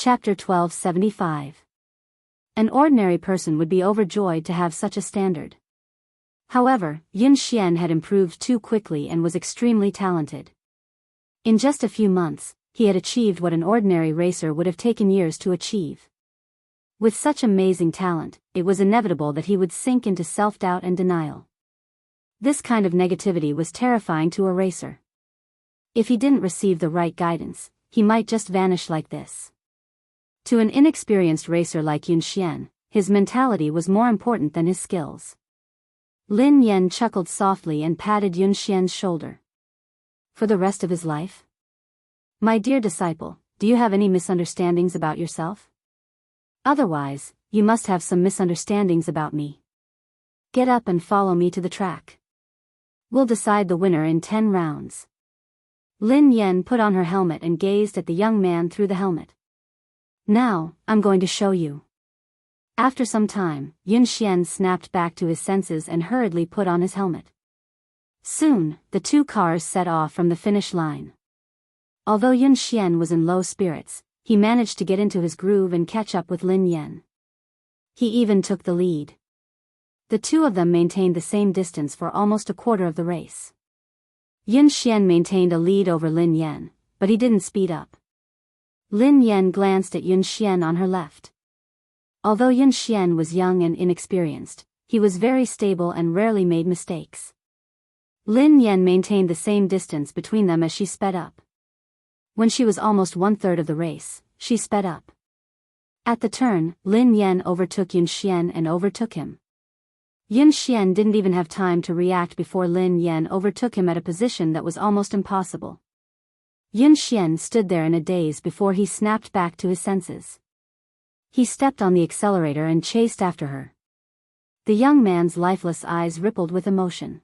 Chapter 1275. An ordinary person would be overjoyed to have such a standard. However, Yun Xian had improved too quickly and was extremely talented. In just a few months, he had achieved what an ordinary racer would have taken years to achieve. With such amazing talent, it was inevitable that he would sink into self-doubt and denial. This kind of negativity was terrifying to a racer. If he didn't receive the right guidance, he might just vanish like this. To an inexperienced racer like Yun Xian, his mentality was more important than his skills. Lin Yan chuckled softly and patted Yun Xian's shoulder. For the rest of his life? My dear disciple, do you have any misunderstandings about yourself? Otherwise, you must have some misunderstandings about me. Get up and follow me to the track. We'll decide the winner in 10 rounds. Lin Yan put on her helmet and gazed at the young man through the helmet. Now, I'm going to show you. After some time, Yun Xian snapped back to his senses and hurriedly put on his helmet. Soon, the two cars set off from the finish line. Although Yun Xian was in low spirits, he managed to get into his groove and catch up with Lin Yan. He even took the lead. The two of them maintained the same distance for almost a quarter of the race. Yun Xian maintained a lead over Lin Yan, but he didn't speed up. Lin Yan glanced at Yun Xian on her left. Although Yun Xian was young and inexperienced, he was very stable and rarely made mistakes. Lin Yan maintained the same distance between them as she sped up. When she was almost 1/3 of the race, she sped up. At the turn, Lin Yan overtook Yun Xian and overtook him. Yun Xian didn't even have time to react before Lin Yan overtook him at a position that was almost impossible. Yun Xian stood there in a daze before he snapped back to his senses. He stepped on the accelerator and chased after her. The young man's lifeless eyes rippled with emotion.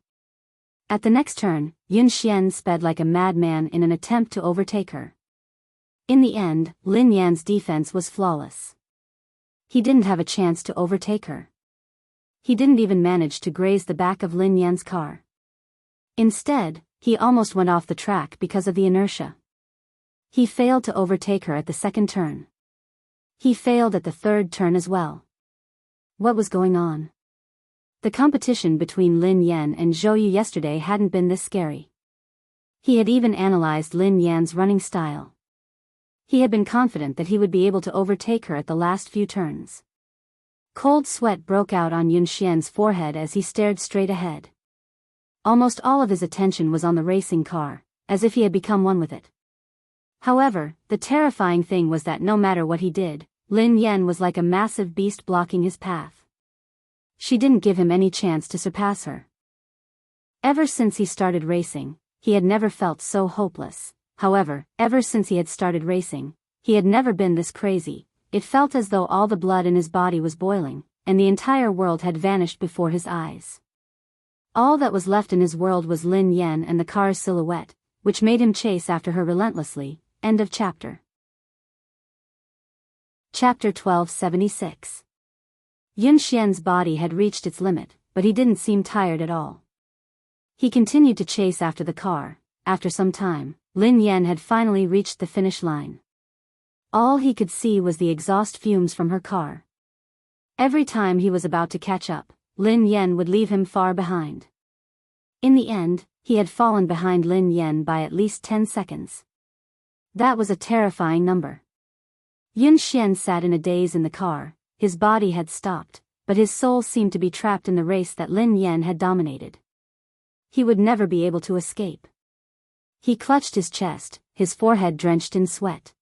At the next turn, Yun Xian sped like a madman in an attempt to overtake her. In the end, Lin Yan's defense was flawless. He didn't have a chance to overtake her. He didn't even manage to graze the back of Lin Yan's car. Instead, he almost went off the track because of the inertia. He failed to overtake her at the second turn. He failed at the third turn as well. What was going on? The competition between Lin Yan and Zhou Yu yesterday hadn't been this scary. He had even analyzed Lin Yan's running style. He had been confident that he would be able to overtake her at the last few turns. Cold sweat broke out on Yun Xian's forehead as he stared straight ahead. Almost all of his attention was on the racing car, as if he had become one with it. However, the terrifying thing was that no matter what he did, Lin Yan was like a massive beast blocking his path. She didn't give him any chance to surpass her. Ever since he started racing, he had never felt so hopeless. However, ever since he had started racing, he had never been this crazy. It felt as though all the blood in his body was boiling, and the entire world had vanished before his eyes. All that was left in his world was Lin Yan and the car's silhouette, which made him chase after her relentlessly. End of chapter. Chapter 1276. Yun Xian's body had reached its limit, but he didn't seem tired at all. He continued to chase after the car. After some time, Lin Yan had finally reached the finish line. All he could see was the exhaust fumes from her car. Every time he was about to catch up, Lin Yan would leave him far behind. In the end, he had fallen behind Lin Yan by at least 10 seconds. That was a terrifying number. Yun Xian sat in a daze in the car. His body had stopped, but his soul seemed to be trapped in the race that Lin Yan had dominated. He would never be able to escape. He clutched his chest, his forehead drenched in sweat.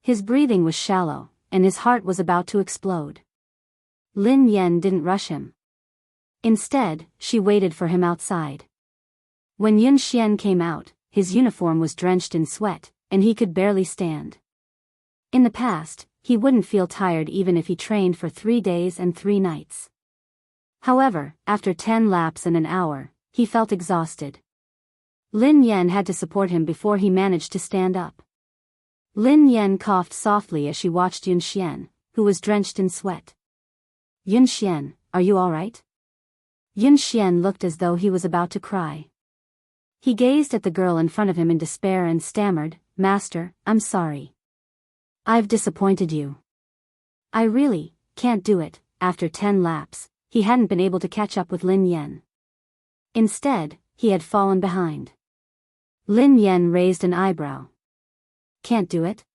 His breathing was shallow, and his heart was about to explode. Lin Yan didn't rush him. Instead, she waited for him outside. When Yun Xian came out, his uniform was drenched in sweat, and he could barely stand. In the past, he wouldn't feel tired even if he trained for 3 days and 3 nights. However, after 10 laps and an hour, he felt exhausted. Lin Yan had to support him before he managed to stand up. Lin Yan coughed softly as she watched Yun Xian, who was drenched in sweat. Yun Xian, are you all right? Yun Xian looked as though he was about to cry. He gazed at the girl in front of him in despair and stammered, "Master, I'm sorry." I've disappointed you. I really can't do it. After 10 laps, he hadn't been able to catch up with Lin Yan. Instead, he had fallen behind. Lin Yan raised an eyebrow. Can't do it?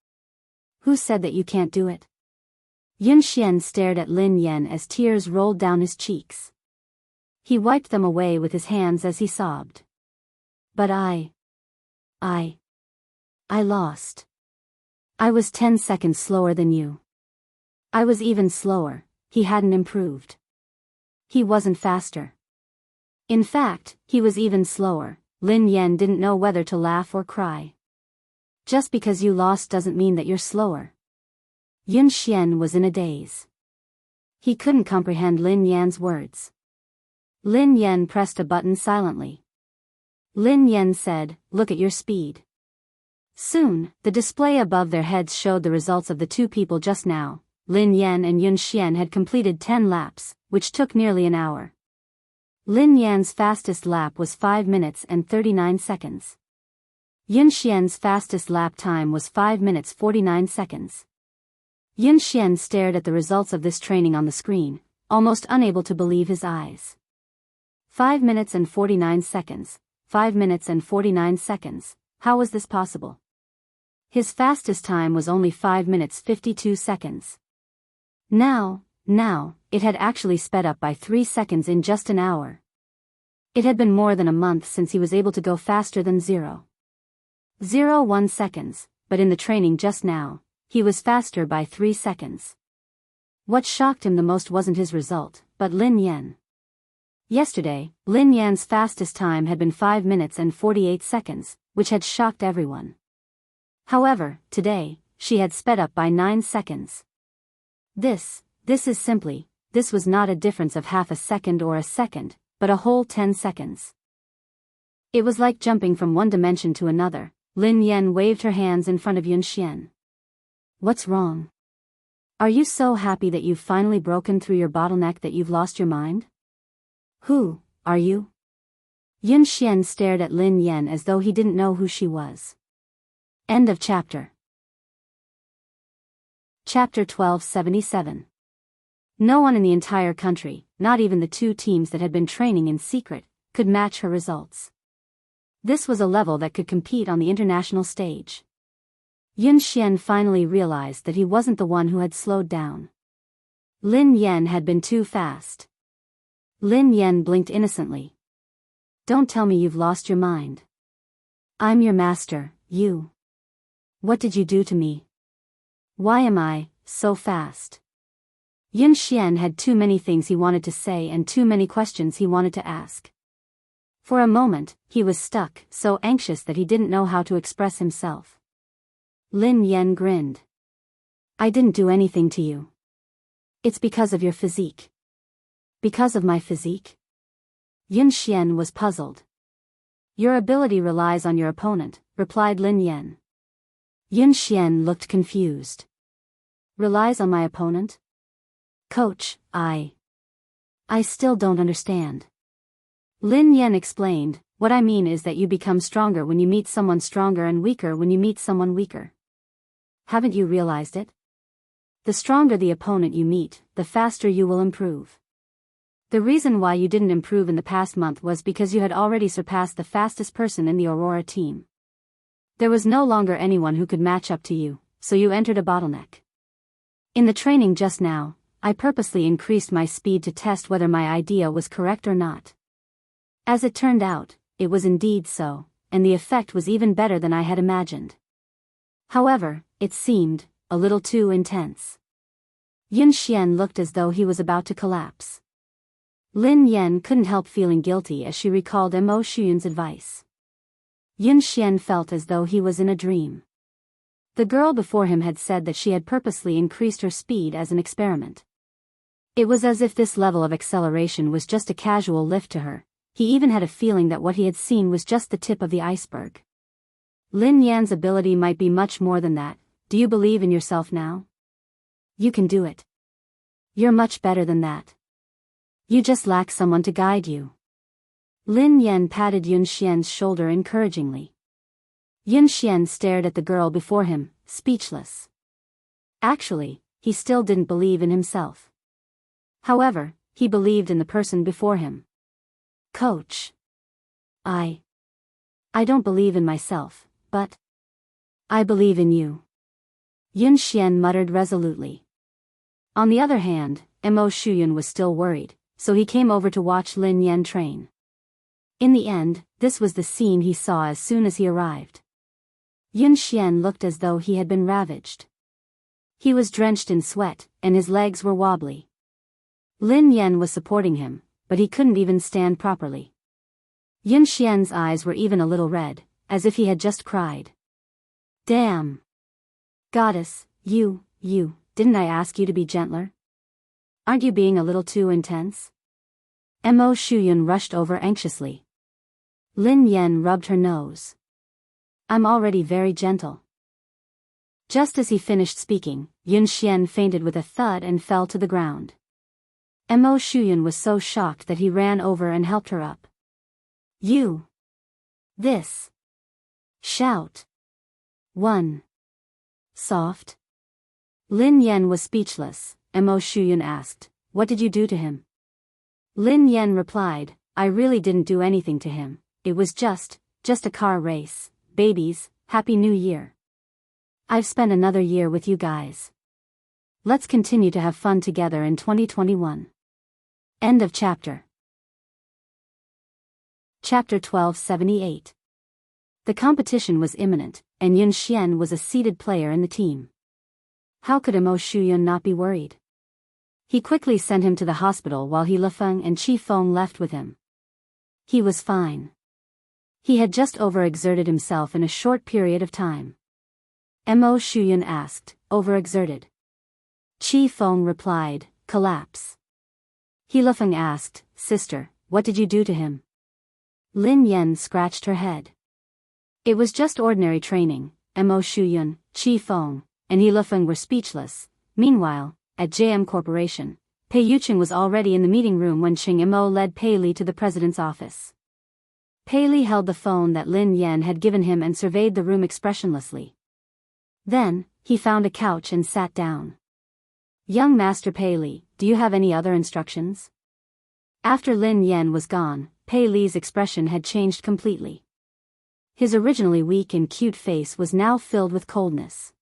Who said that you can't do it? Yun Xian stared at Lin Yan as tears rolled down his cheeks. He wiped them away with his hands as he sobbed. But I lost. I was 10 seconds slower than you. I was even slower. He hadn't improved. He wasn't faster. In fact, he was even slower. Lin Yan didn't know whether to laugh or cry. Just because you lost doesn't mean that you're slower. Yun Xian was in a daze. He couldn't comprehend Lin Yan's words. Lin Yan pressed a button silently. Lin Yan said, "Look at your speed." Soon, the display above their heads showed the results of the two people just now. Lin Yan and Yun Xian had completed 10 laps, which took nearly an hour. Lin Yan's fastest lap was 5 minutes and 39 seconds. Yun Xian's fastest lap time was 5 minutes 49 seconds. Yun Xian stared at the results of this training on the screen, almost unable to believe his eyes. 5 minutes and 49 seconds, 5 minutes and 49 seconds, how was this possible? His fastest time was only 5 minutes 52 seconds. Now, it had actually sped up by 3 seconds in just an hour. It had been more than a month since he was able to go faster than 0.01 seconds, but in the training just now, he was faster by 3 seconds. What shocked him the most wasn't his result, but Lin Yan. Yesterday, Lin Yan's fastest time had been 5 minutes and 48 seconds, which had shocked everyone. However, today, she had sped up by 9 seconds. This was not a difference of half a second or a second, but a whole 10 seconds. It was like jumping from one dimension to another. Lin Yan waved her hands in front of Yun Xian. What's wrong? Are you so happy that you've finally broken through your bottleneck that you've lost your mind? Who are you? Yun Xian stared at Lin Yan as though he didn't know who she was. End of chapter. Chapter 1277. No one in the entire country, not even the two teams that had been training in secret, could match her results. This was a level that could compete on the international stage. Yun Xian finally realized that he wasn't the one who had slowed down. Lin Yan had been too fast. Lin Yan blinked innocently. Don't tell me you've lost your mind. I'm your master, you. What did you do to me? Why am I so fast? Yun Xian had too many things he wanted to say and too many questions he wanted to ask. For a moment, he was stuck, so anxious that he didn't know how to express himself. Lin Yan grinned. I didn't do anything to you. It's because of your physique. Because of my physique? Yun Xian was puzzled. Your ability relies on your opponent, replied Lin Yan. Yun Xian looked confused. Relies on my opponent? Coach, I still don't understand. Lin Yan explained, what I mean is that you become stronger when you meet someone stronger and weaker when you meet someone weaker. Haven't you realized it? The stronger the opponent you meet, the faster you will improve. The reason why you didn't improve in the past month was because you had already surpassed the fastest person in the Aurora team. There was no longer anyone who could match up to you, so you entered a bottleneck. In the training just now, I purposely increased my speed to test whether my idea was correct or not. As it turned out, it was indeed so, and the effect was even better than I had imagined. However, it seemed a little too intense. Yun Xian looked as though he was about to collapse. Lin Yan couldn't help feeling guilty as she recalled Mo Shuyun's advice. Yun Xian felt as though he was in a dream. The girl before him had said that she had purposely increased her speed as an experiment. It was as if this level of acceleration was just a casual lift to her. He even had a feeling that what he had seen was just the tip of the iceberg. Lin Yan's ability might be much more than that. Do you believe in yourself now? You can do it. You're much better than that. You just lack someone to guide you. Lin Yan patted Yun Xian's shoulder encouragingly. Yun Xian stared at the girl before him, speechless. Actually, he still didn't believe in himself. However, he believed in the person before him. Coach. I don't believe in myself, but I believe in you. Yun Xian muttered resolutely. On the other hand, Mo Shuyun was still worried, so he came over to watch Lin Yan train. In the end, this was the scene he saw as soon as he arrived. Yun Xian looked as though he had been ravaged. He was drenched in sweat, and his legs were wobbly. Lin Yan was supporting him, but he couldn't even stand properly. Yun Xian's eyes were even a little red, as if he had just cried. Damn! Goddess, you, didn't I ask you to be gentler? Aren't you being a little too intense? Mo Shuyun rushed over anxiously. Lin Yan rubbed her nose. I'm already very gentle. Just as he finished speaking, Yun Xian fainted with a thud and fell to the ground. Mo Shuyun was so shocked that he ran over and helped her up. You! This! Shout! 1. Soft. Lin Yan was speechless. Mo Shuyun asked, what did you do to him? Lin Yan replied, I really didn't do anything to him, it was just a car race. Babies, Happy New Year. I've spent another year with you guys. Let's continue to have fun together in 2021. End of chapter. Chapter 1278. The competition was imminent, and Yun Xian was a seeded player in the team. How could Mo Shuyun not be worried? He quickly sent him to the hospital while He Lifeng and Qi Feng left with him. He was fine. He had just overexerted himself in a short period of time. Mo Shuyun asked, overexerted? Qi Feng replied, collapse. He Lifeng asked, sister, what did you do to him? Lin Yan scratched her head. It was just ordinary training. Mo Shuyun, Qi Feng, and He Lifeng were speechless. Meanwhile, at JM Corporation, Pei Yuqing was already in the meeting room when Qing Mo led Pei Li to the president's office. Pei Li held the phone that Lin Yan had given him and surveyed the room expressionlessly. Then, he found a couch and sat down. Young Master Pei Li, do you have any other instructions? After Lin Yan was gone, Pei Li's expression had changed completely. His originally weak and cute face was now filled with coldness.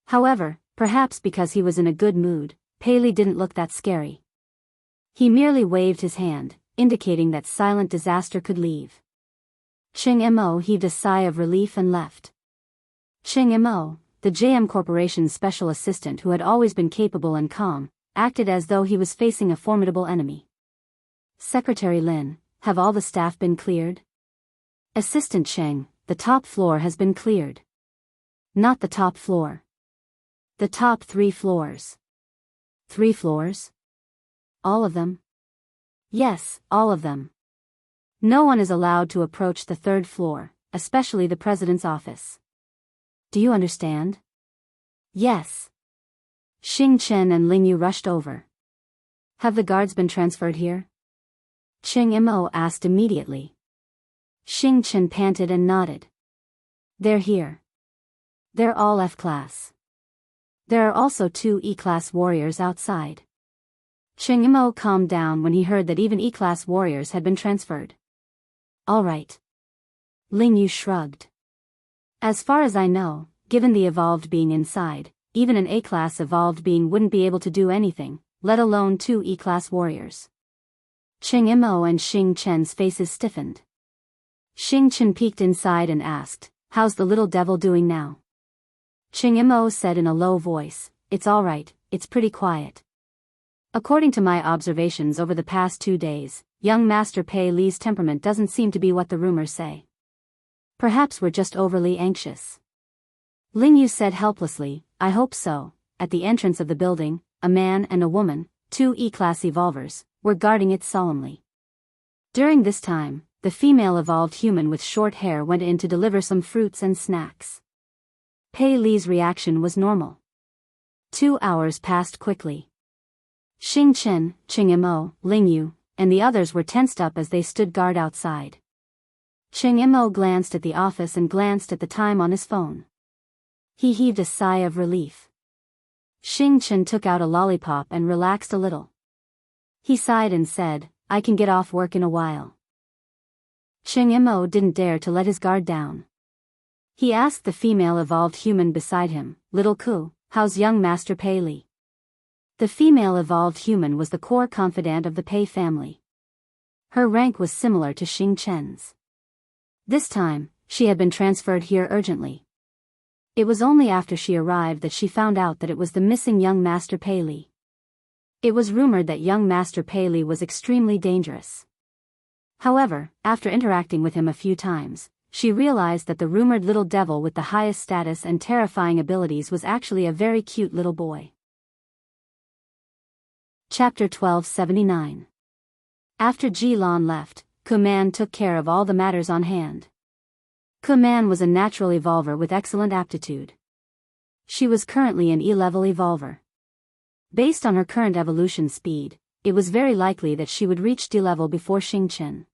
However, perhaps because he was in a good mood, Pei Li didn't look that scary. He merely waved his hand, indicating that silent disaster could leave. Qing Mo heaved a sigh of relief and left. Qing Mo, the JM Corporation's special assistant who had always been capable and calm, acted as though he was facing a formidable enemy. Secretary Lin, have all the staff been cleared? Assistant Cheng, the top floor has been cleared. Not the top floor. The top 3 floors. 3 floors? All of them? Yes, all of them. No one is allowed to approach the 3rd floor, especially the president's office. Do you understand? Yes. Xing Chen and Ling Yu rushed over. Have the guards been transferred here? Qing Mo asked immediately. Xing Chen panted and nodded. They're here. They're all F-class. There are also 2 E-class warriors outside. Qing Mo calmed down when he heard that even E-class warriors had been transferred. All right. Ling Yu shrugged. As far as I know, given the evolved being inside, even an A-class evolved being wouldn't be able to do anything, let alone 2 E-class warriors. Qing Mo and Xing Chen's faces stiffened. Xing Chen peeked inside and asked, how's the little devil doing now? Qing Mo said in a low voice, it's all right, it's pretty quiet. According to my observations over the past 2 days, young Master Pei Li's temperament doesn't seem to be what the rumors say. Perhaps we're just overly anxious. Ling Yu said helplessly, I hope so. At the entrance of the building, a man and a woman, 2 E-class evolvers, were guarding it solemnly. During this time, the female evolved human with short hair went in to deliver some fruits and snacks. Pei Li's reaction was normal. 2 hours passed quickly. Xing Chen, Qing Mo, Ling Yu, and the others were tensed up as they stood guard outside. Qing Mo glanced at the office and glanced at the time on his phone. He heaved a sigh of relief. Xing Chen took out a lollipop and relaxed a little. He sighed and said, I can get off work in a while. Cheng Mo didn't dare to let his guard down. He asked the female evolved human beside him, Little Ku, how's young Master Pei Li? The female evolved human was the core confidant of the Pei family. Her rank was similar to Xing Chen's. This time, she had been transferred here urgently. It was only after she arrived that she found out that it was the missing young Master Pei Li. It was rumored that young Master Pei Li was extremely dangerous. However, after interacting with him a few times, she realized that the rumored little devil with the highest status and terrifying abilities was actually a very cute little boy. Chapter 1279. After Ji Lan left, Kuman took care of all the matters on hand. Kuman was a natural evolver with excellent aptitude. She was currently an E-level evolver. Based on her current evolution speed, it was very likely that she would reach D-level before Xing Chen.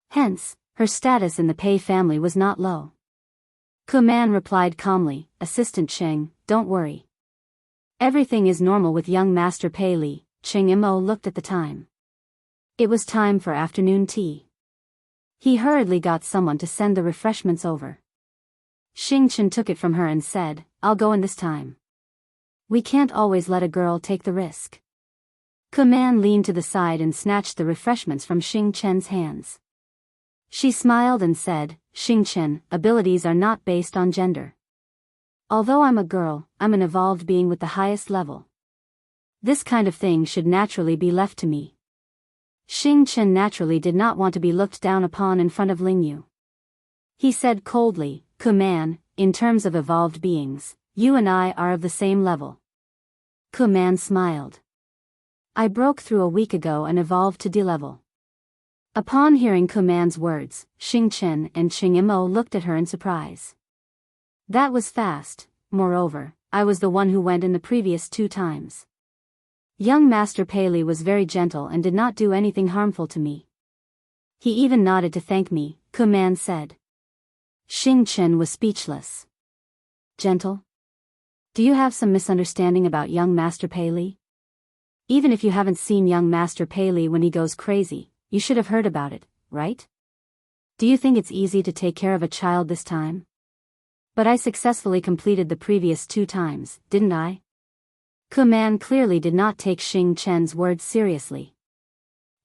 Hence, her status in the Pei family was not low. Kuman replied calmly, Assistant Cheng, don't worry. Everything is normal with young Master Pei Li. Cheng Mo looked at the time. It was time for afternoon tea. He hurriedly got someone to send the refreshments over. Xing Chen took it from her and said, I'll go in this time. We can't always let a girl take the risk. Kuman leaned to the side and snatched the refreshments from Xing Chen's hands. She smiled and said, Xing Chen, abilities are not based on gender. Although I'm a girl, I'm an evolved being with the highest level. This kind of thing should naturally be left to me. Xing Chen naturally did not want to be looked down upon in front of Lingyu. He said coldly, Kuman, in terms of evolved beings, you and I are of the same level. Kuman smiled. I broke through a week ago and evolved to D-level. Upon hearing Kuman's words, Xing Chen and Cheng Mo looked at her in surprise. That was fast. Moreover, I was the one who went in the previous 2 times. Young Master Pei Li was very gentle and did not do anything harmful to me. He even nodded to thank me, Kuman said. Xing Chen was speechless. Gentle? Do you have some misunderstanding about young Master Pei Li? Even if you haven't seen young Master Pei Li when he goes crazy, you should have heard about it, right? Do you think it's easy to take care of a child this time? But I successfully completed the previous 2 times, didn't I? Kuman clearly did not take Xing Chen's words seriously.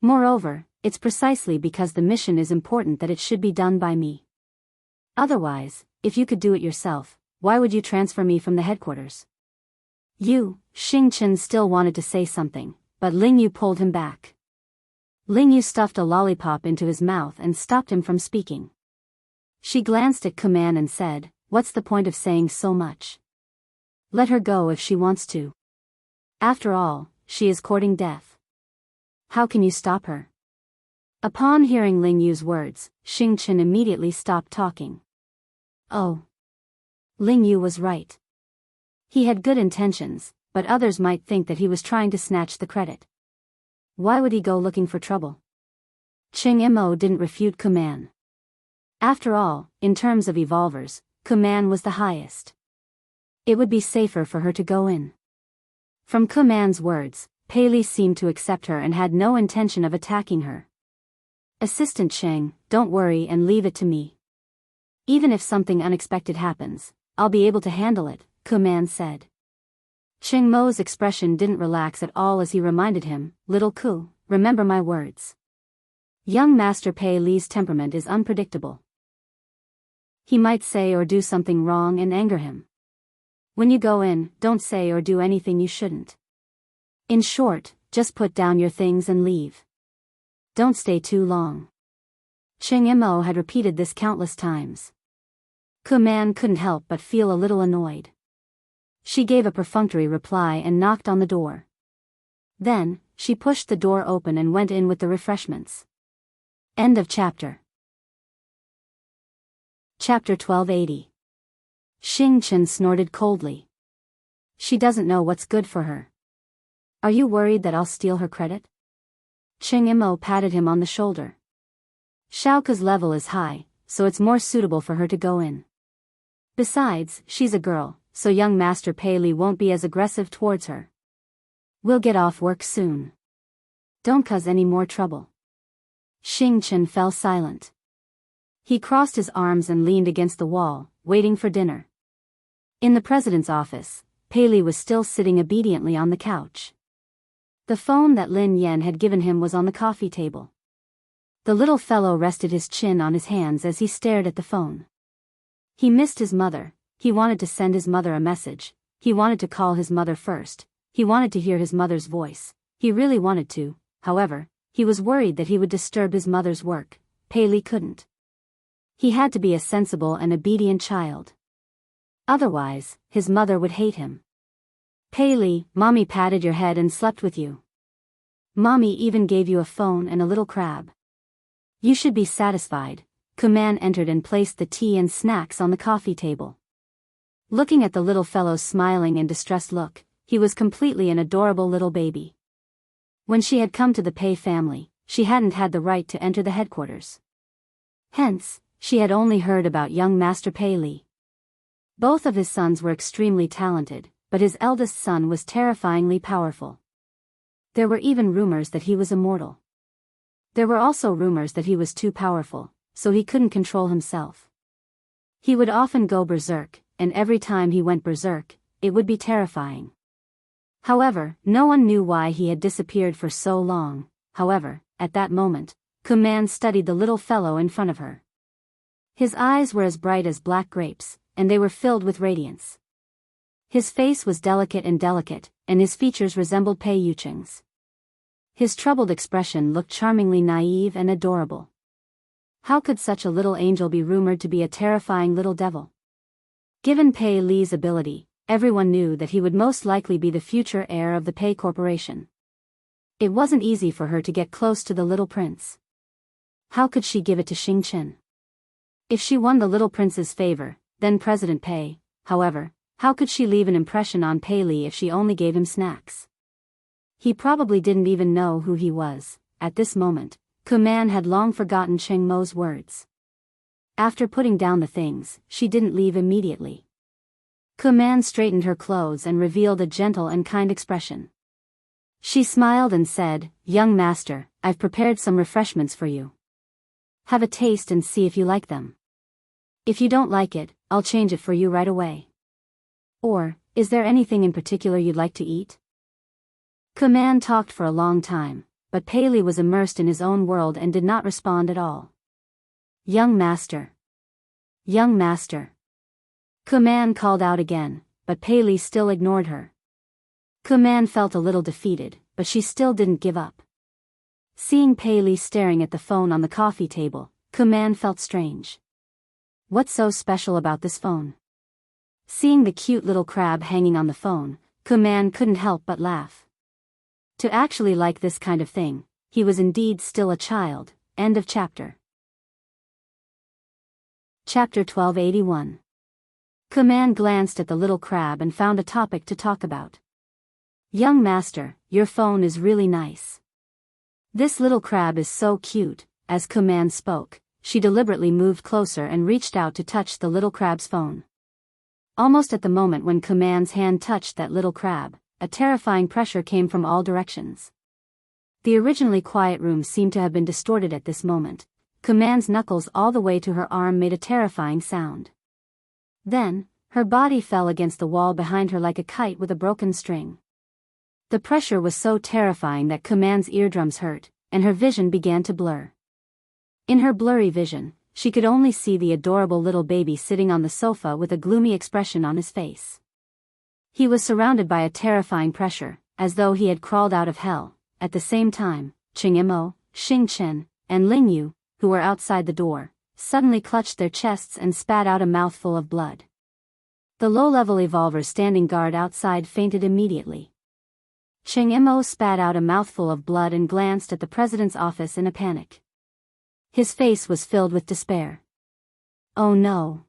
Moreover, it's precisely because the mission is important that it should be done by me. Otherwise, if you could do it yourself, why would you transfer me from the headquarters? Xing Chen still wanted to say something, but Lingyu pulled him back. Lingyu stuffed a lollipop into his mouth and stopped him from speaking. She glanced at Kuman and said, What's the point of saying so much? Let her go if she wants to. After all, she is courting death. How can you stop her? Upon hearing Lingyu's words, Xing Chen immediately stopped talking. Oh. Lingyu was right. He had good intentions, but others might think that he was trying to snatch the credit. Why would he go looking for trouble? Cheng Mo didn't refute Kuman. After all, in terms of evolvers, Kuman was the highest. It would be safer for her to go in. From Kuman's words, Pei Li seemed to accept her and had no intention of attacking her. Assistant Cheng, don't worry and leave it to me. Even if something unexpected happens, I'll be able to handle it, Kuman said. Cheng Mo's expression didn't relax at all as he reminded him, Little Ku, remember my words. Young Master Pei Li's temperament is unpredictable. He might say or do something wrong and anger him. When you go in, don't say or do anything you shouldn't. In short, just put down your things and leave. Don't stay too long. Cheng Mo had repeated this countless times. Kuman couldn't help but feel a little annoyed. She gave a perfunctory reply and knocked on the door. Then, she pushed the door open and went in with the refreshments. End of chapter. Chapter 1280. Xing Chen snorted coldly. She doesn't know what's good for her. Are you worried that I'll steal her credit? Cheng Mo patted him on the shoulder. Xiaoke's level is high, so it's more suitable for her to go in. Besides, she's a girl, so young Master Pei Li won't be as aggressive towards her. We'll get off work soon. Don't cause any more trouble. Xing Chen fell silent. He crossed his arms and leaned against the wall, waiting for dinner. In the president's office, Pei Li was still sitting obediently on the couch. The phone that Lin Yan had given him was on the coffee table. The little fellow rested his chin on his hands as he stared at the phone. He missed his mother, he wanted to send his mother a message, he wanted to call his mother first, he wanted to hear his mother's voice, he really wanted to, however, he was worried that he would disturb his mother's work. Pei Li couldn't. He had to be a sensible and obedient child. Otherwise, his mother would hate him. Pei Li, Mommy patted your head and slept with you. Mommy even gave you a phone and a little crab. You should be satisfied. Kuman entered and placed the tea and snacks on the coffee table. Looking at the little fellow's smiling and distressed look, he was completely an adorable little baby. When she had come to the Pei family, she hadn't had the right to enter the headquarters. Hence, she had only heard about young Master Pei Li. Both of his sons were extremely talented, but his eldest son was terrifyingly powerful. There were even rumors that he was immortal. There were also rumors that he was too powerful, so he couldn't control himself. He would often go berserk, and every time he went berserk, it would be terrifying. However, no one knew why he had disappeared for so long. However, at that moment, Kuman studied the little fellow in front of her. His eyes were as bright as black grapes, and they were filled with radiance. His face was delicate, and his features resembled Pei Yucheng's. His troubled expression looked charmingly naive and adorable. How could such a little angel be rumored to be a terrifying little devil? Given Pei Li's ability, everyone knew that he would most likely be the future heir of the Pei Corporation. It wasn't easy for her to get close to the little prince. How could she give it to Xing Chen? If she won the little prince's favor, then President Pei, however, how could she leave an impression on Pei Li if she only gave him snacks? He probably didn't even know who he was. At this moment, Kuman had long forgotten Cheng Mo's words. After putting down the things, she didn't leave immediately. Kuman straightened her clothes and revealed a gentle and kind expression. She smiled and said, "Young master, I've prepared some refreshments for you. Have a taste and see if you like them. If you don't like it, I'll change it for you right away. Or, is there anything in particular you'd like to eat?" Kuman talked for a long time, but Pei Li was immersed in his own world and did not respond at all. "Young master. Young master." Kuman called out again, but Pei Li still ignored her. Kuman felt a little defeated, but she still didn't give up. Seeing Pei Li staring at the phone on the coffee table, Kuman felt strange. What's so special about this phone? Seeing the cute little crab hanging on the phone, Kuman couldn't help but laugh. To actually like this kind of thing, he was indeed still a child. End of chapter. Chapter 1281. Kuman glanced at the little crab and found a topic to talk about. "Young master, your phone is really nice. This little crab is so cute." As Kuman spoke, she deliberately moved closer and reached out to touch the little crab's phone. Almost at the moment when Kuman's hand touched that little crab, a terrifying pressure came from all directions. The originally quiet room seemed to have been distorted at this moment. Kuman's knuckles all the way to her arm made a terrifying sound. Then, her body fell against the wall behind her like a kite with a broken string. The pressure was so terrifying that Kuman's eardrums hurt, and her vision began to blur. In her blurry vision, she could only see the adorable little baby sitting on the sofa with a gloomy expression on his face. He was surrounded by a terrifying pressure, as though he had crawled out of hell. At the same time, Cheng Mo, Xing Chen, and Ling Yu, who were outside the door, suddenly clutched their chests and spat out a mouthful of blood. The low-level evolvers standing guard outside fainted immediately. Cheng Mo spat out a mouthful of blood and glanced at the president's office in a panic. His face was filled with despair. "Oh no.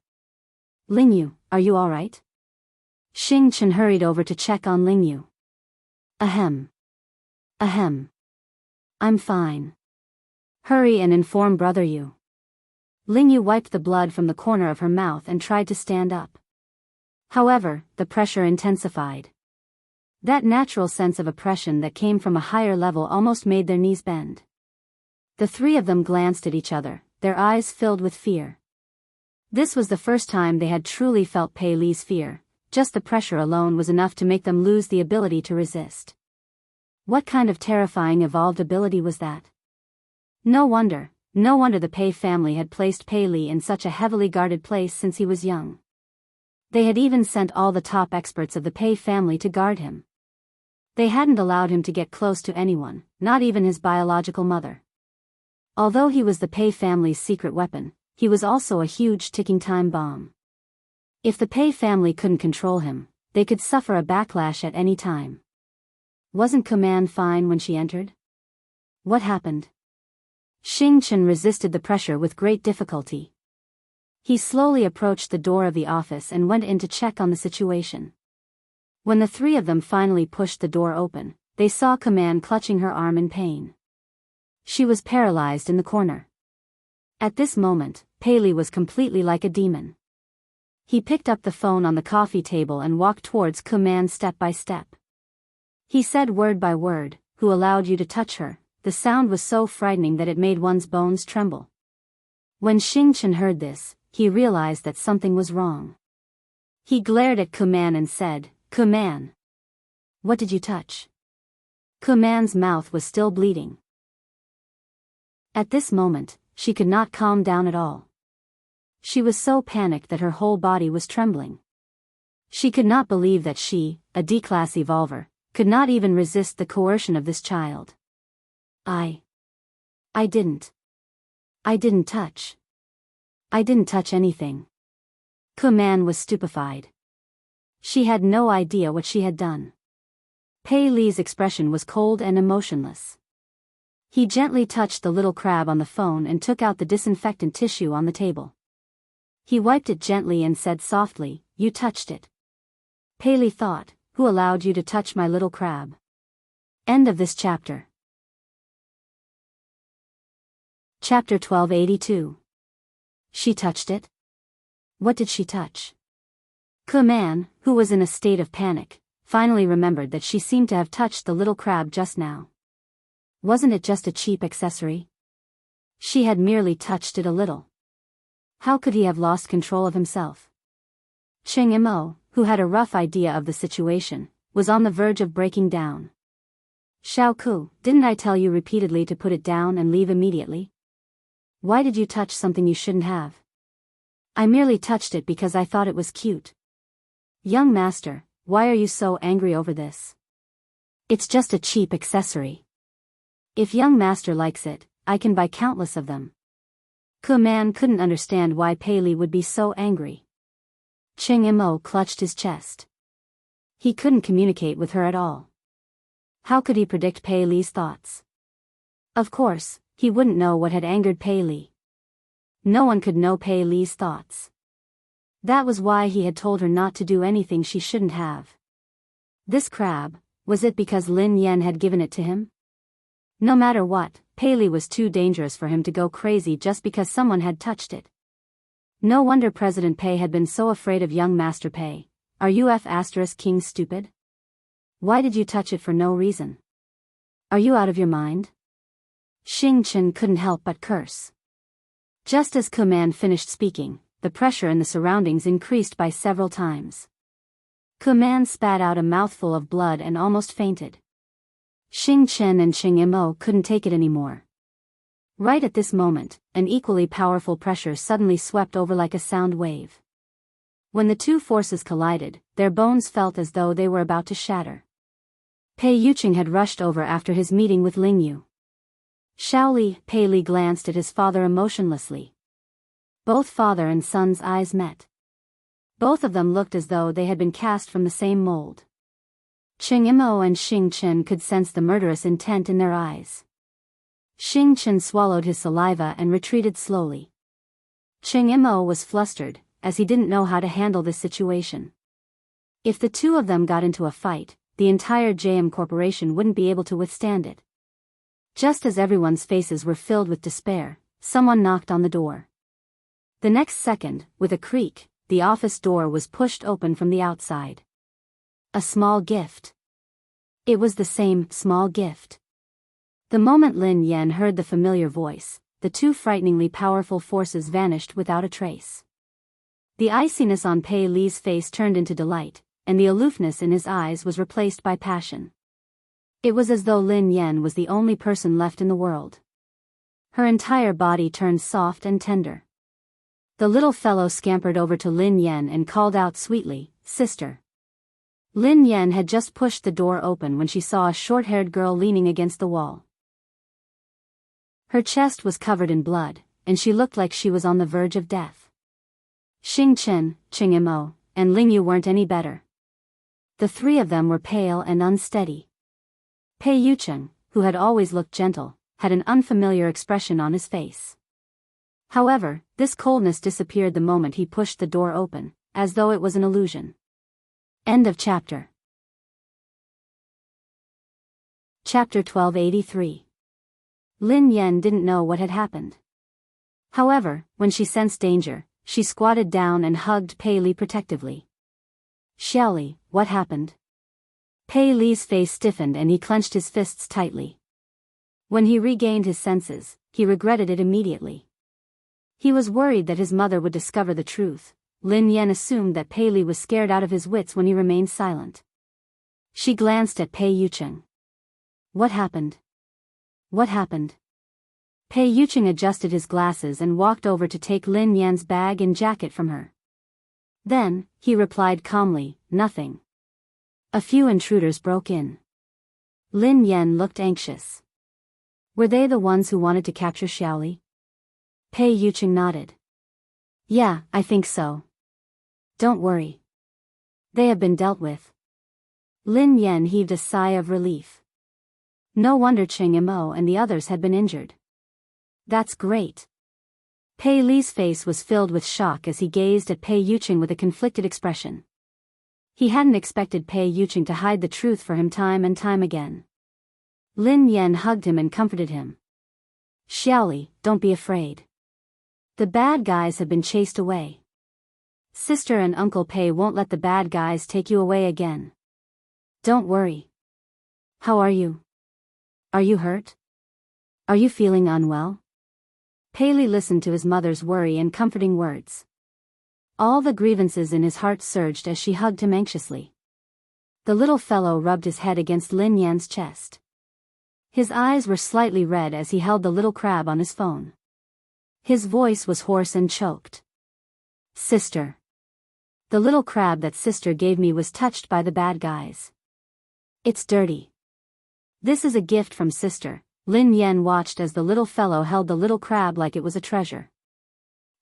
Ling Yu, are you all right?" Xing Chen hurried over to check on Ling Yu. Ahem. Ahem. I'm fine. Hurry and inform Brother Yu." Ling Yu wiped the blood from the corner of her mouth and tried to stand up. However, the pressure intensified. That natural sense of oppression that came from a higher level almost made their knees bend. The three of them glanced at each other, their eyes filled with fear. This was the first time they had truly felt Pei Li's fear. Just the pressure alone was enough to make them lose the ability to resist. What kind of terrifying evolved ability was that? No wonder the Pei family had placed Pei Li in such a heavily guarded place since he was young. They had even sent all the top experts of the Pei family to guard him. They hadn't allowed him to get close to anyone, not even his biological mother. Although he was the Pei family's secret weapon, he was also a huge ticking time bomb. If the Pei family couldn't control him, they could suffer a backlash at any time. Wasn't Kuman fine when she entered? What happened? Xing Chen resisted the pressure with great difficulty. He slowly approached the door of the office and went in to check on the situation. When the three of them finally pushed the door open, they saw Kuman clutching her arm in pain. She was paralyzed in the corner. At this moment, Pei Li was completely like a demon. He picked up the phone on the coffee table and walked towards Kuman step by step. He said word by word, "Who allowed you to touch her?" The sound was so frightening that it made one's bones tremble. When Xing Chen heard this, he realized that something was wrong. He glared at Kuman and said, "Kuman, what did you touch?" Kuman's mouth was still bleeding. At this moment, she could not calm down at all. She was so panicked that her whole body was trembling. She could not believe that she, a D-class evolver, could not even resist the coercion of this child. I didn't touch. I didn't touch anything." Kuman was stupefied. She had no idea what she had done. Pei Li's expression was cold and emotionless. He gently touched the little crab on the phone and took out the disinfectant tissue on the table. He wiped it gently and said softly, "You touched it." Pei Li thought, "Who allowed you to touch my little crab?" End of this chapter. Chapter 1282. She touched it? What did she touch? Kuman, who was in a state of panic, finally remembered that she seemed to have touched the little crab just now. Wasn't it just a cheap accessory? She had merely touched it a little. How could he have lost control of himself? Cheng Imo, who had a rough idea of the situation, was on the verge of breaking down. "Xiao, didn't I tell you repeatedly to put it down and leave immediately? Why did you touch something you shouldn't have?" "I merely touched it because I thought it was cute." "Young master, why are you so angry over this? It's just a cheap accessory. If young master likes it, I can buy countless of them." Kuman couldn't understand why Pei Li would be so angry. Cheng Imo clutched his chest. He couldn't communicate with her at all. How could he predict Pei Li's thoughts? Of course, he wouldn't know what had angered Pei Li. No one could know Pei Li's thoughts. That was why he had told her not to do anything she shouldn't have. This crab, was it because Lin Yan had given it to him? No matter what, Pei Li was too dangerous for him to go crazy just because someone had touched it. No wonder President Pei had been so afraid of young Master Pei. Are you King stupid? Why did you touch it for no reason? Are you out of your mind? Xing Chen couldn't help but curse. Just as Kuman finished speaking, the pressure in the surroundings increased by several times. Kuman spat out a mouthful of blood and almost fainted. Xing Chen and Cheng Imo couldn't take it anymore. Right at this moment, an equally powerful pressure suddenly swept over like a sound wave. When the two forces collided, their bones felt as though they were about to shatter. Pei Yuqing had rushed over after his meeting with Ling Yu. Shaoli, Pei Li glanced at his father emotionlessly. Both father and son's eyes met. Both of them looked as though they had been cast from the same mold. Cheng Imo and Xing Chen could sense the murderous intent in their eyes. Xing Chen swallowed his saliva and retreated slowly. Cheng Imo was flustered, as he didn't know how to handle this situation. If the two of them got into a fight, the entire JM Corporation wouldn't be able to withstand it. Just as everyone's faces were filled with despair, someone knocked on the door. The next second, with a creak, the office door was pushed open from the outside. A small gift. It was the same small gift. The moment Lin Yan heard the familiar voice, the two frighteningly powerful forces vanished without a trace. The iciness on Pei Li's face turned into delight, and the aloofness in his eyes was replaced by passion. It was as though Lin Yan was the only person left in the world. Her entire body turned soft and tender. The little fellow scampered over to Lin Yan and called out sweetly, "Sister." Lin Yan had just pushed the door open when she saw a short-haired girl leaning against the wall. Her chest was covered in blood, and she looked like she was on the verge of death. Xing Chen, Qing Imo, and Ling Yu weren't any better. The three of them were pale and unsteady. Pei Yucheng, who had always looked gentle, had an unfamiliar expression on his face. However, this coldness disappeared the moment he pushed the door open, as though it was an illusion. End of chapter. Chapter 1283. Lin Yan didn't know what had happened. However, when she sensed danger, she squatted down and hugged Pei Li protectively. "Xiaoli, what happened?" Pei Li's face stiffened and he clenched his fists tightly. When he regained his senses, he regretted it immediately. He was worried that his mother would discover the truth. Lin Yan assumed that Pei Li was scared out of his wits when he remained silent. She glanced at Pei Yucheng. "What happened? What happened?" Pei Yucheng adjusted his glasses and walked over to take Lin Yan's bag and jacket from her. Then, he replied calmly, "Nothing. A few intruders broke in." Lin Yan looked anxious. "Were they the ones who wanted to capture Xiaoli?" Pei Yucheng nodded. "Yeah, I think so. Don't worry. They have been dealt with." Lin Yan heaved a sigh of relief. No wonder Qing Imo and the others had been injured. "That's great." Pei Li's face was filled with shock as he gazed at Pei Yucheng with a conflicted expression. He hadn't expected Pei Yucheng to hide the truth for him time and time again. Lin Yan hugged him and comforted him. "Xiaoli, don't be afraid. The bad guys have been chased away. Sister and Uncle Pei won't let the bad guys take you away again. Don't worry. How are you? Are you hurt? Are you feeling unwell?" Pei Li listened to his mother's worry and comforting words. All the grievances in his heart surged as she hugged him anxiously. The little fellow rubbed his head against Lin Yan's chest. His eyes were slightly red as he held the little crab on his phone. His voice was hoarse and choked. "Sister. The little crab that sister gave me was touched by the bad guys. It's dirty. This is a gift from sister." Lin Yan watched as the little fellow held the little crab like it was a treasure.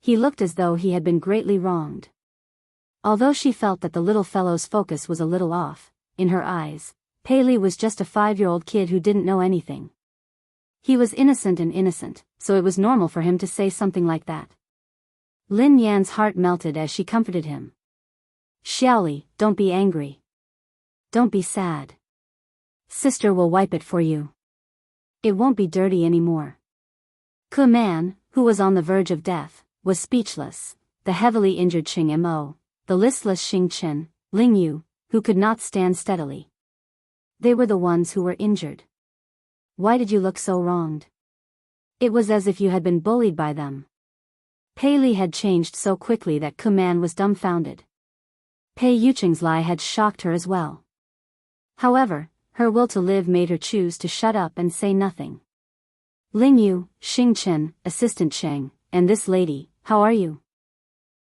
He looked as though he had been greatly wronged. Although she felt that the little fellow's focus was a little off, in her eyes, Pei Li was just a 5-year-old kid who didn't know anything. He was innocent, so it was normal for him to say something like that. Lin Yan's heart melted as she comforted him. "Xiaoli, don't be angry. Don't be sad. Sister will wipe it for you. It won't be dirty anymore." Ku Man, who was on the verge of death, was speechless. The heavily injured Qing Imo, the listless Xing Chen, Ling Yu, who could not stand steadily. They were the ones who were injured. "Why did you look so wronged? It was as if you had been bullied by them." Pei Li had changed so quickly that Ku Man was dumbfounded. Pei Yucheng's lie had shocked her as well. However, her will to live made her choose to shut up and say nothing. "Ling Yu, Xing Chen, Assistant Cheng, and this lady, how are you?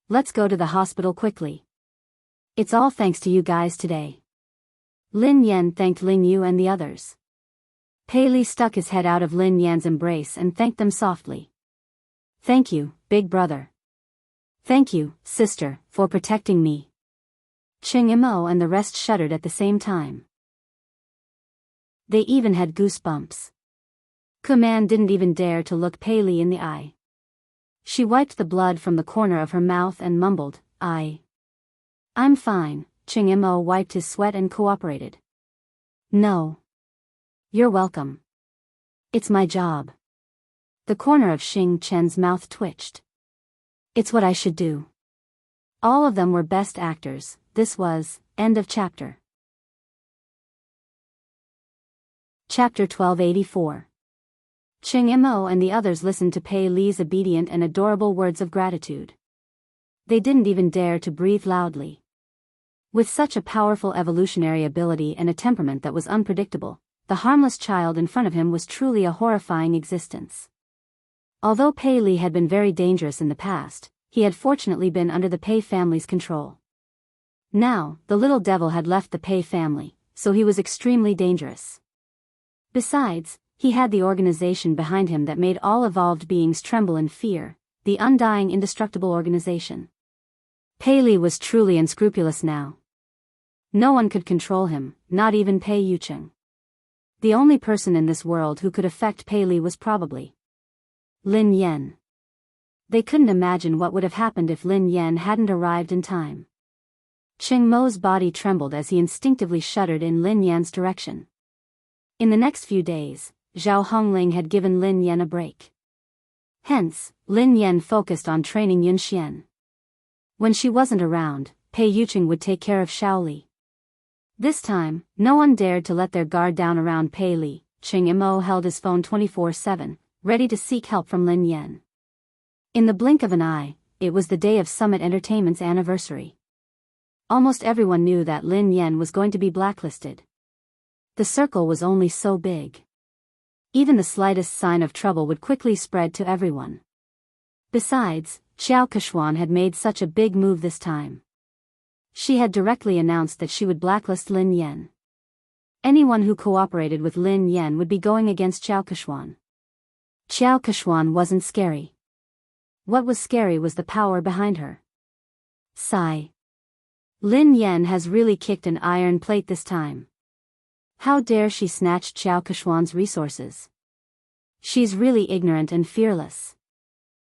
Let's go to the hospital quickly. It's all thanks to you guys today." Lin Yan thanked Ling Yu and the others. Pei Li stuck his head out of Lin Yan's embrace and thanked them softly. "Thank you, big brother. Thank you, sister, for protecting me." Qing Imo and the rest shuddered at the same time. They even had goosebumps. Ku Man didn't even dare to look Pei Li in the eye. She wiped the blood from the corner of her mouth and mumbled, I'm fine." Qing Imo wiped his sweat and cooperated. "No. You're welcome. It's my job." The corner of Xing Chen's mouth twitched. "It's what I should do." All of them were best actors. This was, end of chapter. Chapter 1284. Ching Mo and the others listened to Pei Li's obedient and adorable words of gratitude. They didn't even dare to breathe loudly. With such a powerful evolutionary ability and a temperament that was unpredictable, the harmless child in front of him was truly a horrifying existence. Although Pei Li had been very dangerous in the past, he had fortunately been under the Pei family's control. Now, the little devil had left the Pei family, so he was extremely dangerous. Besides, he had the organization behind him that made all evolved beings tremble in fear, the undying indestructible organization. Pei Li was truly unscrupulous now. No one could control him, not even Pei Yucheng. The only person in this world who could affect Pei Li was probably Lin Yan. They couldn't imagine what would have happened if Lin Yan hadn't arrived in time. Ching Mo's body trembled as he instinctively shuddered in Lin Yan's direction. In the next few days, Zhao Hongling had given Lin Yan a break. Hence, Lin Yan focused on training Yun Xian. When she wasn't around, Pei Yucheng would take care of Shaoli. This time, no one dared to let their guard down around Pei Li. Ching Mo held his phone 24/7, ready to seek help from Lin Yan. In the blink of an eye, it was the day of Summit Entertainment's anniversary. Almost everyone knew that Lin Yan was going to be blacklisted. The circle was only so big. Even the slightest sign of trouble would quickly spread to everyone. Besides, Xiao Kechuan had made such a big move this time. She had directly announced that she would blacklist Lin Yan. Anyone who cooperated with Lin Yan would be going against Xiao Kechuan. Xiao Kechuan wasn't scary. What was scary was the power behind her. Sigh. Lin Yan has really kicked an iron plate this time. How dare she snatch Xiao Kechuan's resources? She's really ignorant and fearless.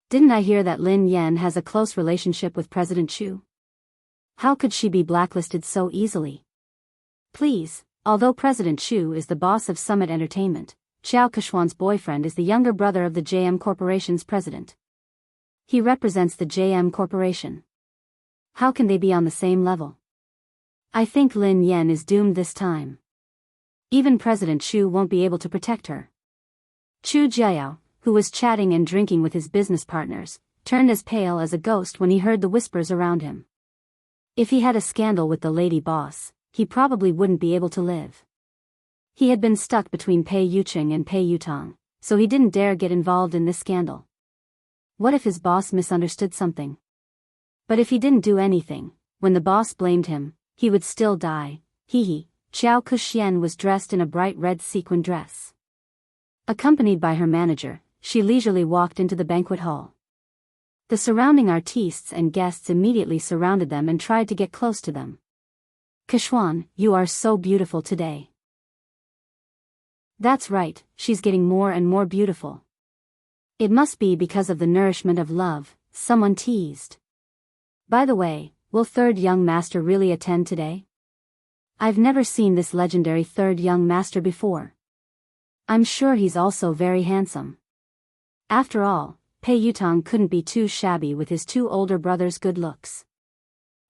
Didn't I hear that Lin Yan has a close relationship with President Chu? How could she be blacklisted so easily? Please, although President Chu is the boss of Summit Entertainment, Xiao Kechuan's boyfriend is the younger brother of the JM Corporation's president. He represents the JM Corporation. How can they be on the same level? I think Lin Yan is doomed this time. Even President Chu won't be able to protect her. Chu Jiao, who was chatting and drinking with his business partners, turned as pale as a ghost when he heard the whispers around him. If he had a scandal with the lady boss, he probably wouldn't be able to live. He had been stuck between Pei Yucheng and Pei Yutong, so he didn't dare get involved in this scandal. What if his boss misunderstood something? But if he didn't do anything, when the boss blamed him, he would still die. Hee. Xiao Kexian was dressed in a bright red sequin dress. Accompanied by her manager, she leisurely walked into the banquet hall. The surrounding artistes and guests immediately surrounded them and tried to get close to them. Kechuan, you are so beautiful today. That's right, she's getting more and more beautiful. It must be because of the nourishment of love, someone teased. By the way, will third young master really attend today? I've never seen this legendary third young master before. I'm sure he's also very handsome. After all, Pei Yutong couldn't be too shabby with his two older brothers' good looks.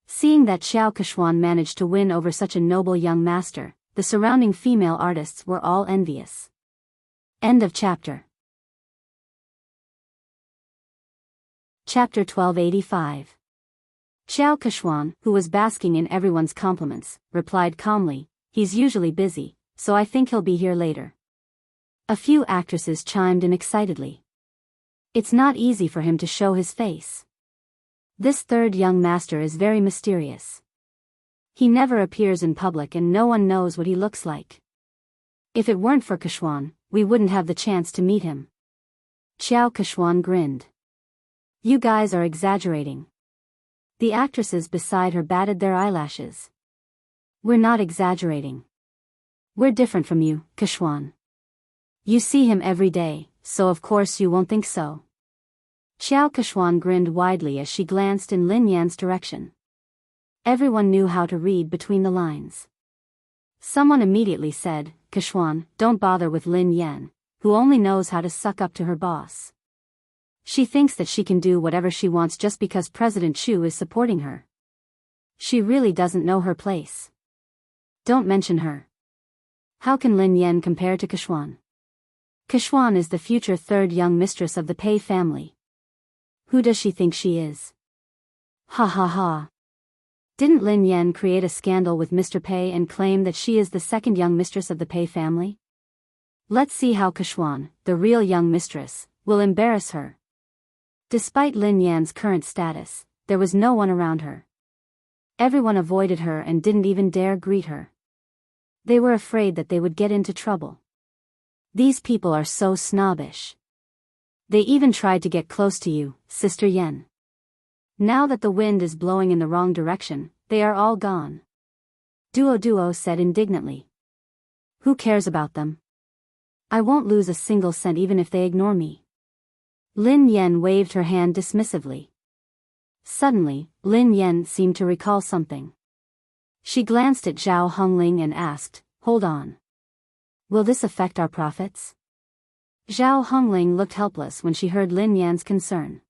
Seeing that Xiao Kechuan managed to win over such a noble young master, the surrounding female artists were all envious. End of chapter. Chapter 1285. Xiao Kechuan, who was basking in everyone's compliments, replied calmly, "He's usually busy, so I think he'll be here later." A few actresses chimed in excitedly. It's not easy for him to show his face. This third young master is very mysterious. He never appears in public and no one knows what he looks like. If it weren't for Kechuan, we wouldn't have the chance to meet him. Xiao Kechuan grinned. You guys are exaggerating. The actresses beside her batted their eyelashes. We're not exaggerating. We're different from you, Kechuan. You see him every day, so of course you won't think so. Xiao Kechuan grinned widely as she glanced in Lin Yan's direction. Everyone knew how to read between the lines. Someone immediately said, Kechuan, don't bother with Lin Yan, who only knows how to suck up to her boss. She thinks that she can do whatever she wants just because President Chu is supporting her. She really doesn't know her place. Don't mention her. How can Lin Yan compare to Kexuan? Kexuan is the future third young mistress of the Pei family. Who does she think she is? Ha ha ha. Didn't Lin Yan create a scandal with Mr. Pei and claim that she is the second young mistress of the Pei family? Let's see how Kexuan, the real young mistress, will embarrass her. Despite Lin Yan's current status, there was no one around her. Everyone avoided her and didn't even dare greet her. They were afraid that they would get into trouble. These people are so snobbish. They even tried to get close to you, Sister Yen. Now that the wind is blowing in the wrong direction, they are all gone. Duo said indignantly. Who cares about them? I won't lose a single cent even if they ignore me. Lin Yan waved her hand dismissively. Suddenly, Lin Yan seemed to recall something. She glanced at Zhao Hongling and asked, "Hold on. Will this affect our profits?" Zhao Hongling looked helpless when she heard Lin Yan's concern.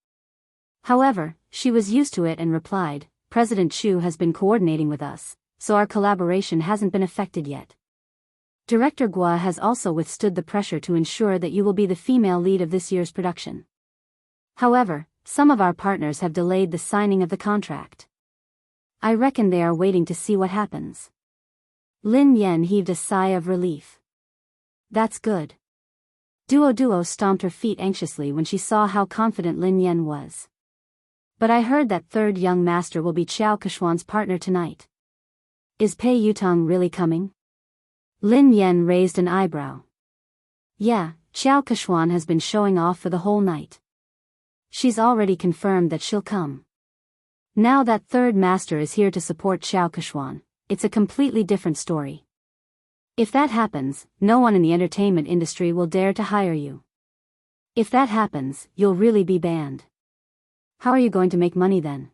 However, she was used to it and replied, "President Chu has been coordinating with us, so our collaboration hasn't been affected yet. Director Gua has also withstood the pressure to ensure that you will be the female lead of this year's production. However, some of our partners have delayed the signing of the contract. I reckon they are waiting to see what happens." Lin Yan heaved a sigh of relief. That's good. Duo stomped her feet anxiously when she saw how confident Lin Yan was. But I heard that third young master will be Qiao Kexuan's partner tonight. Is Pei Yutong really coming? Lin Yan raised an eyebrow. Yeah, Qiao Kexuan has been showing off for the whole night. She's already confirmed that she'll come. Now that third master is here to support Qiao Kexuan, it's a completely different story. If that happens, no one in the entertainment industry will dare to hire you. If that happens, you'll really be banned. How are you going to make money then?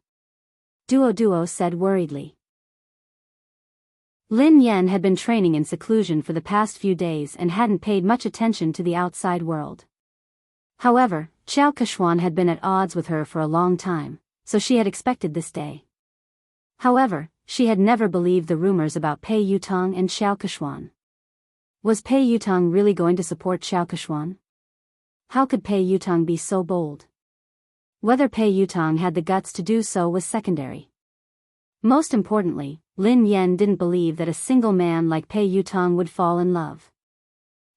Duo said worriedly. Lin Yan had been training in seclusion for the past few days and hadn't paid much attention to the outside world. However, Qiao Kexuan had been at odds with her for a long time, so she had expected this day. However, she had never believed the rumors about Pei Yutong and Qiao Kexuan. Was Pei Yutong really going to support Qiao Kexuan? How could Pei Yutong be so bold? Whether Pei Yutong had the guts to do so was secondary. Most importantly, Lin Yan didn't believe that a single man like Pei Yutong would fall in love.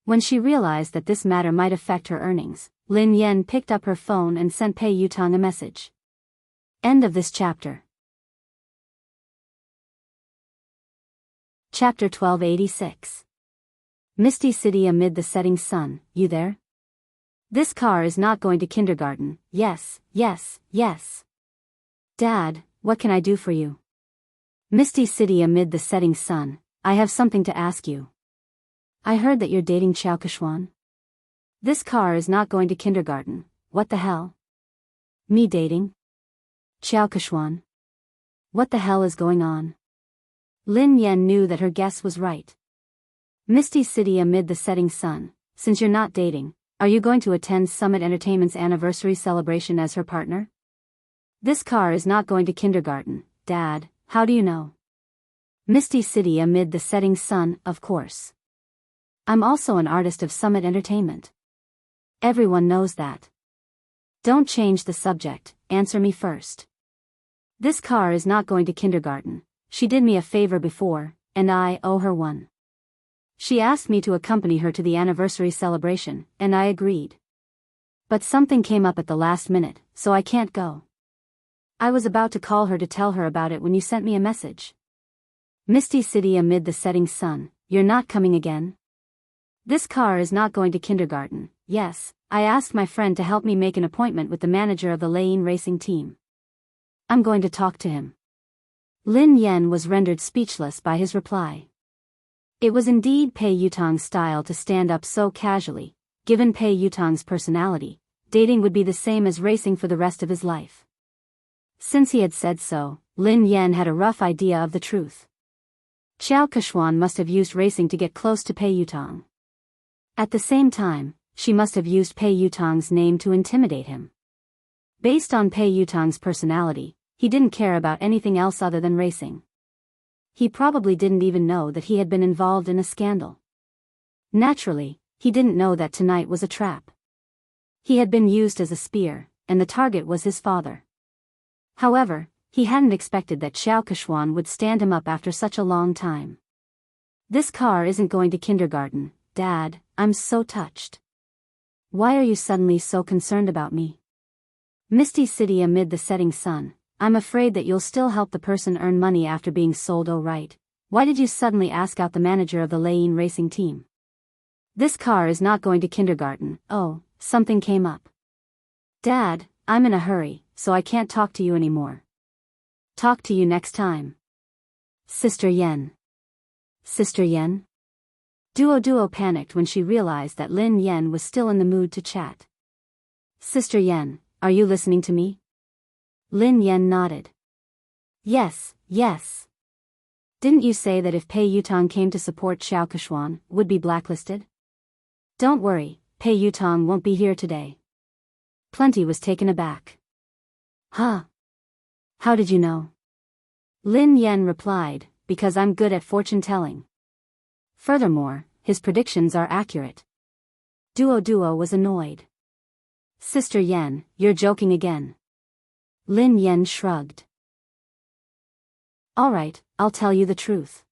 When she realized that this matter might affect her earnings, Lin Yan picked up her phone and sent Pei Yutong a message. End of this chapter. Chapter 1286. Misty City amid the setting sun, you there? This car is not going to kindergarten, yes. Dad, what can I do for you? Misty City amid the setting sun, I have something to ask you. I heard that you're dating Qiao Kexuan. This car is not going to kindergarten, what the hell? Me dating? Qiao Kexuan? What the hell is going on? Lin Yan knew that her guess was right. Misty City amid the setting sun, since you're not dating, are you going to attend Summit Entertainment's anniversary celebration as her partner? This car is not going to kindergarten, Dad, how do you know? Misty City amid the setting sun, of course. I'm also an artist of Summit Entertainment. Everyone knows that. Don't change the subject, answer me first. This car is not going to kindergarten. She did me a favor before, and I owe her one. She asked me to accompany her to the anniversary celebration, and I agreed. But something came up at the last minute, so I can't go. I was about to call her to tell her about it when you sent me a message. Misty City amid the setting sun, you're not coming again? This car is not going to kindergarten, yes, I asked my friend to help me make an appointment with the manager of the Lane racing team. I'm going to talk to him. Lin Yan was rendered speechless by his reply. It was indeed Pei Yutong's style to stand up so casually. Given Pei Yutong's personality, dating would be the same as racing for the rest of his life. Since he had said so, Lin Yan had a rough idea of the truth. Qiao Kexuan must have used racing to get close to Pei Yutong. At the same time, she must have used Pei Yutong's name to intimidate him. Based on Pei Yutang's personality, he didn't care about anything else other than racing. He probably didn't even know that he had been involved in a scandal. Naturally, he didn't know that tonight was a trap. He had been used as a spear, and the target was his father. However, he hadn't expected that Xiao Keshuan would stand him up after such a long time. This car isn't going to kindergarten, Dad, I'm so touched. Why are you suddenly so concerned about me? Misty City amid the setting sun, I'm afraid that you'll still help the person earn money after being sold. Oh right, why did you suddenly ask out the manager of the Lane racing team? This car is not going to kindergarten. Oh, something came up. Dad, I'm in a hurry, so I can't talk to you anymore. Talk to you next time. Sister Yen. Sister Yen? Duo panicked when she realized that Lin Yen was still in the mood to chat. Sister Yen, are you listening to me? Lin Yen nodded. Yes. Didn't you say that if Pei Yutang came to support Xiao Keshuan, would be blacklisted? Don't worry, Pei Yutang won't be here today. Plenty was taken aback. Huh? How did you know? Lin Yen replied, because I'm good at fortune-telling. Furthermore, his predictions are accurate. Duo was annoyed. Sister Yen, you're joking again. Lin Yen shrugged. Alright, I'll tell you the truth.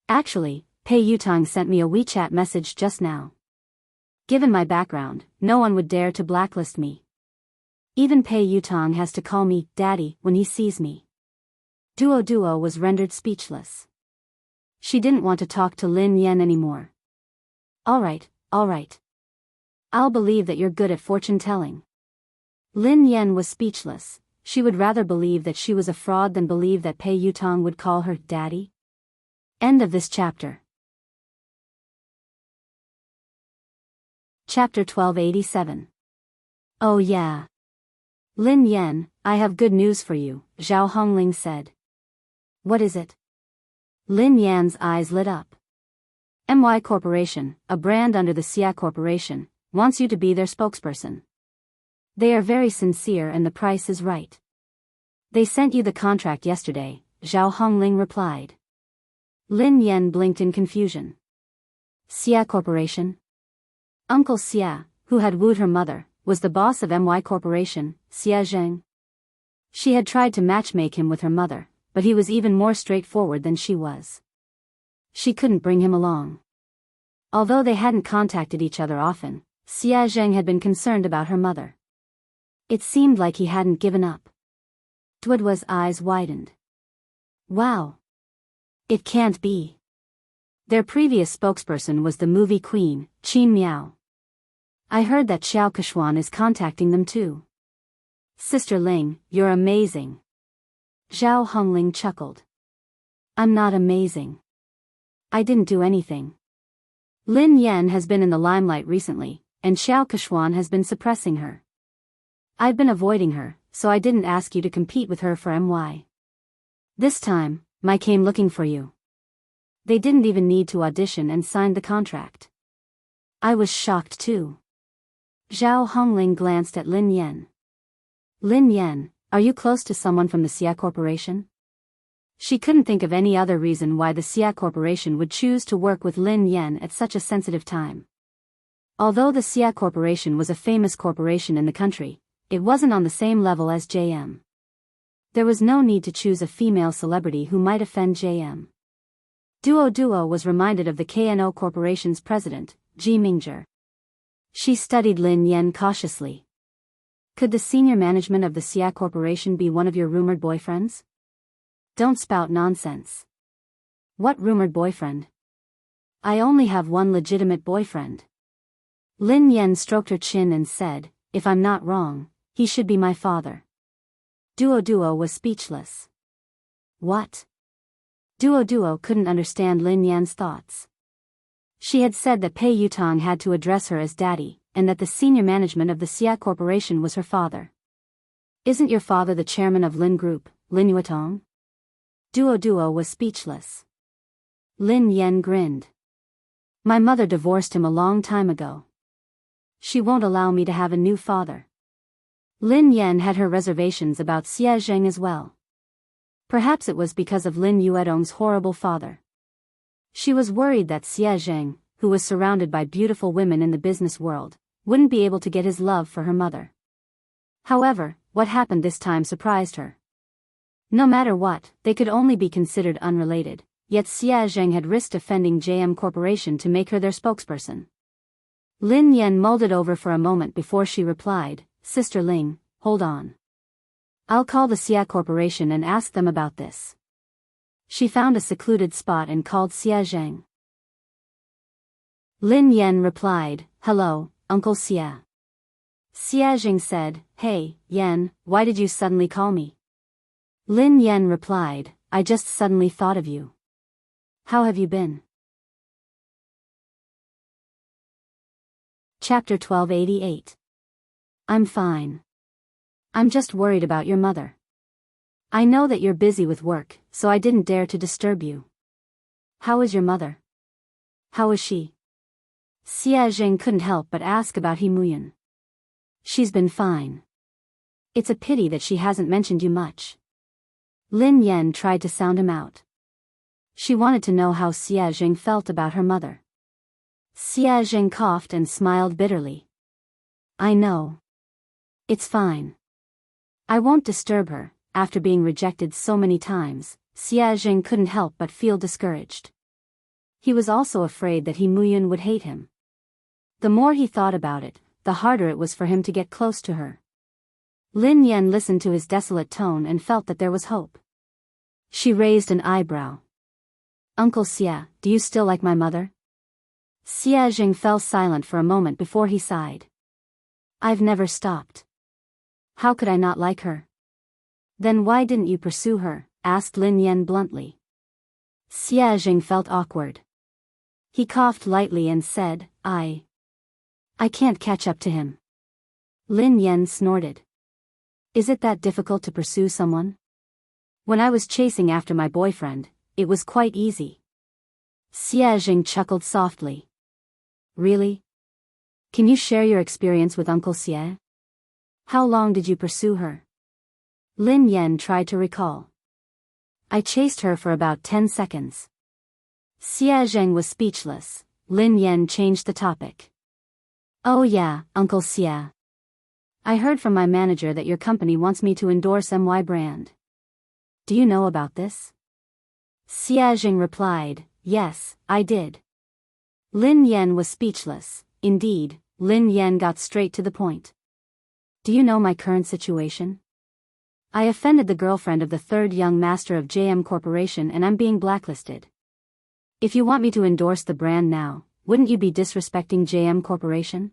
Actually, Pei Yutang sent me a WeChat message just now. Given my background, no one would dare to blacklist me. Even Pei Yutang has to call me Daddy when he sees me. Duo was rendered speechless. She didn't want to talk to Lin Yen anymore. Alright. I'll believe that you're good at fortune-telling. Lin Yen was speechless. She would rather believe that she was a fraud than believe that Pei Yutang would call her Daddy. End of this chapter. Chapter 1287. Oh yeah. Lin Yen, I have good news for you, Zhao Hongling said. What is it? Lin Yan's eyes lit up. MY Corporation, a brand under the Xia Corporation, wants you to be their spokesperson. They are very sincere and the price is right. They sent you the contract yesterday, Zhao Hongling replied. Lin Yen blinked in confusion. Xia Corporation? Uncle Xia, who had wooed her mother, was the boss of MY Corporation, Xia Zheng. She had tried to matchmake him with her mother, but he was even more straightforward than she was. She couldn't bring him along. Although they hadn't contacted each other often, Xia Zheng had been concerned about her mother. It seemed like he hadn't given up. Duoduo's eyes widened. Wow. It can't be. Their previous spokesperson was the movie queen, Qin Miao. I heard that Xiao Keshuan is contacting them too. Sister Ling, you're amazing. Zhao Hongling chuckled. I'm not amazing. I didn't do anything. Lin Yen has been in the limelight recently, and Xiao Keshuan has been suppressing her. I've been avoiding her, so I didn't ask you to compete with her for MY. This time, I came looking for you. They didn't even need to audition and sign the contract. I was shocked too. Zhao Hongling glanced at Lin Yen. Lin Yen, are you close to someone from the Xia Corporation? She couldn't think of any other reason why the Xia Corporation would choose to work with Lin Yen at such a sensitive time. Although the Xia Corporation was a famous corporation in the country, it wasn't on the same level as JM. There was no need to choose a female celebrity who might offend JM. Duo was reminded of the KNO Corporation's president, Ji Mingzhi. She studied Lin Yen cautiously. Could the senior management of the Xia Corporation be one of your rumored boyfriends? Don't spout nonsense. What rumored boyfriend? I only have one legitimate boyfriend. Lin Yen stroked her chin and said, if I'm not wrong, he should be my father. Duo was speechless. What? Duo couldn't understand Lin Yan's thoughts. She had said that Pei Yutang had to address her as daddy, and that the senior management of the Xia Corporation was her father. Isn't your father the chairman of Lin Group, Lin Yuetong? Duo was speechless. Lin Yen grinned. My mother divorced him a long time ago. She won't allow me to have a new father. Lin Yan had her reservations about Xie Zheng as well. Perhaps it was because of Lin Yuedong's horrible father. She was worried that Xie Zheng, who was surrounded by beautiful women in the business world, wouldn't be able to get his love for her mother. However, what happened this time surprised her. No matter what, they could only be considered unrelated, yet Xie Zheng had risked offending JM Corporation to make her their spokesperson. Lin Yan mulled it over for a moment before she replied, "Sister Ling, hold on. I'll call the Xia Corporation and ask them about this." She found a secluded spot and called Xie Zheng. Lin Yan replied, "Hello, Uncle Xie." Xie Zheng said, "Hey, Yan, why did you suddenly call me?" Lin Yan replied, "I just suddenly thought of you. How have you been?" Chapter 1288. I'm fine. I'm just worried about your mother. I know that you're busy with work, so I didn't dare to disturb you. How is your mother? How is she? Xie Zheng couldn't help but ask about He Muyan. She's been fine. It's a pity that she hasn't mentioned you much. Lin Yan tried to sound him out. She wanted to know how Xie Zheng felt about her mother. Xie Zheng coughed and smiled bitterly. I know. It's fine. I won't disturb her. After being rejected so many times, Xie Zheng couldn't help but feel discouraged. He was also afraid that He Muyan would hate him. The more he thought about it, the harder it was for him to get close to her. Lin Yan listened to his desolate tone and felt that there was hope. She raised an eyebrow. Uncle Xie, do you still like my mother? Xie Zheng fell silent for a moment before he sighed. I've never stopped. How could I not like her? Then why didn't you pursue her? Asked Lin Yan bluntly. Xie Zheng felt awkward. He coughed lightly and said, I can't catch up to him. Lin Yan snorted. Is it that difficult to pursue someone? When I was chasing after my boyfriend, it was quite easy. Xie Zheng chuckled softly. Really? Can you share your experience with Uncle Xie? How long did you pursue her? Lin Yan tried to recall. I chased her for about 10 seconds. Xie Zheng was speechless. Lin Yan changed the topic. Oh yeah, Uncle Xie. I heard from my manager that your company wants me to endorse MY brand. Do you know about this? Xie Zheng replied, yes, I did. Lin Yan was speechless. Indeed, Lin Yan got straight to the point. Do you know my current situation? I offended the girlfriend of the third young master of JM Corporation and I'm being blacklisted. If you want me to endorse the brand now, wouldn't you be disrespecting JM Corporation?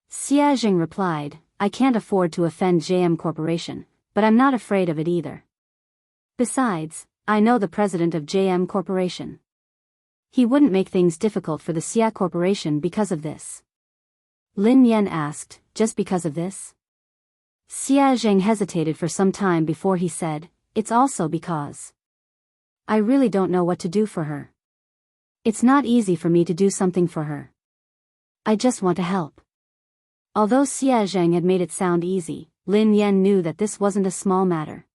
Xie Zheng replied, I can't afford to offend JM Corporation, but I'm not afraid of it either. Besides, I know the president of JM Corporation. He wouldn't make things difficult for the Xia Corporation because of this. Lin Yan asked, just because of this? Xie Zheng hesitated for some time before he said, it's also because. I really don't know what to do for her. It's not easy for me to do something for her. I just want to help. Although Xie Zheng had made it sound easy, Lin Yan knew that this wasn't a small matter.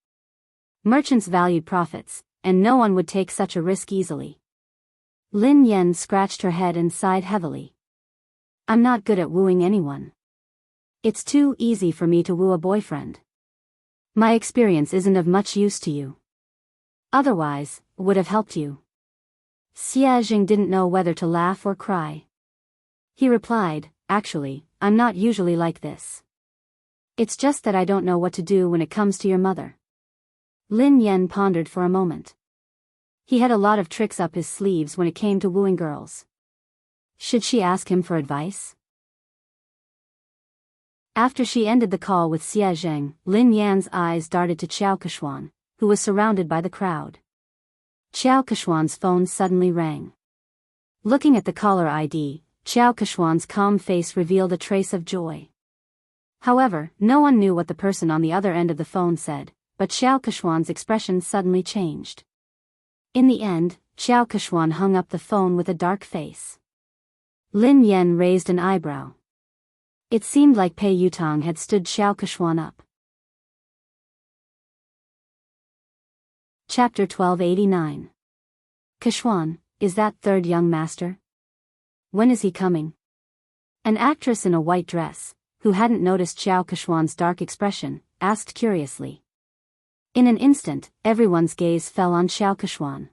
Merchants valued profits, and no one would take such a risk easily. Lin Yan scratched her head and sighed heavily. I'm not good at wooing anyone. It's too easy for me to woo a boyfriend. My experience isn't of much use to you. Otherwise, would have helped you. Xie Zheng didn't know whether to laugh or cry. He replied, actually, I'm not usually like this. It's just that I don't know what to do when it comes to your mother. Lin Yan pondered for a moment. He had a lot of tricks up his sleeves when it came to wooing girls. Should she ask him for advice? After she ended the call with Xie Zheng, Lin Yan's eyes darted to Qiao Keshuan, who was surrounded by the crowd. Qiao Keshuan's phone suddenly rang. Looking at the caller ID, Qiao Keshuan's calm face revealed a trace of joy. However, no one knew what the person on the other end of the phone said, but Qiao Keshuan's expression suddenly changed. In the end, Qiao Keshuan hung up the phone with a dark face. Lin Yan raised an eyebrow. It seemed like Pei Yutong had stood Xiao Kechuan up. Chapter 1289. Kechuan, is that third young master? When is he coming? An actress in a white dress, who hadn't noticed Xiao Kechuan's dark expression, asked curiously. In an instant, everyone's gaze fell on Xiao Kechuan.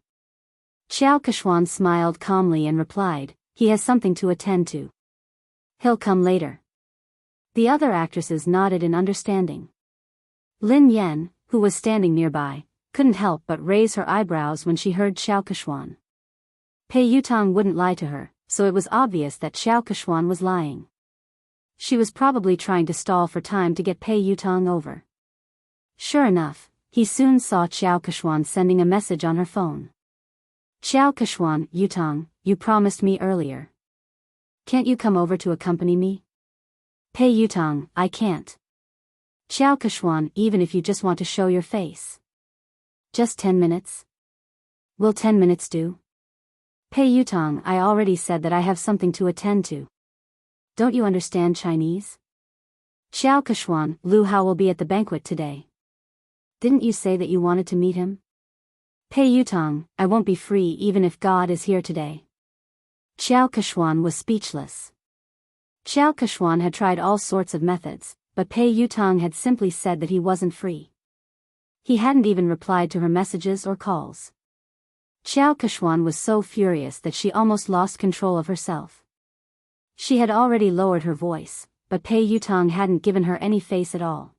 Xiao Kechuan smiled calmly and replied, he has something to attend to. He'll come later. The other actresses nodded in understanding. Lin Yan, who was standing nearby, couldn't help but raise her eyebrows when she heard Xiao Kechuan. Pei Yutong wouldn't lie to her, so it was obvious that Xiao Kechuan was lying. She was probably trying to stall for time to get Pei Yutong over. Sure enough, he soon saw Xiao Kechuan sending a message on her phone. Xiao Kechuan, Yutong, you promised me earlier. Can't you come over to accompany me? Pei Yutong, I can't. Xiao Kechuan, even if you just want to show your face. Just 10 minutes? Will 10 minutes do? Pei Yutong, I already said that I have something to attend to. Don't you understand Chinese? Xiao Kechuan, Lu Hao will be at the banquet today. Didn't you say that you wanted to meet him? Pei Yutong, I won't be free even if God is here today. Xiao Kechuan was speechless. Xiao Kechuan had tried all sorts of methods, but Pei Yutong had simply said that he wasn't free. He hadn't even replied to her messages or calls. Xiao Kechuan was so furious that she almost lost control of herself. She had already lowered her voice, but Pei Yutong hadn't given her any face at all.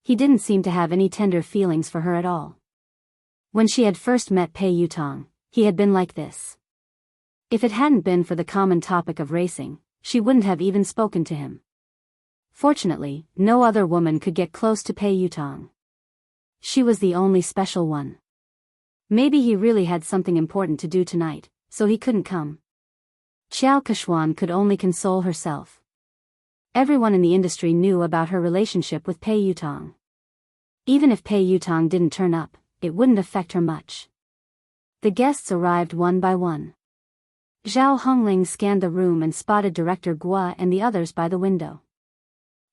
He didn't seem to have any tender feelings for her at all. When she had first met Pei Yutong, he had been like this. If it hadn't been for the common topic of racing, she wouldn't have even spoken to him. Fortunately, no other woman could get close to Pei Yutong. She was the only special one. Maybe he really had something important to do tonight, so he couldn't come. Xiao Kechuan could only console herself. Everyone in the industry knew about her relationship with Pei Yutong. Even if Pei Yutong didn't turn up, it wouldn't affect her much. The guests arrived one by one. Zhao Hongling scanned the room and spotted director Guo and the others by the window.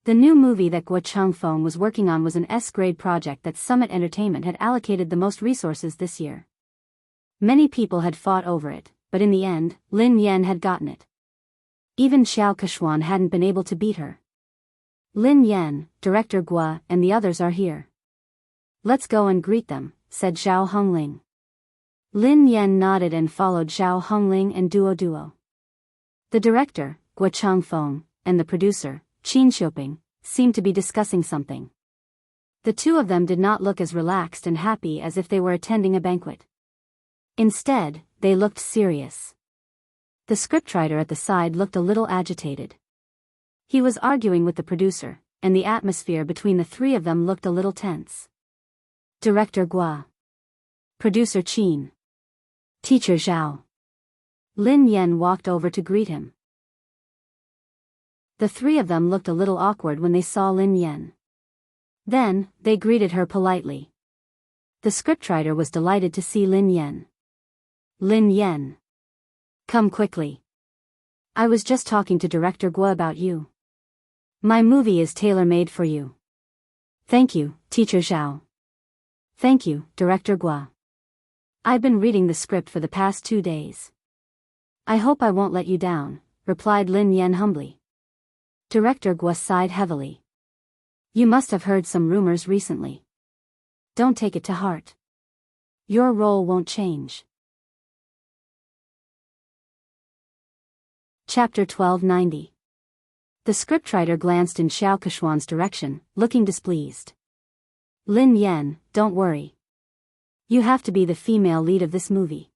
The new movie that Guo Changfeng was working on was an S-grade project that Summit Entertainment had allocated the most resources this year. Many people had fought over it, but in the end, Lin Yan had gotten it. Even Xiao Kechuan hadn't been able to beat her. Lin Yan, director Guo, and the others are here. Let's go and greet them, said Zhao Hongling. Lin Yan nodded and followed Zhao Hongling and Duo. The director, Guo Changfeng, and the producer, Qin Xiuping, seemed to be discussing something. The two of them did not look as relaxed and happy as if they were attending a banquet. Instead, they looked serious. The scriptwriter at the side looked a little agitated. He was arguing with the producer, and the atmosphere between the three of them looked a little tense. Director Guo. Producer Qin. Teacher Zhao. Lin Yan walked over to greet him. The three of them looked a little awkward when they saw Lin Yan. Then, they greeted her politely. The scriptwriter was delighted to see Lin Yan. Lin Yan. Come quickly. I was just talking to Director Guo about you. My movie is tailor-made for you. Thank you, Teacher Zhao. Thank you, Director Guo. I've been reading the script for the past 2 days. I hope I won't let you down, replied Lin Yan humbly. Director Guo sighed heavily. You must have heard some rumors recently. Don't take it to heart. Your role won't change. Chapter 1290. The scriptwriter glanced in Xiao Kechuan's direction, looking displeased. Lin Yan, don't worry. You have to be the female lead of this movie.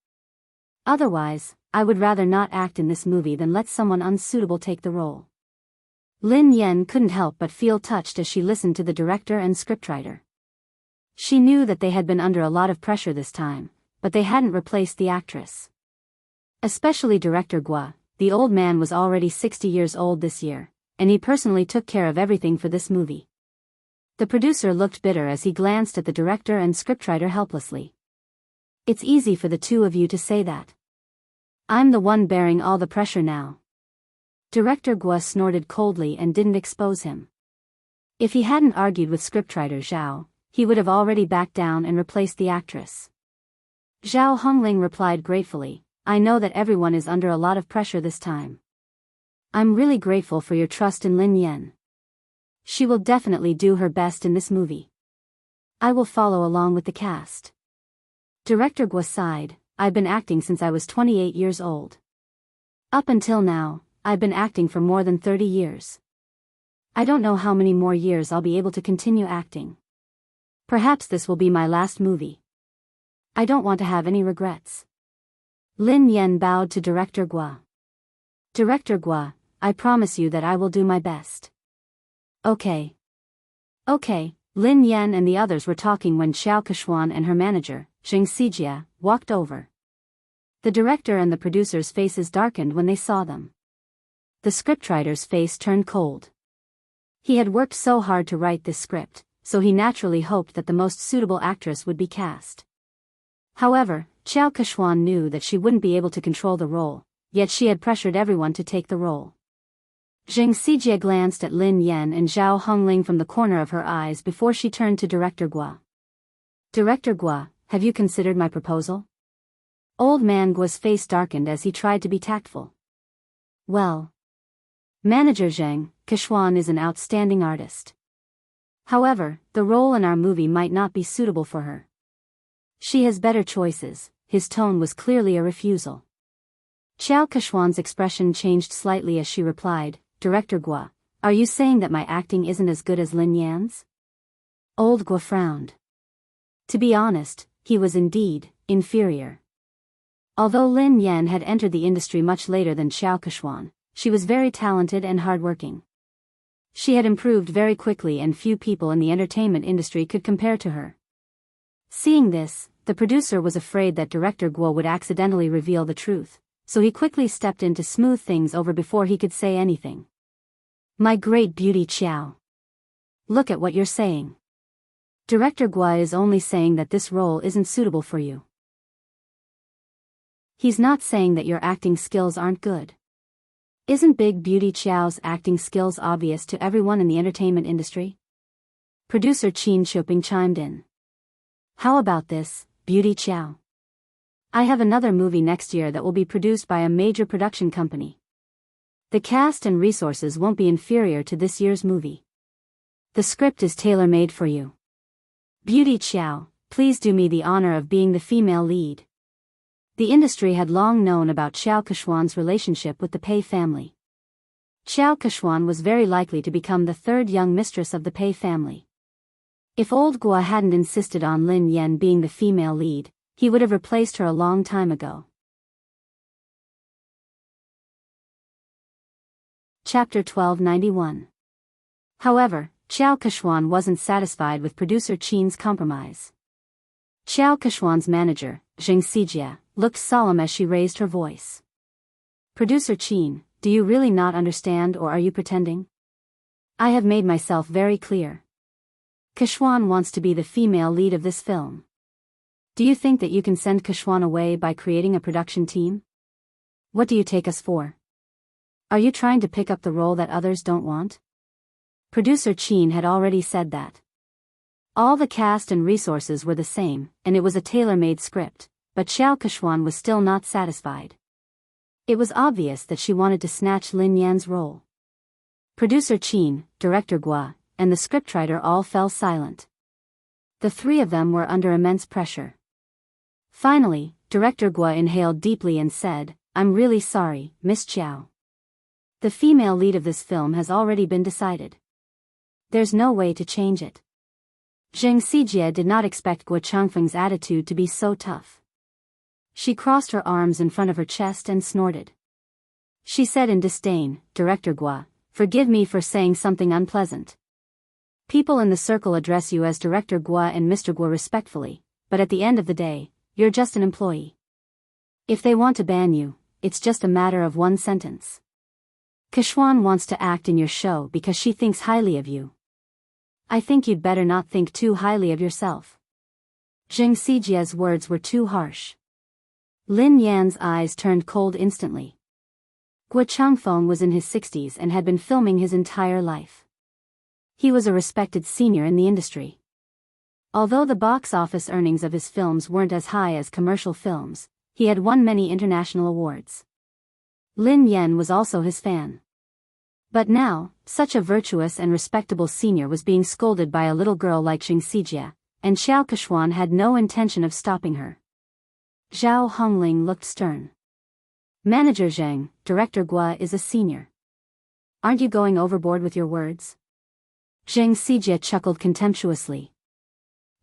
Otherwise, I would rather not act in this movie than let someone unsuitable take the role. Lin Yan couldn't help but feel touched as she listened to the director and scriptwriter. She knew that they had been under a lot of pressure this time, but they hadn't replaced the actress. Especially Director Guo, the old man was already 60 years old this year, and he personally took care of everything for this movie. The producer looked bitter as he glanced at the director and scriptwriter helplessly. It's easy for the two of you to say that. I'm the one bearing all the pressure now. Director Guo snorted coldly and didn't expose him. If he hadn't argued with scriptwriter Zhao, he would have already backed down and replaced the actress. Zhao Hongling replied gratefully, I know that everyone is under a lot of pressure this time. I'm really grateful for your trust in Lin Yan. She will definitely do her best in this movie. I will follow along with the cast. Director Guo sighed, I've been acting since I was 28 years old. Up until now, I've been acting for more than 30 years. I don't know how many more years I'll be able to continue acting. Perhaps this will be my last movie. I don't want to have any regrets. Lin Yan bowed to Director Guo. Director Guo, I promise you that I will do my best. Okay. Okay, Lin Yan and the others were talking when Xiao Kechuan and her manager, Zheng Xijia, walked over. The director and the producer's faces darkened when they saw them. The scriptwriter's face turned cold. He had worked so hard to write this script, so he naturally hoped that the most suitable actress would be cast. However, Xiao Kechuan knew that she wouldn't be able to control the role, yet she had pressured everyone to take the role. Zheng Xijia glanced at Lin Yan and Zhao Hongling from the corner of her eyes before she turned to Director Guo. Director Guo, have you considered my proposal? Old man Guo's face darkened as he tried to be tactful. Well, Manager Zheng, Kechuan is an outstanding artist. However, the role in our movie might not be suitable for her. She has better choices. His tone was clearly a refusal. Xiao Kechuan's expression changed slightly as she replied, Director Guo, are you saying that my acting isn't as good as Lin Yan's? Old Guo frowned. To be honest, he was indeed inferior. Although Lin Yan had entered the industry much later than Xiao Kechuan, she was very talented and hardworking. She had improved very quickly and few people in the entertainment industry could compare to her. Seeing this, the producer was afraid that Director Guo would accidentally reveal the truth, so he quickly stepped in to smooth things over before he could say anything. My great beauty Xiao. Look at what you're saying. Director Guo is only saying that this role isn't suitable for you. He's not saying that your acting skills aren't good. Isn't Big Beauty Xiao's acting skills obvious to everyone in the entertainment industry? Producer Qin Shuping chimed in. How about this, Beauty Xiao? I have another movie next year that will be produced by a major production company. The cast and resources won't be inferior to this year's movie. The script is tailor-made for you. Beauty Xiao, please do me the honor of being the female lead. The industry had long known about Xiao Kechuan's relationship with the Pei family. Xiao Kechuan was very likely to become the third young mistress of the Pei family. If old Guo hadn't insisted on Lin Yan being the female lead, he would have replaced her a long time ago. Chapter 1291. However, Xiao Kechuan wasn't satisfied with producer Qin's compromise. Xiao Kechuan's manager, Zheng Xijia, looked solemn as she raised her voice. Producer Qin, do you really not understand or are you pretending? I have made myself very clear. Kechuan wants to be the female lead of this film. Do you think that you can send Kechuan away by creating a production team? What do you take us for? Are you trying to pick up the role that others don't want? Producer Qin had already said that. All the cast and resources were the same, and it was a tailor-made script, but Xiao Kechuan was still not satisfied. It was obvious that she wanted to snatch Lin Yan's role. Producer Qin, Director Guo, and the scriptwriter all fell silent. The three of them were under immense pressure. Finally, Director Guo inhaled deeply and said, I'm really sorry, Miss Xiao. The female lead of this film has already been decided. There's no way to change it. Zheng Xijia did not expect Guo Changfeng's attitude to be so tough. She crossed her arms in front of her chest and snorted. She said in disdain, Director Guo, forgive me for saying something unpleasant. People in the circle address you as Director Guo and Mr. Guo respectfully, but at the end of the day, you're just an employee. If they want to ban you, it's just a matter of one sentence. Kechuan wants to act in your show because she thinks highly of you. I think you'd better not think too highly of yourself. Zheng Xijia's words were too harsh. Lin Yan's eyes turned cold instantly. Guo Changfeng was in his 60s and had been filming his entire life. He was a respected senior in the industry. Although the box office earnings of his films weren't as high as commercial films, he had won many international awards. Lin Yan was also his fan. But now, such a virtuous and respectable senior was being scolded by a little girl like Xing Xijie, and Xiao Keshuan had no intention of stopping her. Zhao Hongling looked stern. Manager Zheng, Director Guo is a senior. Aren't you going overboard with your words? Xing Xijie chuckled contemptuously.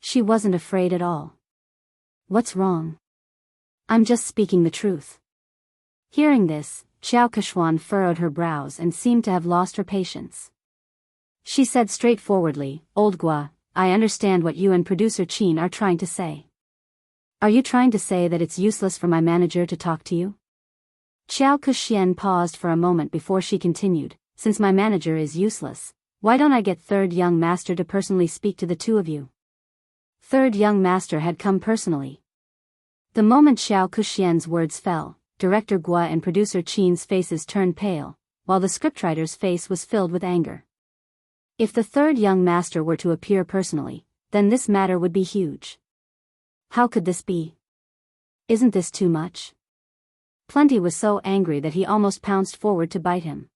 She wasn't afraid at all. What's wrong? I'm just speaking the truth. Hearing this, Xiao Keshuan furrowed her brows and seemed to have lost her patience. She said straightforwardly, Old Guo, I understand what you and producer Qin are trying to say. Are you trying to say that it's useless for my manager to talk to you? Xiao Kexian paused for a moment before she continued, since my manager is useless, why don't I get third young master to personally speak to the two of you? Third young master had come personally. The moment Xiao Kexian's words fell, Director Guo and producer Qin's faces turned pale, while the scriptwriter's face was filled with anger. If the third young master were to appear personally, then this matter would be huge. How could this be? Isn't this too much? Plenty was so angry that he almost pounced forward to bite him.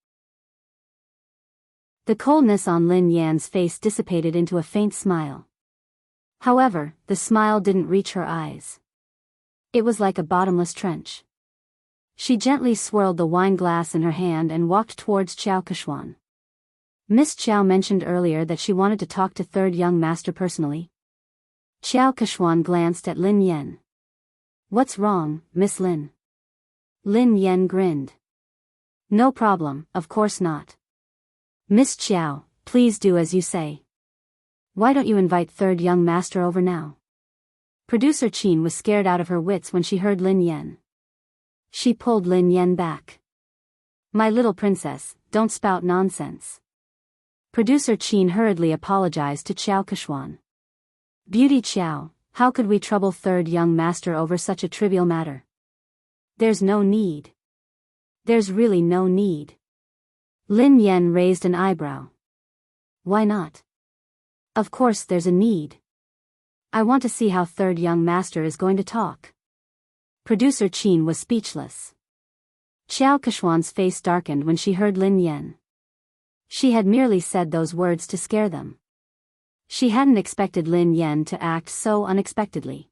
The coldness on Lin Yan's face dissipated into a faint smile. However, the smile didn't reach her eyes. It was like a bottomless trench. She gently swirled the wine glass in her hand and walked towards Xiao Keshuan. Miss Xiao mentioned earlier that she wanted to talk to third young master personally. Xiao Keshuan glanced at Lin Yan. What's wrong, Miss Lin? Lin Yan grinned. No problem, of course not. Miss Xiao, please do as you say. Why don't you invite third young master over now? Producer Qin was scared out of her wits when she heard Lin Yan. She pulled Lin Yan back. My little princess, don't spout nonsense. Producer Qin hurriedly apologized to Xiao Keshuan. Beauty Xiao, how could we trouble third young master over such a trivial matter? There's no need. There's really no need. Lin Yan raised an eyebrow. Why not? Of course there's a need. I want to see how third young master is going to talk. Producer Qin was speechless. Xiao Keshuan's face darkened when she heard Lin Yan. She had merely said those words to scare them. She hadn't expected Lin Yan to act so unexpectedly.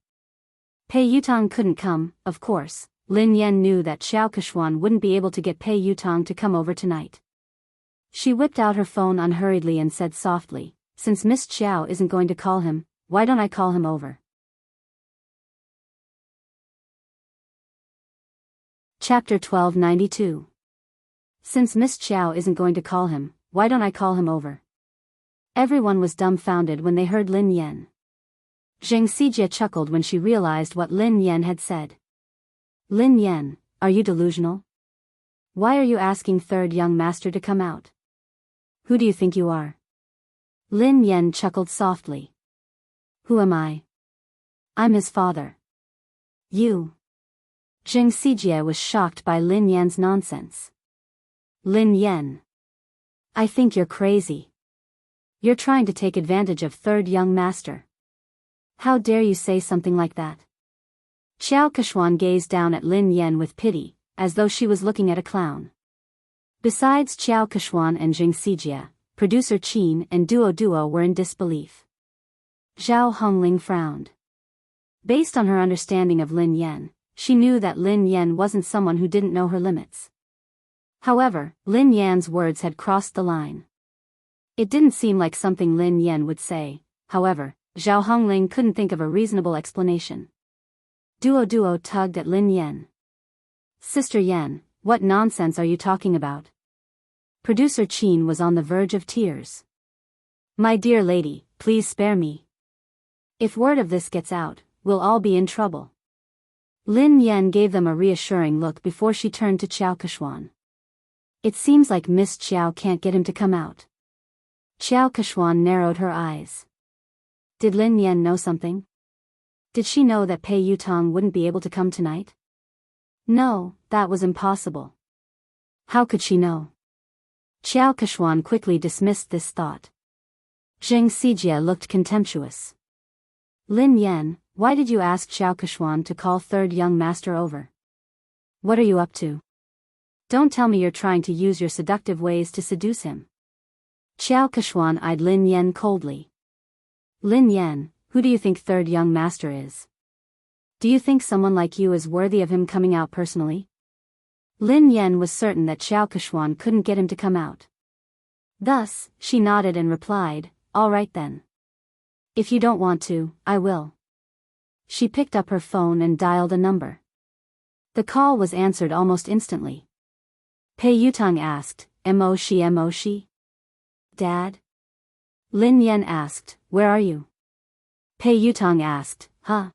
Pei Yutong couldn't come, of course. Lin Yan knew that Xiao Keshuan wouldn't be able to get Pei Yutong to come over tonight. She whipped out her phone unhurriedly and said softly, since Miss Xiao isn't going to call him, why don't I call him over? Chapter 1292. Since Miss Xiao isn't going to call him, why don't I call him over? Everyone was dumbfounded when they heard Lin Yan. Zheng Xijie chuckled when she realized what Lin Yan had said. Lin Yan, are you delusional? Why are you asking third young master to come out? Who do you think you are? Lin Yan chuckled softly. Who am I? I'm his father. You. Zheng Xijie was shocked by Lin Yan's nonsense. Lin Yan. I think you're crazy. You're trying to take advantage of third young master. How dare you say something like that? Xiao Keshuan gazed down at Lin Yan with pity, as though she was looking at a clown. Besides Xiao Keshuan and Zheng Xijie, producer Qin and Duo were in disbelief. Zhao Hongling frowned. Based on her understanding of Lin Yan, she knew that Lin Yan wasn't someone who didn't know her limits. However, Lin Yan's words had crossed the line. It didn't seem like something Lin Yan would say. However, Zhao Hongling couldn't think of a reasonable explanation. Duo tugged at Lin Yan. Sister Yan, what nonsense are you talking about? Producer Qin was on the verge of tears. My dear lady, please spare me. If word of this gets out, we'll all be in trouble. Lin Yan gave them a reassuring look before she turned to Xiao Keshuan. It seems like Miss Xiao can't get him to come out. Xiao Keshuan narrowed her eyes. Did Lin Yan know something? Did she know that Pei Yutong wouldn't be able to come tonight? No, that was impossible. How could she know? Xiao Keshuan quickly dismissed this thought. Zheng Sijie looked contemptuous. Lin Yan, why did you ask Xiao Keshuan to call third young master over? What are you up to? Don't tell me you're trying to use your seductive ways to seduce him. Xiao Keshuan eyed Lin Yan coldly. Lin Yan, who do you think third young master is? Do you think someone like you is worthy of him coming out personally? Lin Yan was certain that Xiao Keshuan couldn't get him to come out. Thus, she nodded and replied, all right then. If you don't want to, I will. She picked up her phone and dialed a number. The call was answered almost instantly. Pei Yutang asked, Mo shi? Dad? Lin Yan asked, where are you? Pei Yutang asked, huh?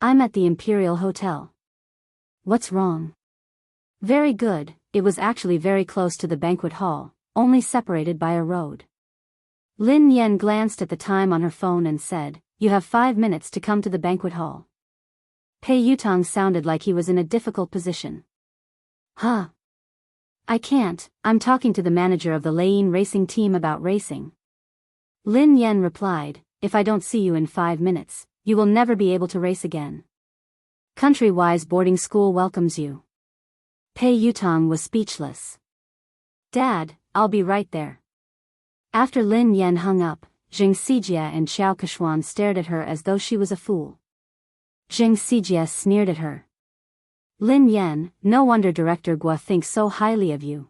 I'm at the Imperial Hotel. What's wrong? Very good, it was actually very close to the banquet hall, only separated by a road. Lin Yan glanced at the time on her phone and said, you have 5 minutes to come to the banquet hall. Pei Yutang sounded like he was in a difficult position. Huh? I can't, I'm talking to the manager of the Lane racing team about racing. Lin Yan replied, if I don't see you in 5 minutes, you will never be able to race again. Country-wise boarding school welcomes you. Pei Yutang was speechless. Dad, I'll be right there. After Lin Yan hung up, Zheng Sijie and Xiao Keshuan stared at her as though she was a fool. Zheng Sijie sneered at her. Lin Yan, no wonder Director Guo thinks so highly of you.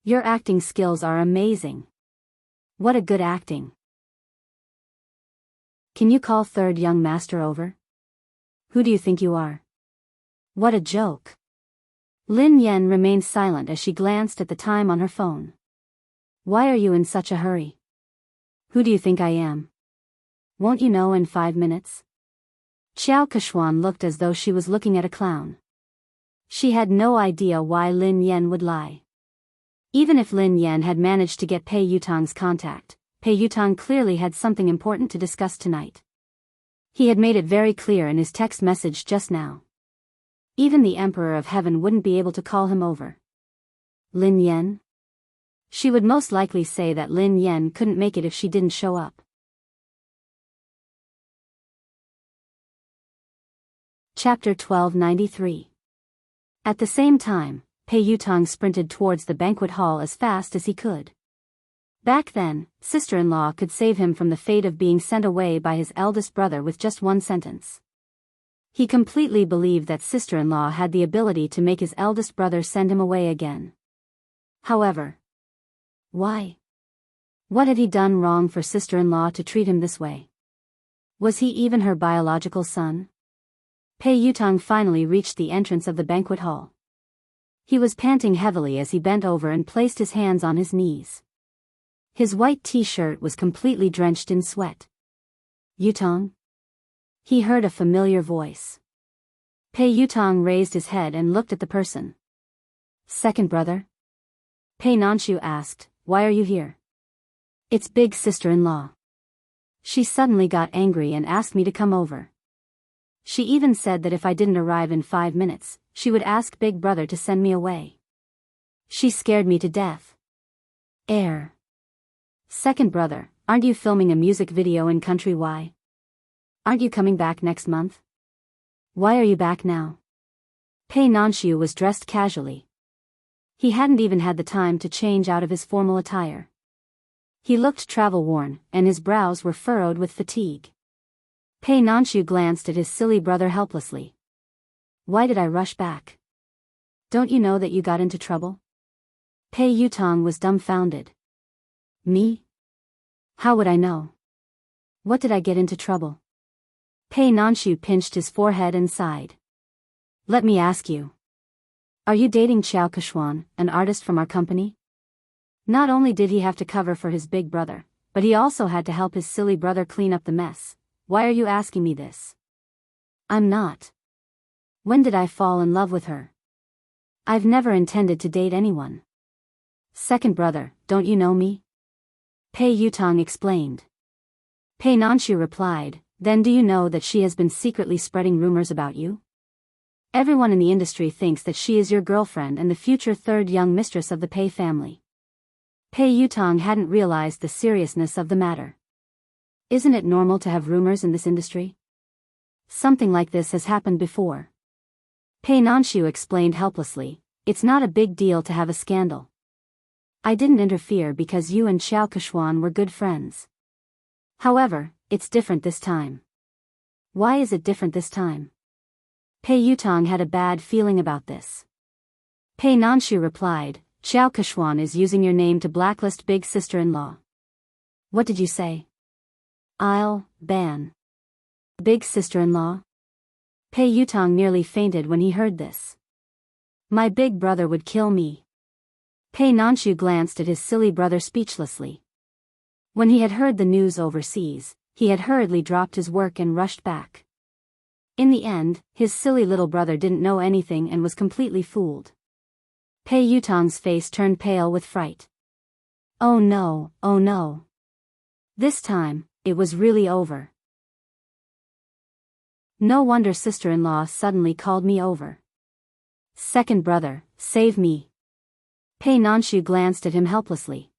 Your acting skills are amazing. What a good acting. Can you call third young master over? Who do you think you are? What a joke. Lin Yan remained silent as she glanced at the time on her phone. Why are you in such a hurry? Who do you think I am? Won't you know in 5 minutes? Xiao Keshuan looked as though she was looking at a clown. She had no idea why Lin Yan would lie. Even if Lin Yan had managed to get Pei Yutang's contact, Pei Yutang clearly had something important to discuss tonight. He had made it very clear in his text message just now. Even the Emperor of Heaven wouldn't be able to call him over. Lin Yan? She would most likely say that Lin Yan couldn't make it if she didn't show up. Chapter 1293. At the same time, Pei Yutang sprinted towards the banquet hall as fast as he could. Back then, sister-in-law could save him from the fate of being sent away by his eldest brother with just one sentence. He completely believed that sister-in-law had the ability to make his eldest brother send him away again. However, why? What had he done wrong for sister-in-law to treat him this way? Was he even her biological son? Pei Yutang finally reached the entrance of the banquet hall. He was panting heavily as he bent over and placed his hands on his knees. His white t-shirt was completely drenched in sweat. Yutang? He heard a familiar voice. Pei Yutang raised his head and looked at the person. Second brother? Pei Nanshu asked, why are you here? It's big sister-in-law. She suddenly got angry and asked me to come over. She even said that if I didn't arrive in 5 minutes, she would ask big brother to send me away. She scared me to death. Second brother, aren't you filming a music video in Country Y? Aren't you coming back next month? Why are you back now? Pei Nanshu was dressed casually. He hadn't even had the time to change out of his formal attire. He looked travel-worn, and his brows were furrowed with fatigue. Pei Nanshu glanced at his silly brother helplessly. Why did I rush back? Don't you know that you got into trouble? Pei Yutang was dumbfounded. Me? How would I know? What did I get into trouble? Pei Nanshu pinched his forehead and sighed. Let me ask you. Are you dating Xiao Keshuan, an artist from our company? Not only did he have to cover for his big brother, but he also had to help his silly brother clean up the mess. Why are you asking me this? I'm not. When did I fall in love with her? I've never intended to date anyone. Second brother, don't you know me? Pei Yutang explained. Pei Nanshu replied, then do you know that she has been secretly spreading rumors about you? Everyone in the industry thinks that she is your girlfriend and the future third young mistress of the Pei family. Pei Yutong hadn't realized the seriousness of the matter. Isn't it normal to have rumors in this industry? Something like this has happened before. Pei Nanshu explained helplessly, it's not a big deal to have a scandal. I didn't interfere because you and Xiao Keshuan were good friends. However, it's different this time. Why is it different this time? Pei Yutong had a bad feeling about this. Pei Nanshu replied, Xiao Keshuan is using your name to blacklist big sister-in-law. What did you say? I'll ban big sister-in-law? Pei Yutong nearly fainted when he heard this. My big brother would kill me. Pei Nanshu glanced at his silly brother speechlessly. When he had heard the news overseas, he had hurriedly dropped his work and rushed back. In the end, his silly little brother didn't know anything and was completely fooled. Pei Yutong's face turned pale with fright. Oh no, oh no. This time, it was really over. No wonder sister-in-law suddenly called me over. Second brother, save me. Pei Nanshu glanced at him helplessly.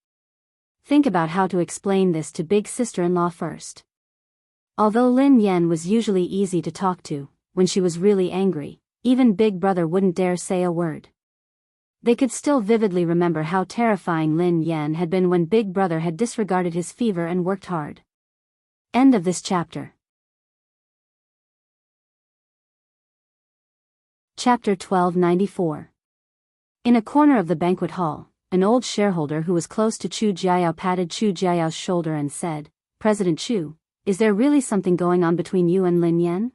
Think about how to explain this to big sister-in-law first. Although Lin Yan was usually easy to talk to, when she was really angry, even big brother wouldn't dare say a word. They could still vividly remember how terrifying Lin Yan had been when big brother had disregarded his fever and worked hard. End of this chapter. Chapter 1294. In a corner of the banquet hall, an old shareholder who was close to Chu Jiayao patted Chu Jiayao's shoulder and said, President Chu, is there really something going on between you and Lin Yan?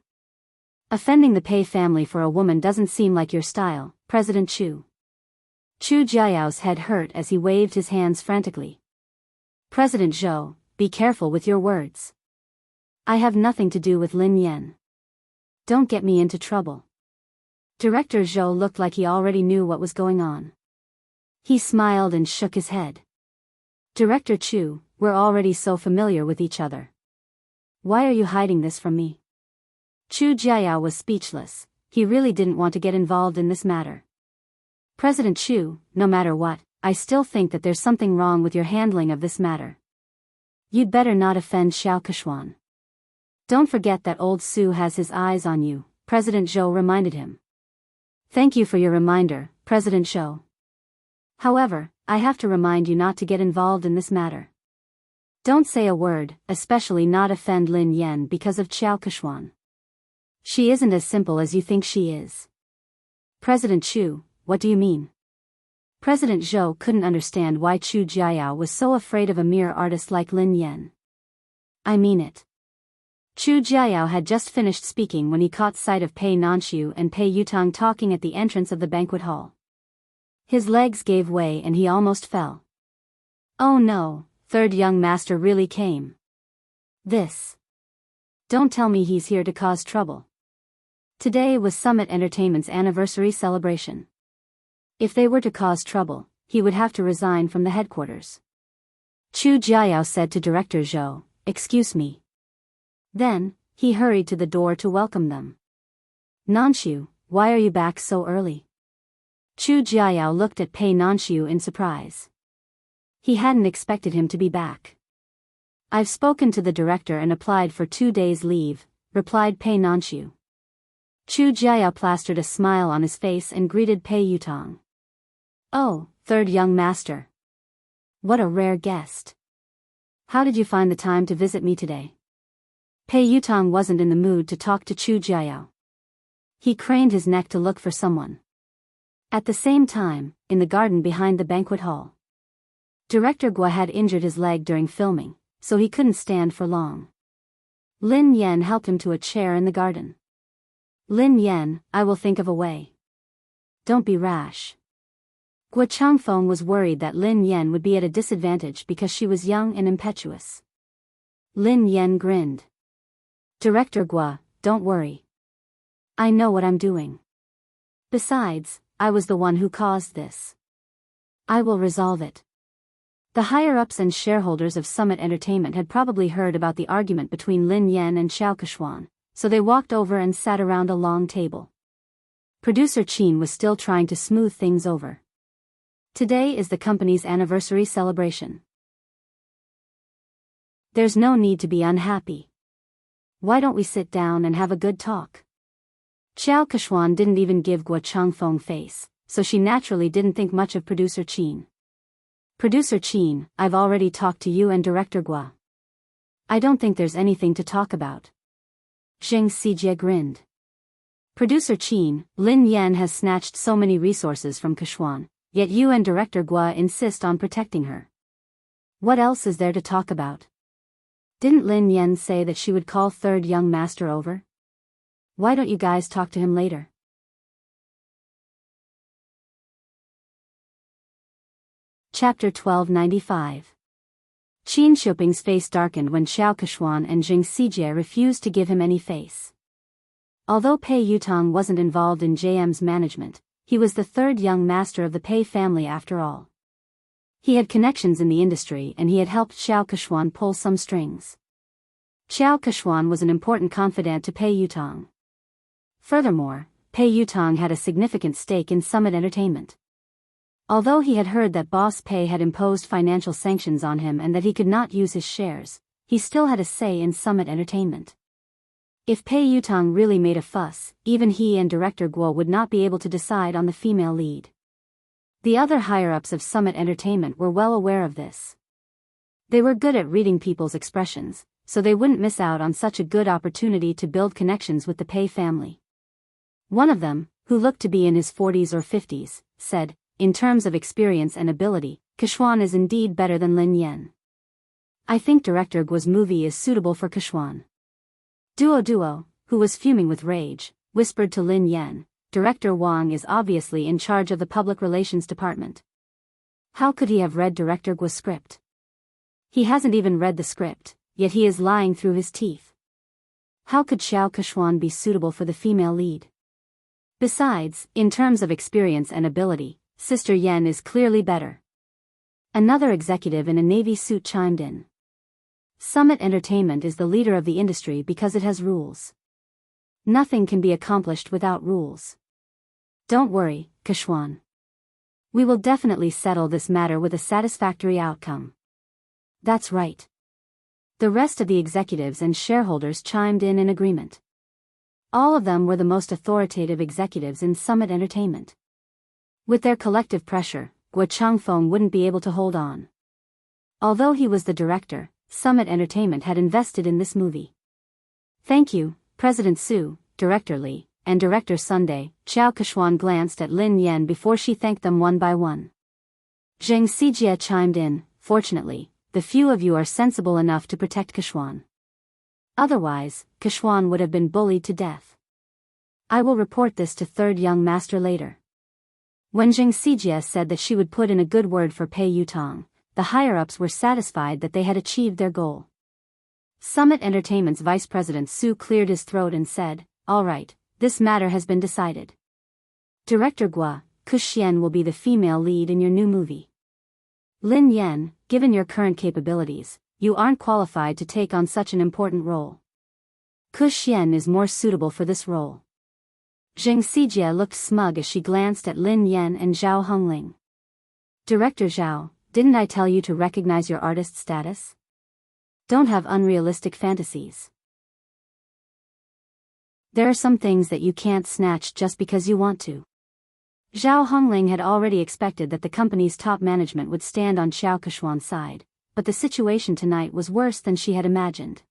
Offending the Pei family for a woman doesn't seem like your style, President Chu. Chu Jiayao's head hurt as he waved his hands frantically. President Zhou, be careful with your words. I have nothing to do with Lin Yan. Don't get me into trouble. Director Zhou looked like he already knew what was going on. He smiled and shook his head. Director Chu, we're already so familiar with each other. Why are you hiding this from me? Chu Jiayao was speechless. He really didn't want to get involved in this matter. President Chu, no matter what, I still think that there's something wrong with your handling of this matter. You'd better not offend Xiao Keshuan. Don't forget that old Su has his eyes on you, President Zhou reminded him. Thank you for your reminder, President Zhou. However, I have to remind you not to get involved in this matter. Don't say a word, especially not offend Lin Yan because of Xiao Keshuan. She isn't as simple as you think she is. President Chu, what do you mean? President Zhou couldn't understand why Chu Jiayao was so afraid of a mere artist like Lin Yan. I mean it. Chu Jiayao had just finished speaking when he caught sight of Pei Nanshu and Pei Yutong talking at the entrance of the banquet hall. His legs gave way and he almost fell. Oh no, third young master really came. This. Don't tell me he's here to cause trouble. Today was Summit Entertainment's anniversary celebration. If they were to cause trouble, he would have to resign from the headquarters. Chu Jiayao said to Director Zhou, excuse me. Then, he hurried to the door to welcome them. Nanshu, why are you back so early? Chu Jiayao looked at Pei Nanshu in surprise. He hadn't expected him to be back. I've spoken to the director and applied for 2 days' leave, replied Pei Nanshu. Chu Jiayao plastered a smile on his face and greeted Pei Yutong. Oh, third young master. What a rare guest. How did you find the time to visit me today? Pei Yutong wasn't in the mood to talk to Chu Jiayao. He craned his neck to look for someone. At the same time, in the garden behind the banquet hall, Director Gua had injured his leg during filming, so he couldn't stand for long. Lin Yan helped him to a chair in the garden. Lin Yan, I will think of a way. Don't be rash. Gua Changfeng was worried that Lin Yan would be at a disadvantage because she was young and impetuous. Lin Yan grinned. Director Gua, don't worry. I know what I'm doing. Besides, I was the one who caused this. I will resolve it. The higher-ups and shareholders of Summit Entertainment had probably heard about the argument between Lin Yan and Xiao Keshuan, so they walked over and sat around a long table. Producer Qin was still trying to smooth things over. Today is the company's anniversary celebration. There's no need to be unhappy. Why don't we sit down and have a good talk? Xiao Keshuan didn't even give Guo Changfeng face, so she naturally didn't think much of Producer Qin. Producer Qin, I've already talked to you and Director Guo. I don't think there's anything to talk about. Zheng Xijie grinned. Producer Qin, Lin Yan has snatched so many resources from Keshuan, yet you and Director Guo insist on protecting her. What else is there to talk about? Didn't Lin Yan say that she would call third young master over? Why don't you guys talk to him later? Chapter 1295. Qin Shuping's face darkened when Xiao Keshuan and Zheng Xijie refused to give him any face. Although Pei Yutong wasn't involved in JM's management, he was the third young master of the Pei family after all. He had connections in the industry and he had helped Xiao Keshuan pull some strings. Xiao Keshuan was an important confidant to Pei Yutong. Furthermore, Pei Yutong had a significant stake in Summit Entertainment. Although he had heard that Boss Pei had imposed financial sanctions on him and that he could not use his shares, he still had a say in Summit Entertainment. If Pei Yutong really made a fuss, even he and Director Guo would not be able to decide on the female lead. The other higher-ups of Summit Entertainment were well aware of this. They were good at reading people's expressions, so they wouldn't miss out on such a good opportunity to build connections with the Pei family. One of them, who looked to be in his 40s or 50s, said, in terms of experience and ability, Keshuan is indeed better than Lin Yan. I think Director Guo's movie is suitable for Keshuan. Duo, who was fuming with rage, whispered to Lin Yan, Director Wang is obviously in charge of the public relations department. How could he have read Director Guo's script? He hasn't even read the script, yet he is lying through his teeth. How could Xiao Keshuan be suitable for the female lead? Besides, in terms of experience and ability, Sister Yen is clearly better. Another executive in a navy suit chimed in. Summit Entertainment is the leader of the industry because it has rules. Nothing can be accomplished without rules. Don't worry, Keshuan. We will definitely settle this matter with a satisfactory outcome. That's right. The rest of the executives and shareholders chimed in agreement. All of them were the most authoritative executives in Summit Entertainment. With their collective pressure, Guo Changfeng wouldn't be able to hold on. Although he was the director, Summit Entertainment had invested in this movie. Thank you, President Su, Director Li, and Director Sunday. Xiao Keshuan glanced at Lin Yan before she thanked them one by one. Zheng Xijie chimed in, fortunately, the few of you are sensible enough to protect Keshuan. Otherwise, Keshuan would have been bullied to death. I will report this to third young master later. When Zheng Xijie said that she would put in a good word for Pei Yutong, the higher-ups were satisfied that they had achieved their goal. Summit Entertainment's Vice President Su cleared his throat and said, all right, this matter has been decided. Director Guo, Kuxian will be the female lead in your new movie. Lin Yan, given your current capabilities, you aren't qualified to take on such an important role. Kuxian is more suitable for this role. Zheng Xijie looked smug as she glanced at Lin Yan and Zhao Hongling. Director Zhao, didn't I tell you to recognize your artist status? Don't have unrealistic fantasies. There are some things that you can't snatch just because you want to. Zhao Hongling had already expected that the company's top management would stand on Xiao Keshuan's side, but the situation tonight was worse than she had imagined.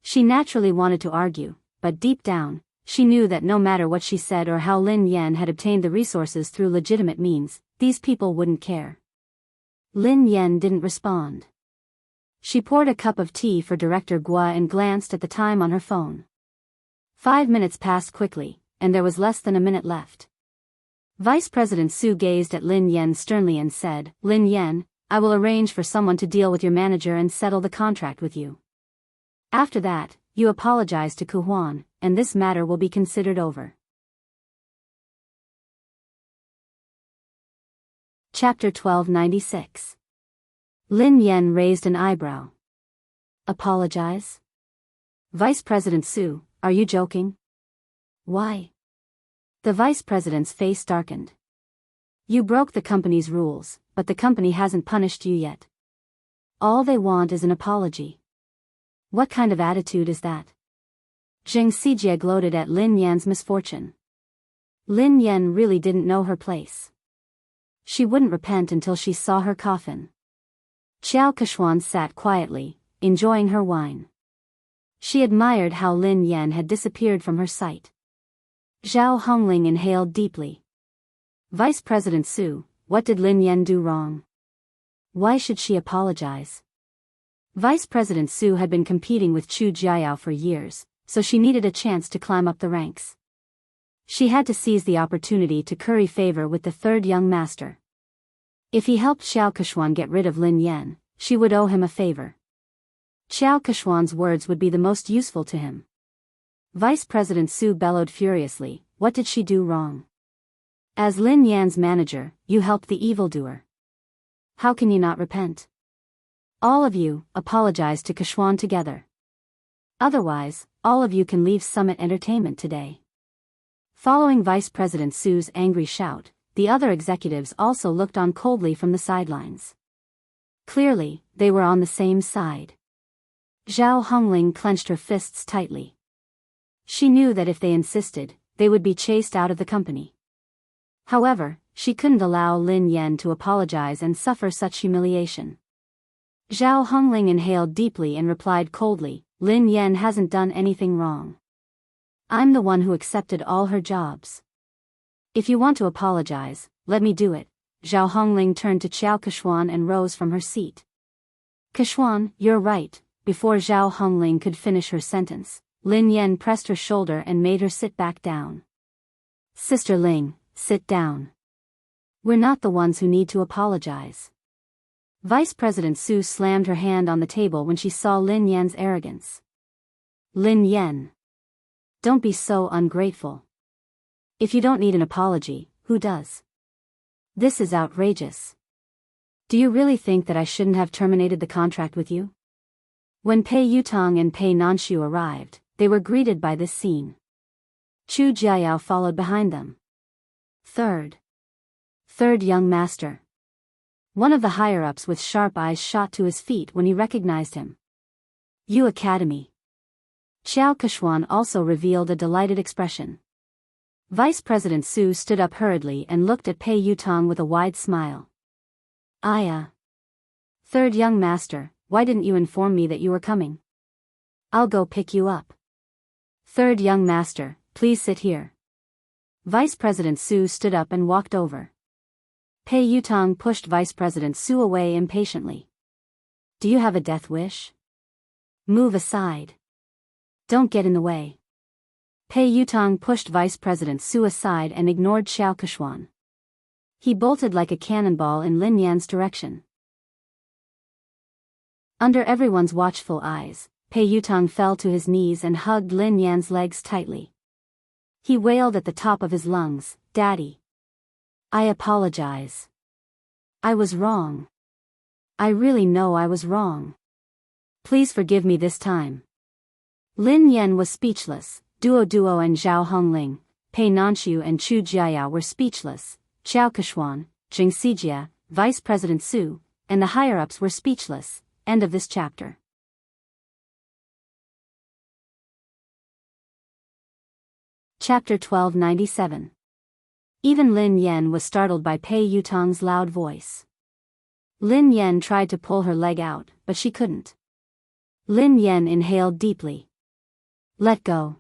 She naturally wanted to argue, but deep down, she knew that no matter what she said or how Lin Yan had obtained the resources through legitimate means, these people wouldn't care. Lin Yan didn't respond. She poured a cup of tea for Director Guo and glanced at the time on her phone. 5 minutes passed quickly, and there was less than a minute left. Vice President Su gazed at Lin Yan sternly and said, Lin Yan, I will arrange for someone to deal with your manager and settle the contract with you. After that, you apologize to Ku Huan, and this matter will be considered over. Chapter 1296. Lin Yan raised an eyebrow. Apologize? Vice President Su, are you joking? Why? The vice president's face darkened. You broke the company's rules, but the company hasn't punished you yet. All they want is an apology. What kind of attitude is that? Zheng Xijie gloated at Lin Yan's misfortune. Lin Yan really didn't know her place. She wouldn't repent until she saw her coffin. Xiao Kechuan sat quietly, enjoying her wine. She admired how Lin Yan had disappeared from her sight. Zhao Hongling inhaled deeply. Vice President Su, what did Lin Yan do wrong? Why should she apologize? Vice President Su had been competing with Chu Jiayao for years, so she needed a chance to climb up the ranks. She had to seize the opportunity to curry favor with the third young master. If he helped Xiao Kechuan get rid of Lin Yan, she would owe him a favor. Xiao Kechuan's words would be the most useful to him. Vice President Su bellowed furiously, what did she do wrong? As Lin Yan's manager, you helped the evildoer. How can you not repent? All of you, apologize to Kechuan together. Otherwise, all of you can leave Summit Entertainment today. Following Vice President Su's angry shout, the other executives also looked on coldly from the sidelines. Clearly, they were on the same side. Zhao Hongling clenched her fists tightly. She knew that if they insisted, they would be chased out of the company. However, she couldn't allow Lin Yan to apologize and suffer such humiliation. Zhao Hongling inhaled deeply and replied coldly, Lin Yan hasn't done anything wrong. I'm the one who accepted all her jobs. If you want to apologize, let me do it. Zhao Hongling turned to Xiao Kechuan and rose from her seat. Kechuan, you're right. Before Zhao Hongling could finish her sentence, Lin Yan pressed her shoulder and made her sit back down. Sister Ling, sit down. We're not the ones who need to apologize. Vice President Su slammed her hand on the table when she saw Lin Yan's arrogance. Lin Yan. Don't be so ungrateful. If you don't need an apology, who does? This is outrageous. Do you really think that I shouldn't have terminated the contract with you? When Pei Yutong and Pei Nanshu arrived, they were greeted by this scene. Chu Jiayao followed behind them. Third young master. One of the higher-ups with sharp eyes shot to his feet when he recognized him. Yu Academy. Xiao Kechuan also revealed a delighted expression. Vice President Su stood up hurriedly and looked at Pei Yutong with a wide smile. Third young master, why didn't you inform me that you were coming? I'll go pick you up. Third young master, please sit here. Vice President Su stood up and walked over. Pei Yutong pushed Vice President Su away impatiently. Do you have a death wish? Move aside. Don't get in the way. Pei Yutong pushed Vice President Su aside and ignored Xiao Kechuan. He bolted like a cannonball in Lin Yan's direction. Under everyone's watchful eyes, Pei Yutong fell to his knees and hugged Lin Yan's legs tightly. He wailed at the top of his lungs, Daddy. I apologize. I was wrong. I really know I was wrong. Please forgive me this time. Lin Yan was speechless. Duo and Zhao Hongling, Pei Nanshu and Chu Jiayao were speechless. Xiao Kechuan, Zheng Xijie, Vice President Su, and the higher-ups were speechless. End of this chapter. Chapter 1297. Even Lin Yan was startled by Pei Yutong's loud voice. Lin Yan tried to pull her leg out, but she couldn't. Lin Yan inhaled deeply. Let go.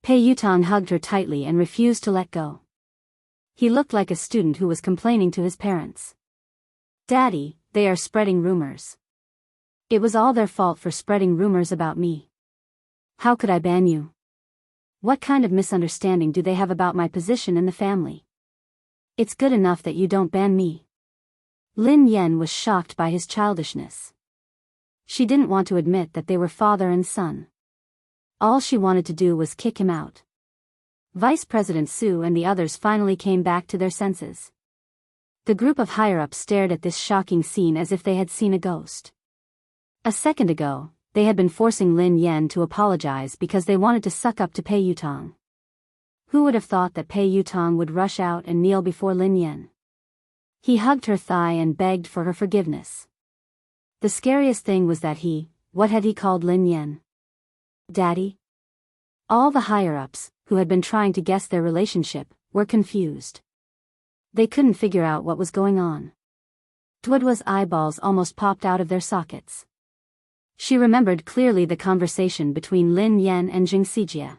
Pei Yutong hugged her tightly and refused to let go. He looked like a student who was complaining to his parents. Daddy, they are spreading rumors. It was all their fault for spreading rumors about me. How could I ban you? What kind of misunderstanding do they have about my position in the family? It's good enough that you don't ban me. Lin Yan was shocked by his childishness. She didn't want to admit that they were father and son. All she wanted to do was kick him out. Vice President Su and the others finally came back to their senses. The group of higher-ups stared at this shocking scene as if they had seen a ghost. A second ago, they had been forcing Lin Yan to apologize because they wanted to suck up to Pei Yutong. Who would have thought that Pei Yutong would rush out and kneel before Lin Yan? He hugged her thigh and begged for her forgiveness. The scariest thing was that what had he called Lin Yan? Daddy? All the higher-ups, who had been trying to guess their relationship, were confused. They couldn't figure out what was going on. Duoduo's eyeballs almost popped out of their sockets. She remembered clearly the conversation between Lin Yan and Jing Sijie.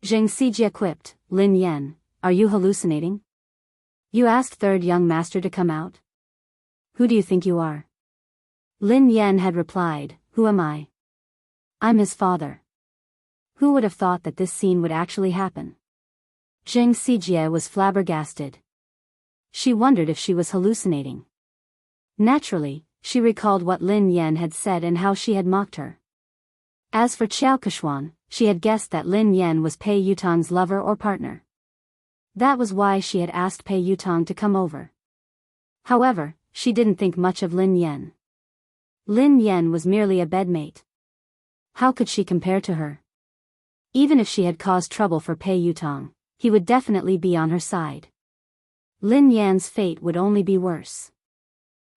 Jing Sijie quipped, "Lin Yan, are you hallucinating? You asked third young master to come out? Who do you think you are?" Lin Yan had replied, "Who am I? I'm his father." Who would have thought that this scene would actually happen? Jing Sijie was flabbergasted. She wondered if she was hallucinating. Naturally, she recalled what Lin Yan had said and how she had mocked her. As for Xiao Keshuan, she had guessed that Lin Yan was Pei Yutong's lover or partner. That was why she had asked Pei Yutong to come over. However, she didn't think much of Lin Yan. Lin Yan was merely a bedmate. How could she compare to her? Even if she had caused trouble for Pei Yutong, he would definitely be on her side. Lin Yan's fate would only be worse.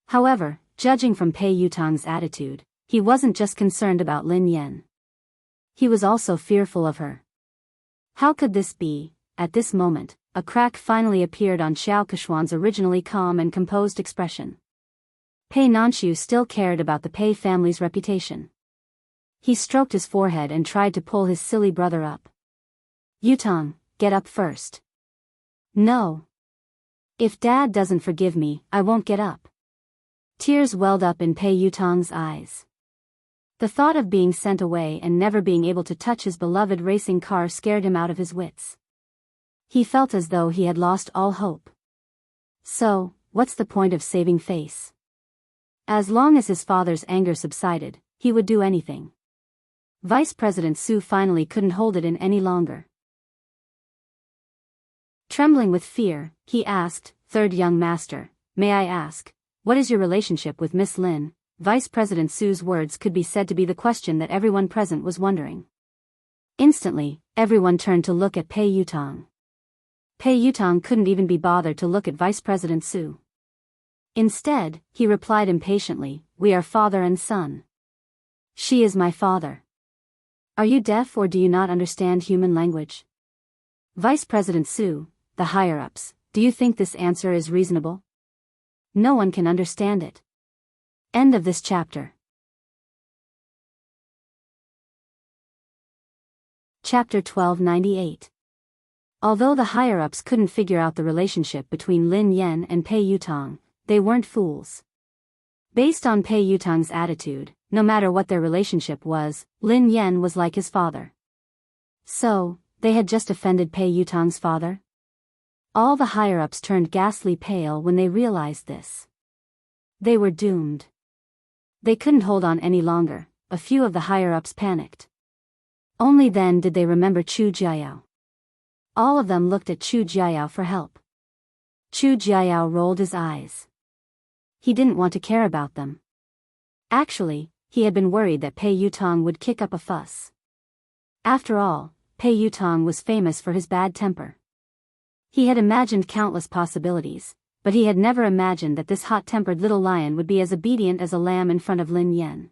However, judging from Pei Yutong's attitude, he wasn't just concerned about Lin Yan. He was also fearful of her. How could this be? At this moment, a crack finally appeared on Xiao Keshuan's originally calm and composed expression. Pei Nanxiu still cared about the Pei family's reputation. He stroked his forehead and tried to pull his silly brother up. "Yutong, get up first." "No. If Dad doesn't forgive me, I won't get up." Tears welled up in Pei Yutong's eyes. The thought of being sent away and never being able to touch his beloved racing car scared him out of his wits. He felt as though he had lost all hope. So, what's the point of saving face? As long as his father's anger subsided, he would do anything. Vice President Su finally couldn't hold it in any longer. Trembling with fear, he asked, "Third young master, may I ask, what is your relationship with Miss Lin?" Vice President Su's words could be said to be the question that everyone present was wondering. Instantly, everyone turned to look at Pei Yutong. Pei Yutong couldn't even be bothered to look at Vice President Su. Instead, he replied impatiently, "We are father and son. She is my father. Are you deaf or do you not understand human language?" Vice President Su, the higher-ups, do you think this answer is reasonable? No one can understand it. End of this chapter. Chapter 1298. Although the higher-ups couldn't figure out the relationship between Lin Yan and Pei Yutong, they weren't fools. Based on Pei Yutong's attitude, no matter what their relationship was, Lin Yan was like his father. So, they had just offended Pei Yutong's father? All the higher-ups turned ghastly pale when they realized this. They were doomed. They couldn't hold on any longer. A few of the higher-ups panicked. Only then did they remember Chu Jiayao. All of them looked at Chu Jiayao for help. Chu Jiayao rolled his eyes. He didn't want to care about them. Actually, he had been worried that Pei Yutong would kick up a fuss. After all, Pei Yutong was famous for his bad temper. He had imagined countless possibilities, but he had never imagined that this hot-tempered little lion would be as obedient as a lamb in front of Lin Yan.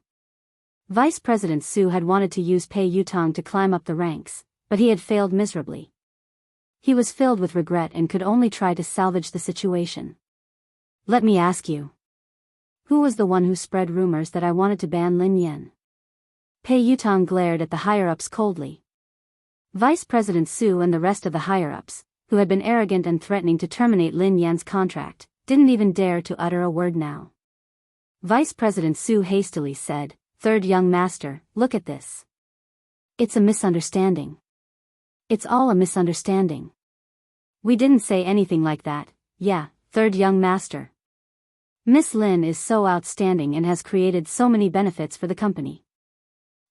Vice President Su had wanted to use Pei Yutong to climb up the ranks, but he had failed miserably. He was filled with regret and could only try to salvage the situation. "Let me ask you. Who was the one who spread rumors that I wanted to ban Lin Yan?" Pei Yutong glared at the higher-ups coldly. Vice President Su and the rest of the higher-ups, who had been arrogant and threatening to terminate Lin Yan's contract, didn't even dare to utter a word now. Vice President Su hastily said, "Third young master, look at this. It's a misunderstanding. It's all a misunderstanding. We didn't say anything like that, yeah, third young master. Miss Lin is so outstanding and has created so many benefits for the company.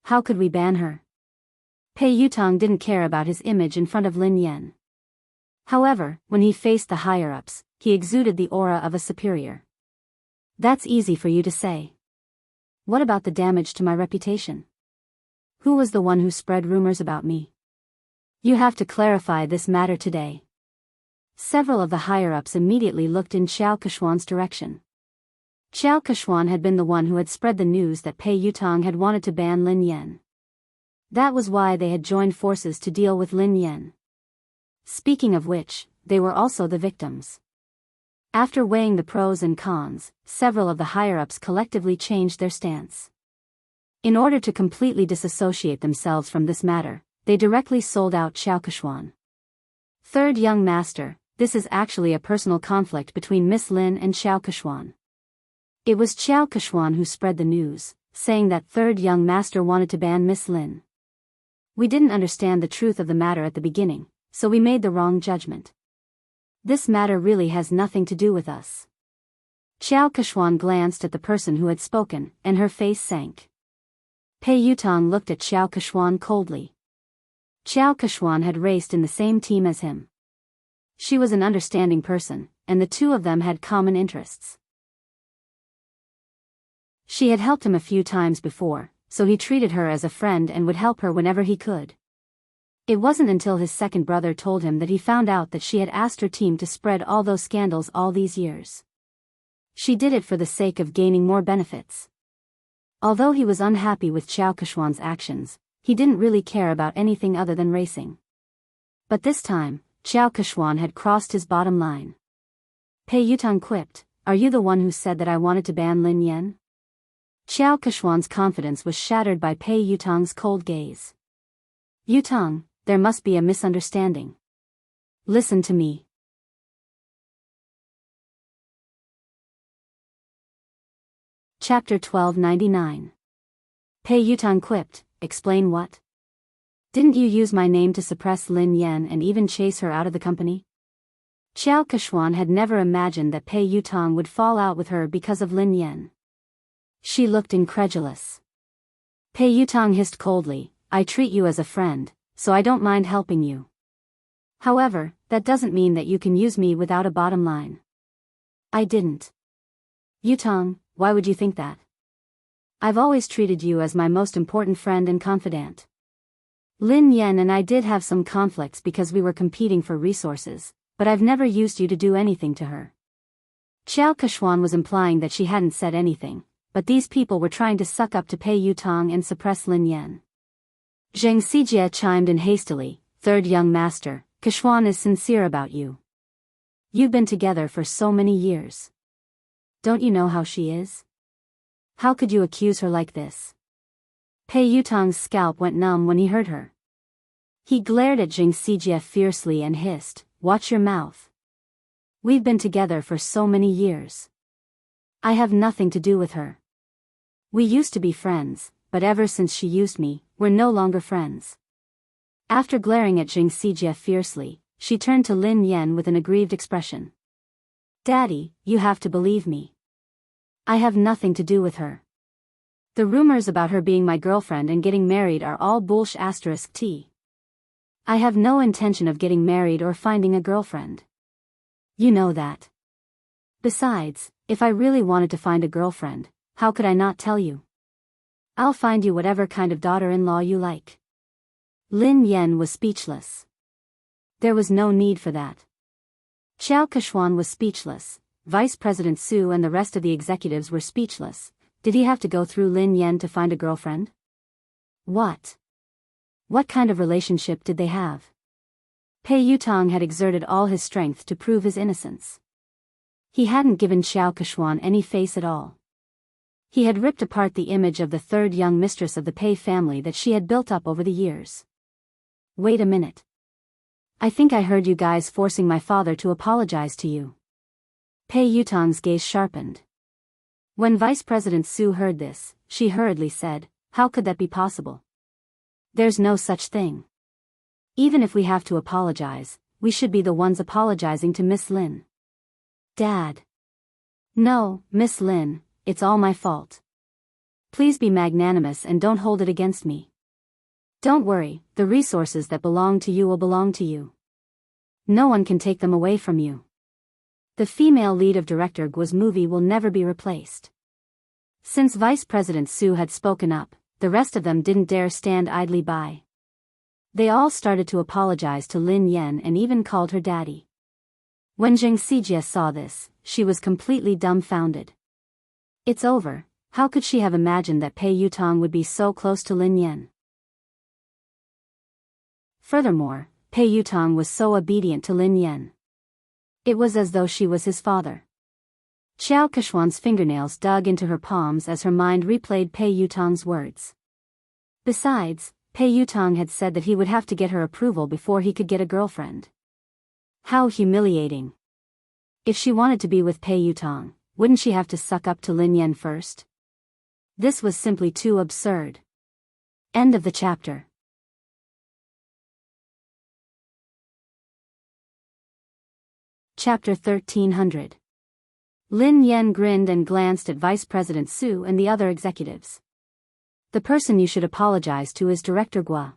How could we ban her?" Pei Yutong didn't care about his image in front of Lin Yan. However, when he faced the higher-ups, he exuded the aura of a superior. "That's easy for you to say. What about the damage to my reputation? Who was the one who spread rumors about me?" You have to clarify this matter today. Several of the higher-ups immediately looked in Xiao Keshuan's direction. Xiao Keshuan had been the one who had spread the news that Pei Yutong had wanted to ban Lin Yan. That was why they had joined forces to deal with Lin Yan. Speaking of which, they were also the victims. After weighing the pros and cons, several of the higher-ups collectively changed their stance. In order to completely disassociate themselves from this matter, they directly sold out Xiao Keshuan. Third young master, this is actually a personal conflict between Miss Lin and Xiao Keshuan. It was Xiao Keshuan who spread the news, saying that third young master wanted to ban Miss Lin. We didn't understand the truth of the matter at the beginning, so we made the wrong judgment. This matter really has nothing to do with us. Xiao Keshuan glanced at the person who had spoken, and her face sank. Pei Yutong looked at Xiao Keshuan coldly. Xiao Keshuan had raced in the same team as him. She was an understanding person, and the two of them had common interests. She had helped him a few times before, so he treated her as a friend and would help her whenever he could. It wasn't until his second brother told him that he found out that she had asked her team to spread all those scandals all these years. She did it for the sake of gaining more benefits. Although he was unhappy with Xiao Keshuan's actions, he didn't really care about anything other than racing. But this time, Xiao Keshuan had crossed his bottom line. Pei Yutong quipped, "Are you the one who said that I wanted to ban Lin Yan?" Xiao Keshuan's confidence was shattered by Pei Yutong's cold gaze. "Yutong, there must be a misunderstanding. Listen to me." Chapter 1299. Pei Yutong quipped, "Explain what? Didn't you use my name to suppress Lin Yan and even chase her out of the company?" Xiao Keshuan had never imagined that Pei Yutong would fall out with her because of Lin Yan. She looked incredulous. Pei Yutong hissed coldly, "I treat you as a friend, so I don't mind helping you. However, that doesn't mean that you can use me without a bottom line." "I didn't." "Yutong, why would you think that? I've always treated you as my most important friend and confidant. Lin Yan and I did have some conflicts because we were competing for resources, but I've never used you to do anything to her." Xiao Keshuan was implying that she hadn't said anything, but these people were trying to suck up to Pei Yutong and suppress Lin Yan. Zheng Xijie chimed in hastily, "Third young master, Keshuan is sincere about you. You've been together for so many years. Don't you know how she is? How could you accuse her like this?" Pei Yutong's scalp went numb when he heard her. He glared at Zheng Xijie fiercely and hissed, "Watch your mouth. We've been together for so many years. I have nothing to do with her. We used to be friends, but ever since she used me, we're no longer friends." After glaring at Zheng Xijie fiercely, she turned to Lin Yan with an aggrieved expression. "Daddy, you have to believe me. I have nothing to do with her. The rumors about her being my girlfriend and getting married are all bullsh*t. I have no intention of getting married or finding a girlfriend. You know that. Besides, if I really wanted to find a girlfriend, how could I not tell you? I'll find you whatever kind of daughter-in-law you like." Lin Yan was speechless. There was no need for that. Xiao Keshuan was speechless, Vice President Su and the rest of the executives were speechless. Did he have to go through Lin Yan to find a girlfriend? What kind of relationship did they have? Pei Yutong had exerted all his strength to prove his innocence. He hadn't given Xiao Keshuan any face at all. He had ripped apart the image of the third young mistress of the Pei family that she had built up over the years. "Wait a minute. I think I heard you guys forcing my father to apologize to you." Pei Yutong's gaze sharpened. When Vice President Su heard this, she hurriedly said, "How could that be possible? There's no such thing. Even if we have to apologize, we should be the ones apologizing to Miss Lin." "Dad." "No, Miss Lin, it's all my fault. Please be magnanimous and don't hold it against me. Don't worry, the resources that belong to you will belong to you. No one can take them away from you. The female lead of Director Guo's movie will never be replaced." Since Vice President Su had spoken up, the rest of them didn't dare stand idly by. They all started to apologize to Lin Yan and even called her daddy. When Zheng Xijie saw this, she was completely dumbfounded. It's over. How could she have imagined that Pei Yutong would be so close to Lin Yan? Furthermore, Pei Yutong was so obedient to Lin Yan. It was as though she was his father. Xiao Keshuan's fingernails dug into her palms as her mind replayed Pei Yutong's words. Besides, Pei Yutong had said that he would have to get her approval before he could get a girlfriend. How humiliating. If she wanted to be with Pei Yutong, wouldn't she have to suck up to Lin Yan first? This was simply too absurd. End of the chapter. Chapter 1300. Lin Yan grinned and glanced at Vice President Su and the other executives. The person you should apologize to is Director Gua.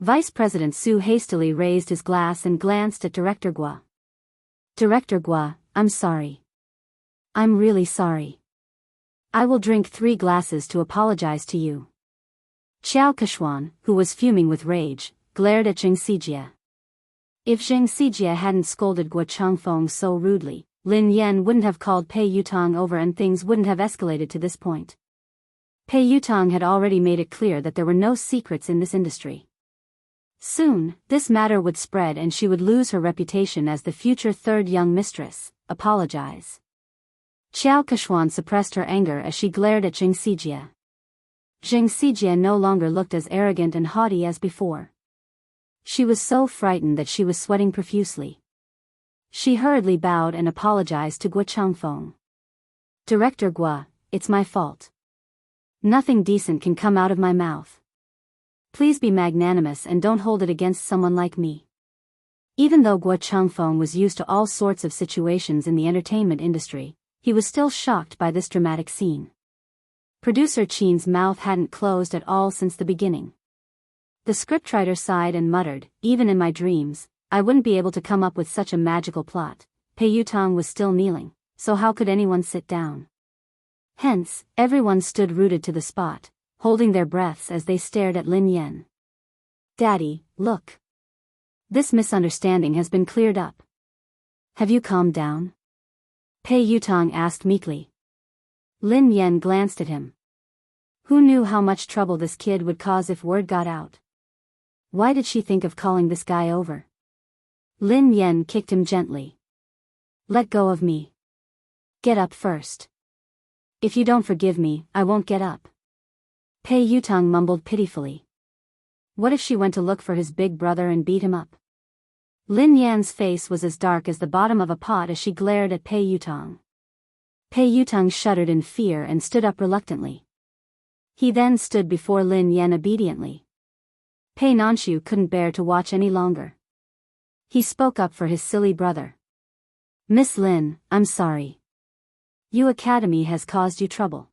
Vice President Su hastily raised his glass and glanced at Director Gua. Director Gua, I'm sorry. I'm really sorry. I will drink 3 glasses to apologize to you. Xiao Keshuan, who was fuming with rage, glared at Zheng Xijie. If Zheng Xijie hadn't scolded Gua Changfeng so rudely, Lin Yan wouldn't have called Pei Yutong over and things wouldn't have escalated to this point. Pei Yutong had already made it clear that there were no secrets in this industry. Soon, this matter would spread and she would lose her reputation as the future third young mistress. Apologize. Xiao Keshuan suppressed her anger as she glared at Zheng Xijie. Zheng Xijie no longer looked as arrogant and haughty as before. She was so frightened that she was sweating profusely. She hurriedly bowed and apologized to Gua Changfeng. Director Gua, it's my fault. Nothing decent can come out of my mouth. Please be magnanimous and don't hold it against someone like me. Even though Gua Changfeng was used to all sorts of situations in the entertainment industry, he was still shocked by this dramatic scene. Producer Qin's mouth hadn't closed at all since the beginning. The scriptwriter sighed and muttered, even in my dreams, I wouldn't be able to come up with such a magical plot. Pei Yutong was still kneeling, so how could anyone sit down? Hence, everyone stood rooted to the spot, holding their breaths as they stared at Lin Yan. Daddy, look. This misunderstanding has been cleared up. Have you calmed down? Pei Yutong asked meekly. Lin Yan glanced at him. Who knew how much trouble this kid would cause if word got out? Why did she think of calling this guy over? Lin Yan kicked him gently. Let go of me. Get up first. If you don't forgive me, I won't get up. Pei Yutong mumbled pitifully. What if she went to look for his big brother and beat him up? Lin Yan's face was as dark as the bottom of a pot as she glared at Pei Yutong. Pei Yutong shuddered in fear and stood up reluctantly. He then stood before Lin Yan obediently. Pei Nanshu couldn't bear to watch any longer. He spoke up for his silly brother. Miss Lin, I'm sorry. Yu Academy has caused you trouble.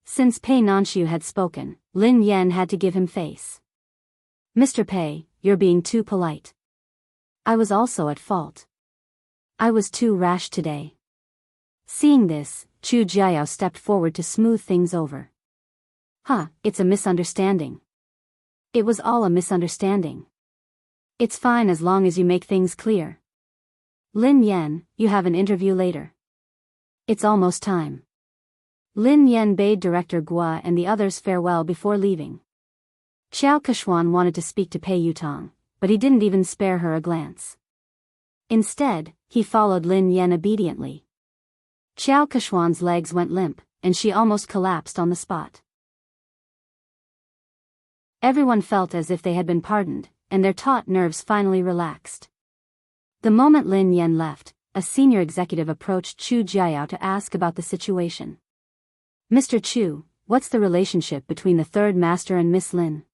Since Pei Nanshu had spoken, Lin Yan had to give him face. Mr. Pei, you're being too polite. I was also at fault. I was too rash today. Seeing this, Chu Jiao stepped forward to smooth things over. It's a misunderstanding. It was all a misunderstanding. It's fine as long as you make things clear. Lin Yan, you have an interview later. It's almost time. Lin Yan bade Director Gua and the others farewell before leaving. Xiao Keshuan wanted to speak to Pei Yutong, but he didn't even spare her a glance. Instead, he followed Lin Yan obediently. Xiao Keshuan's legs went limp, and she almost collapsed on the spot. Everyone felt as if they had been pardoned, and their taut nerves finally relaxed. The moment Lin Yan left, a senior executive approached Chu Jiao to ask about the situation. Mr. Chu, what's the relationship between the third master and Miss Lin?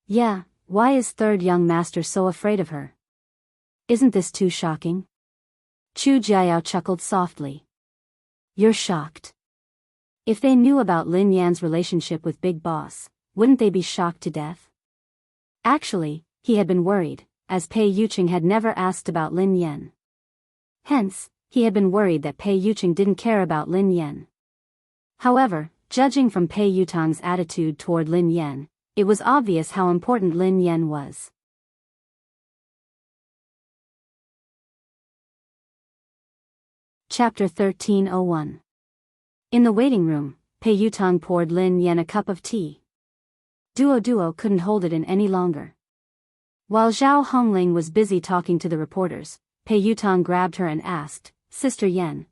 Yeah, why is third young master so afraid of her? Isn't this too shocking? Chu Jiao chuckled softly. You're shocked. If they knew about Lin Yan's relationship with Big Boss, wouldn't they be shocked to death? Actually, he had been worried, as Pei Yuqing had never asked about Lin Yan. Hence, he had been worried that Pei Yuqing didn't care about Lin Yan. However, judging from Pei Yutong's attitude toward Lin Yan, it was obvious how important Lin Yan was. Chapter 1301. In the waiting room, Pei Yutang poured Lin Yan a cup of tea. Duo couldn't hold it in any longer. While Zhao Hongling was busy talking to the reporters, Pei Yutang grabbed her and asked, Sister Yan.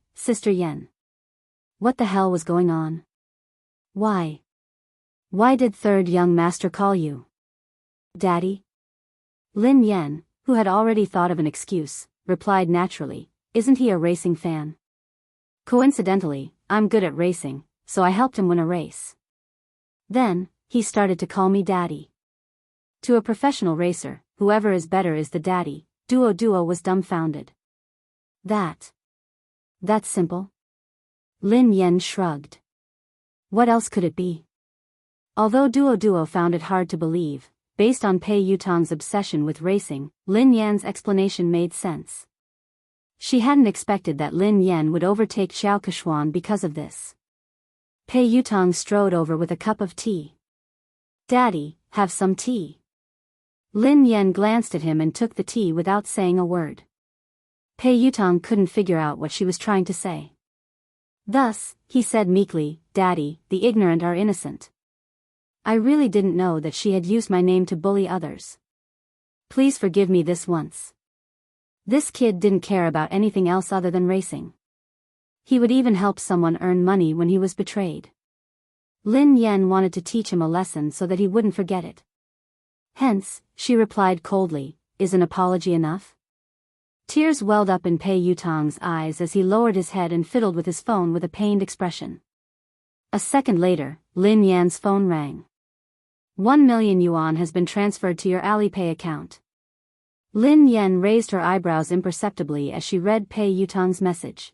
What the hell was going on? Why did third young master call you? Daddy? Lin Yan, who had already thought of an excuse, replied naturally, isn't he a racing fan? Coincidentally, I'm good at racing, so I helped him win a race. Then, he started to call me daddy. To a professional racer, whoever is better is the daddy. Duo was dumbfounded. That's simple? Lin Yan shrugged. What else could it be? Although Duo found it hard to believe, based on Pei Yutang's obsession with racing, Lin Yan's explanation made sense. She hadn't expected that Lin Yan would overtake Xiao Keshuan because of this. Pei Yutang strode over with a cup of tea. Daddy, have some tea. Lin Yan glanced at him and took the tea without saying a word. Pei Yutang couldn't figure out what she was trying to say. Thus, he said meekly, Daddy, the ignorant are innocent. I really didn't know that she had used my name to bully others. Please forgive me this once. This kid didn't care about anything else other than racing. He would even help someone earn money when he was betrayed. Lin Yan wanted to teach him a lesson so that he wouldn't forget it. Hence, she replied coldly, is an apology enough? Tears welled up in Pei Yutang's eyes as he lowered his head and fiddled with his phone with a pained expression. A second later, Lin Yan's phone rang. 1 million yuan has been transferred to your Alipay account. Lin Yan raised her eyebrows imperceptibly as she read Pei Yutang's message.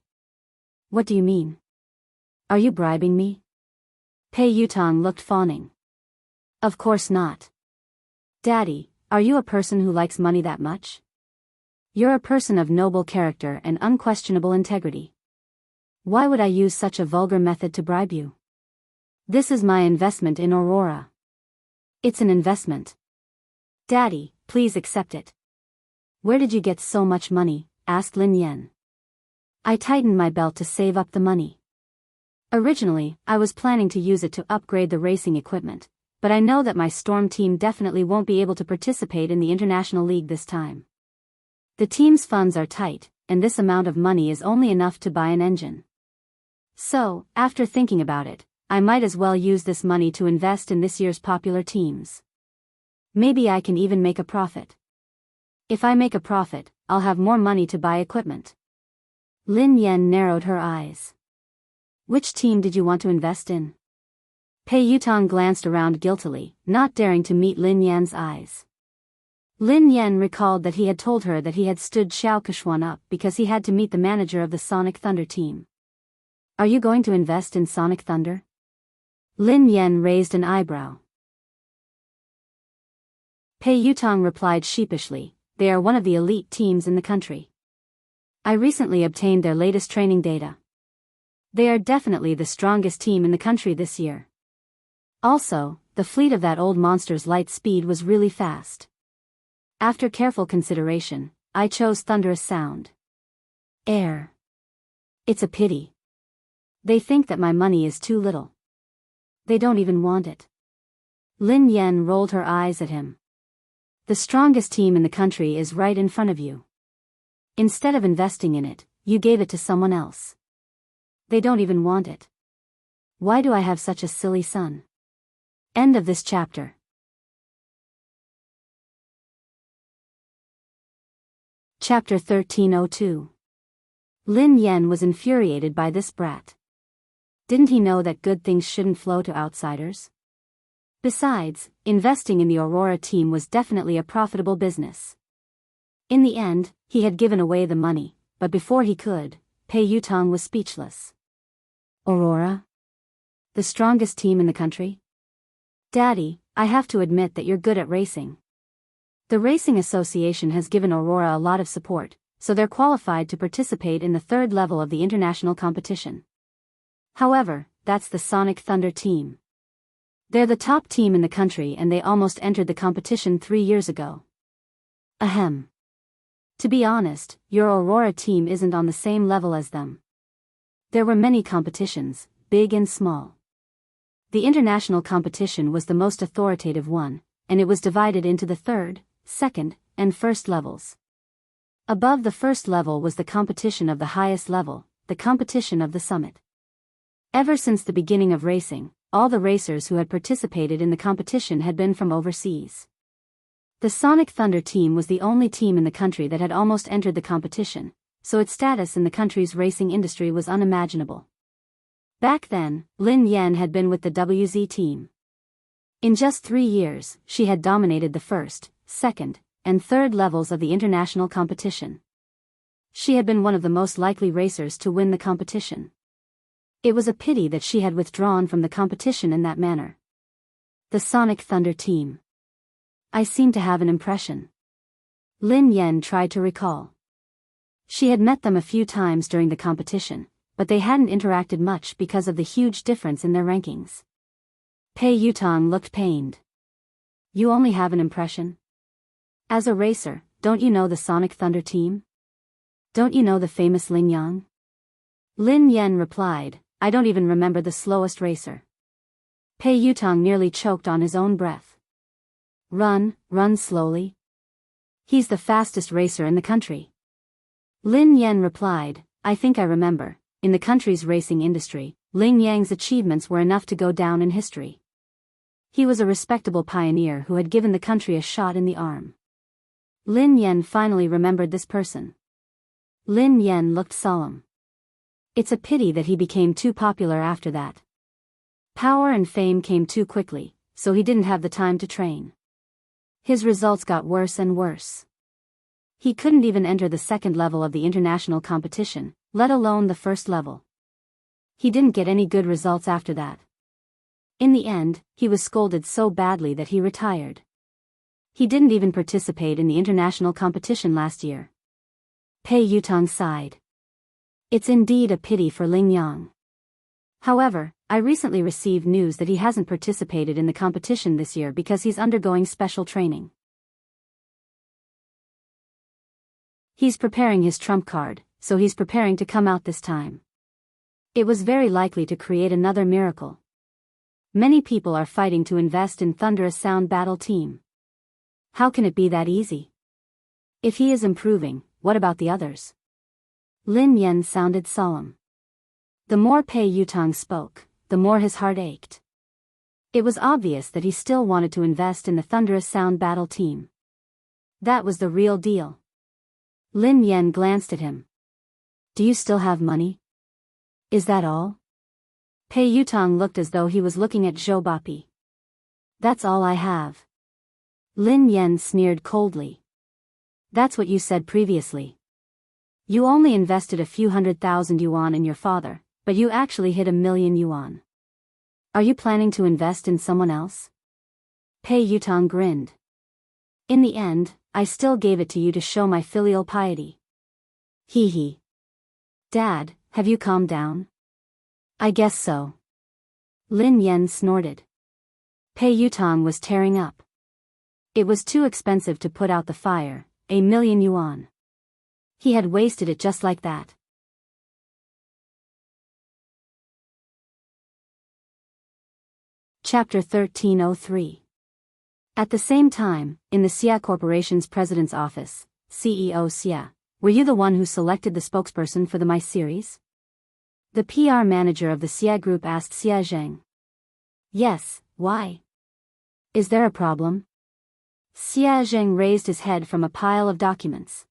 What do you mean? Are you bribing me? Pei Yutang looked fawning. Of course not. Daddy, are you a person who likes money that much? You're a person of noble character and unquestionable integrity. Why would I use such a vulgar method to bribe you? This is my investment in Aurora. It's an investment. Daddy, please accept it. Where did you get so much money? Asked Lin Yan. I tightened my belt to save up the money. Originally, I was planning to use it to upgrade the racing equipment, but I know that my Storm team definitely won't be able to participate in the International League this time. The team's funds are tight, and this amount of money is only enough to buy an engine. So, after thinking about it, I might as well use this money to invest in this year's popular teams. Maybe I can even make a profit. If I make a profit, I'll have more money to buy equipment. Lin Yan narrowed her eyes. Which team did you want to invest in? Pei Yutang glanced around guiltily, not daring to meet Lin Yan's eyes. Lin Yan recalled that he had told her that he had stood Xiao Keshuan up because he had to meet the manager of the Sonic Thunder team. Are you going to invest in Sonic Thunder? Lin Yan raised an eyebrow. Pei Yutang replied sheepishly, they are one of the elite teams in the country. I recently obtained their latest training data. They are definitely the strongest team in the country this year. Also, the fleet of that old monster's light speed was really fast. After careful consideration, I chose Thunderous Sound. Air. It's a pity. They think that my money is too little. They don't even want it. Lin Yan rolled her eyes at him. The strongest team in the country is right in front of you. Instead of investing in it, you gave it to someone else. They don't even want it. Why do I have such a silly son? End of this chapter. Chapter 1302. Lin Yan was infuriated by this brat. Didn't he know that good things shouldn't flow to outsiders? Besides, investing in the Aurora team was definitely a profitable business. In the end, he had given away the money, but before he could, Pei Yutang was speechless. Aurora? The strongest team in the country? Daddy, I have to admit that you're good at racing. The Racing Association has given Aurora a lot of support, so they're qualified to participate in the third level of the international competition. However, that's the Sonic Thunder team. They're the top team in the country and they almost entered the competition 3 years ago. Ahem. To be honest, your Aurora team isn't on the same level as them. There were many competitions, big and small. The international competition was the most authoritative one, and it was divided into the third, second, and first levels. Above the first level was the competition of the highest level, the competition of the summit. Ever since the beginning of racing, all the racers who had participated in the competition had been from overseas. The Sonic Thunder team was the only team in the country that had almost entered the competition, so its status in the country's racing industry was unimaginable. Back then, Lin Yan had been with the WZ team. In just 3 years, she had dominated the first, second, and third levels of the international competition. She had been one of the most likely racers to win the competition. It was a pity that she had withdrawn from the competition in that manner. The Sonic Thunder team. I seem to have an impression. Lin Yan tried to recall. She had met them a few times during the competition, but they hadn't interacted much because of the huge difference in their rankings. Pei Yutong looked pained. You only have an impression? As a racer, don't you know the Sonic Thunder team? Don't you know the famous Ling Yang? Lin Yan replied, I don't even remember the slowest racer. Pei Yutong nearly choked on his own breath. Run slowly. He's the fastest racer in the country. Lin Yan replied, I think I remember. In the country's racing industry, Ling Yang's achievements were enough to go down in history. He was a respectable pioneer who had given the country a shot in the arm. Lin Yan finally remembered this person. Lin Yan looked solemn. It's a pity that he became too popular after that. Power and fame came too quickly, so he didn't have the time to train. His results got worse and worse. He couldn't even enter the second level of the international competition, let alone the first level. He didn't get any good results after that. In the end, he was scolded so badly that he retired. He didn't even participate in the international competition last year. Pei Yutong sighed. It's indeed a pity for Ling Yang. However, I recently received news that he hasn't participated in the competition this year because he's undergoing special training. He's preparing his trump card, so he's preparing to come out this time. It was very likely to create another miracle. Many people are fighting to invest in Thunderous Sound Battle Team. How can it be that easy? If he is improving, what about the others? Lin Yan sounded solemn. The more Pei Yutong spoke, the more his heart ached. It was obvious that he still wanted to invest in the Thunderous Sound Battle Team. That was the real deal. Lin Yan glanced at him. Do you still have money? Is that all? Pei Yutong looked as though he was looking at Zhou Bapi. That's all I have. Lin Yan sneered coldly. That's what you said previously. You only invested a few 100,000 yuan in your father, but you actually hit 1,000,000 yuan. Are you planning to invest in someone else? Pei Yutong grinned. In the end, I still gave it to you to show my filial piety. Hee hee. Dad, have you calmed down? I guess so. Lin Yan snorted. Pei Yutong was tearing up. It was too expensive to put out the fire, 1,000,000 yuan. He had wasted it just like that. Chapter 1303. At the same time, in the Xia Corporation's president's office, CEO Xia, were you the one who selected the spokesperson for the My series? The PR manager of the Xia Group asked Xia Zheng. Yes, why? Is there a problem? Xia Zheng raised his head from a pile of documents.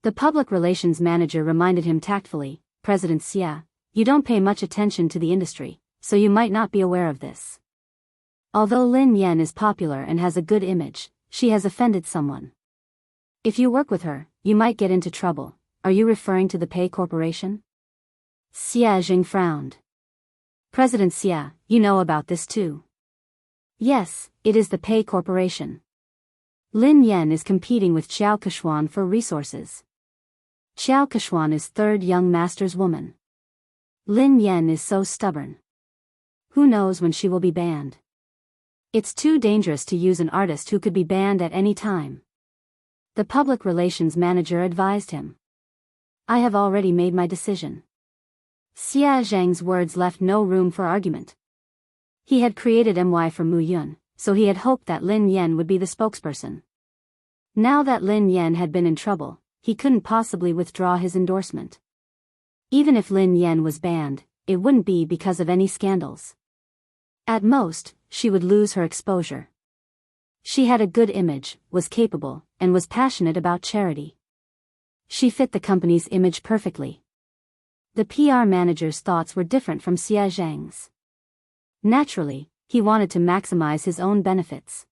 The public relations manager reminded him tactfully, President Xia, you don't pay much attention to the industry, so you might not be aware of this. Although Lin Yan is popular and has a good image, she has offended someone. If you work with her, you might get into trouble. Are you referring to the Pei Corporation? Xia Jing frowned. President Xia, you know about this too. Yes, it is the Pei Corporation. Lin Yan is competing with Qiao Keshuan for resources. Qiao Keshuan is third young master's woman. Lin Yan is so stubborn. Who knows when she will be banned? It's too dangerous to use an artist who could be banned at any time. The public relations manager advised him. I have already made my decision. Xia Zhang's words left no room for argument. He had created MY for Mu Yun, so he had hoped that Lin Yan would be the spokesperson. Now that Lin Yan had been in trouble, he couldn't possibly withdraw his endorsement. Even if Lin Yan was banned, it wouldn't be because of any scandals. At most, she would lose her exposure. She had a good image, was capable, and was passionate about charity. She fit the company's image perfectly. The PR manager's thoughts were different from Xia Zhang's. Naturally, he wanted to maximize his own benefits.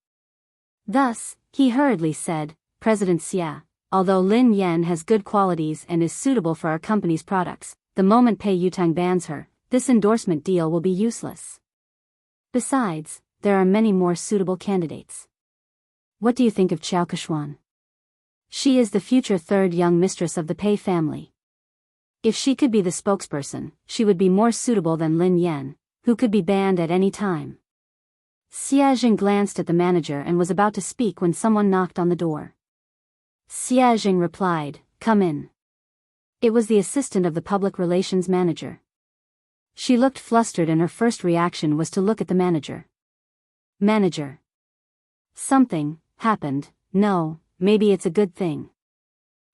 Thus, he hurriedly said, President Xia, although Lin Yan has good qualities and is suitable for our company's products, the moment Pei Yutang bans her, this endorsement deal will be useless. Besides, there are many more suitable candidates. What do you think of Qiao Keshuan? She is the future third young mistress of the Pei family. If she could be the spokesperson, she would be more suitable than Lin Yan, who could be banned at any time. Xia Zhang glanced at the manager and was about to speak when someone knocked on the door. Xia Zhang replied, Come in. It was the assistant of the public relations manager. She looked flustered and her first reaction was to look at the manager. Manager. Something happened. No, maybe it's a good thing.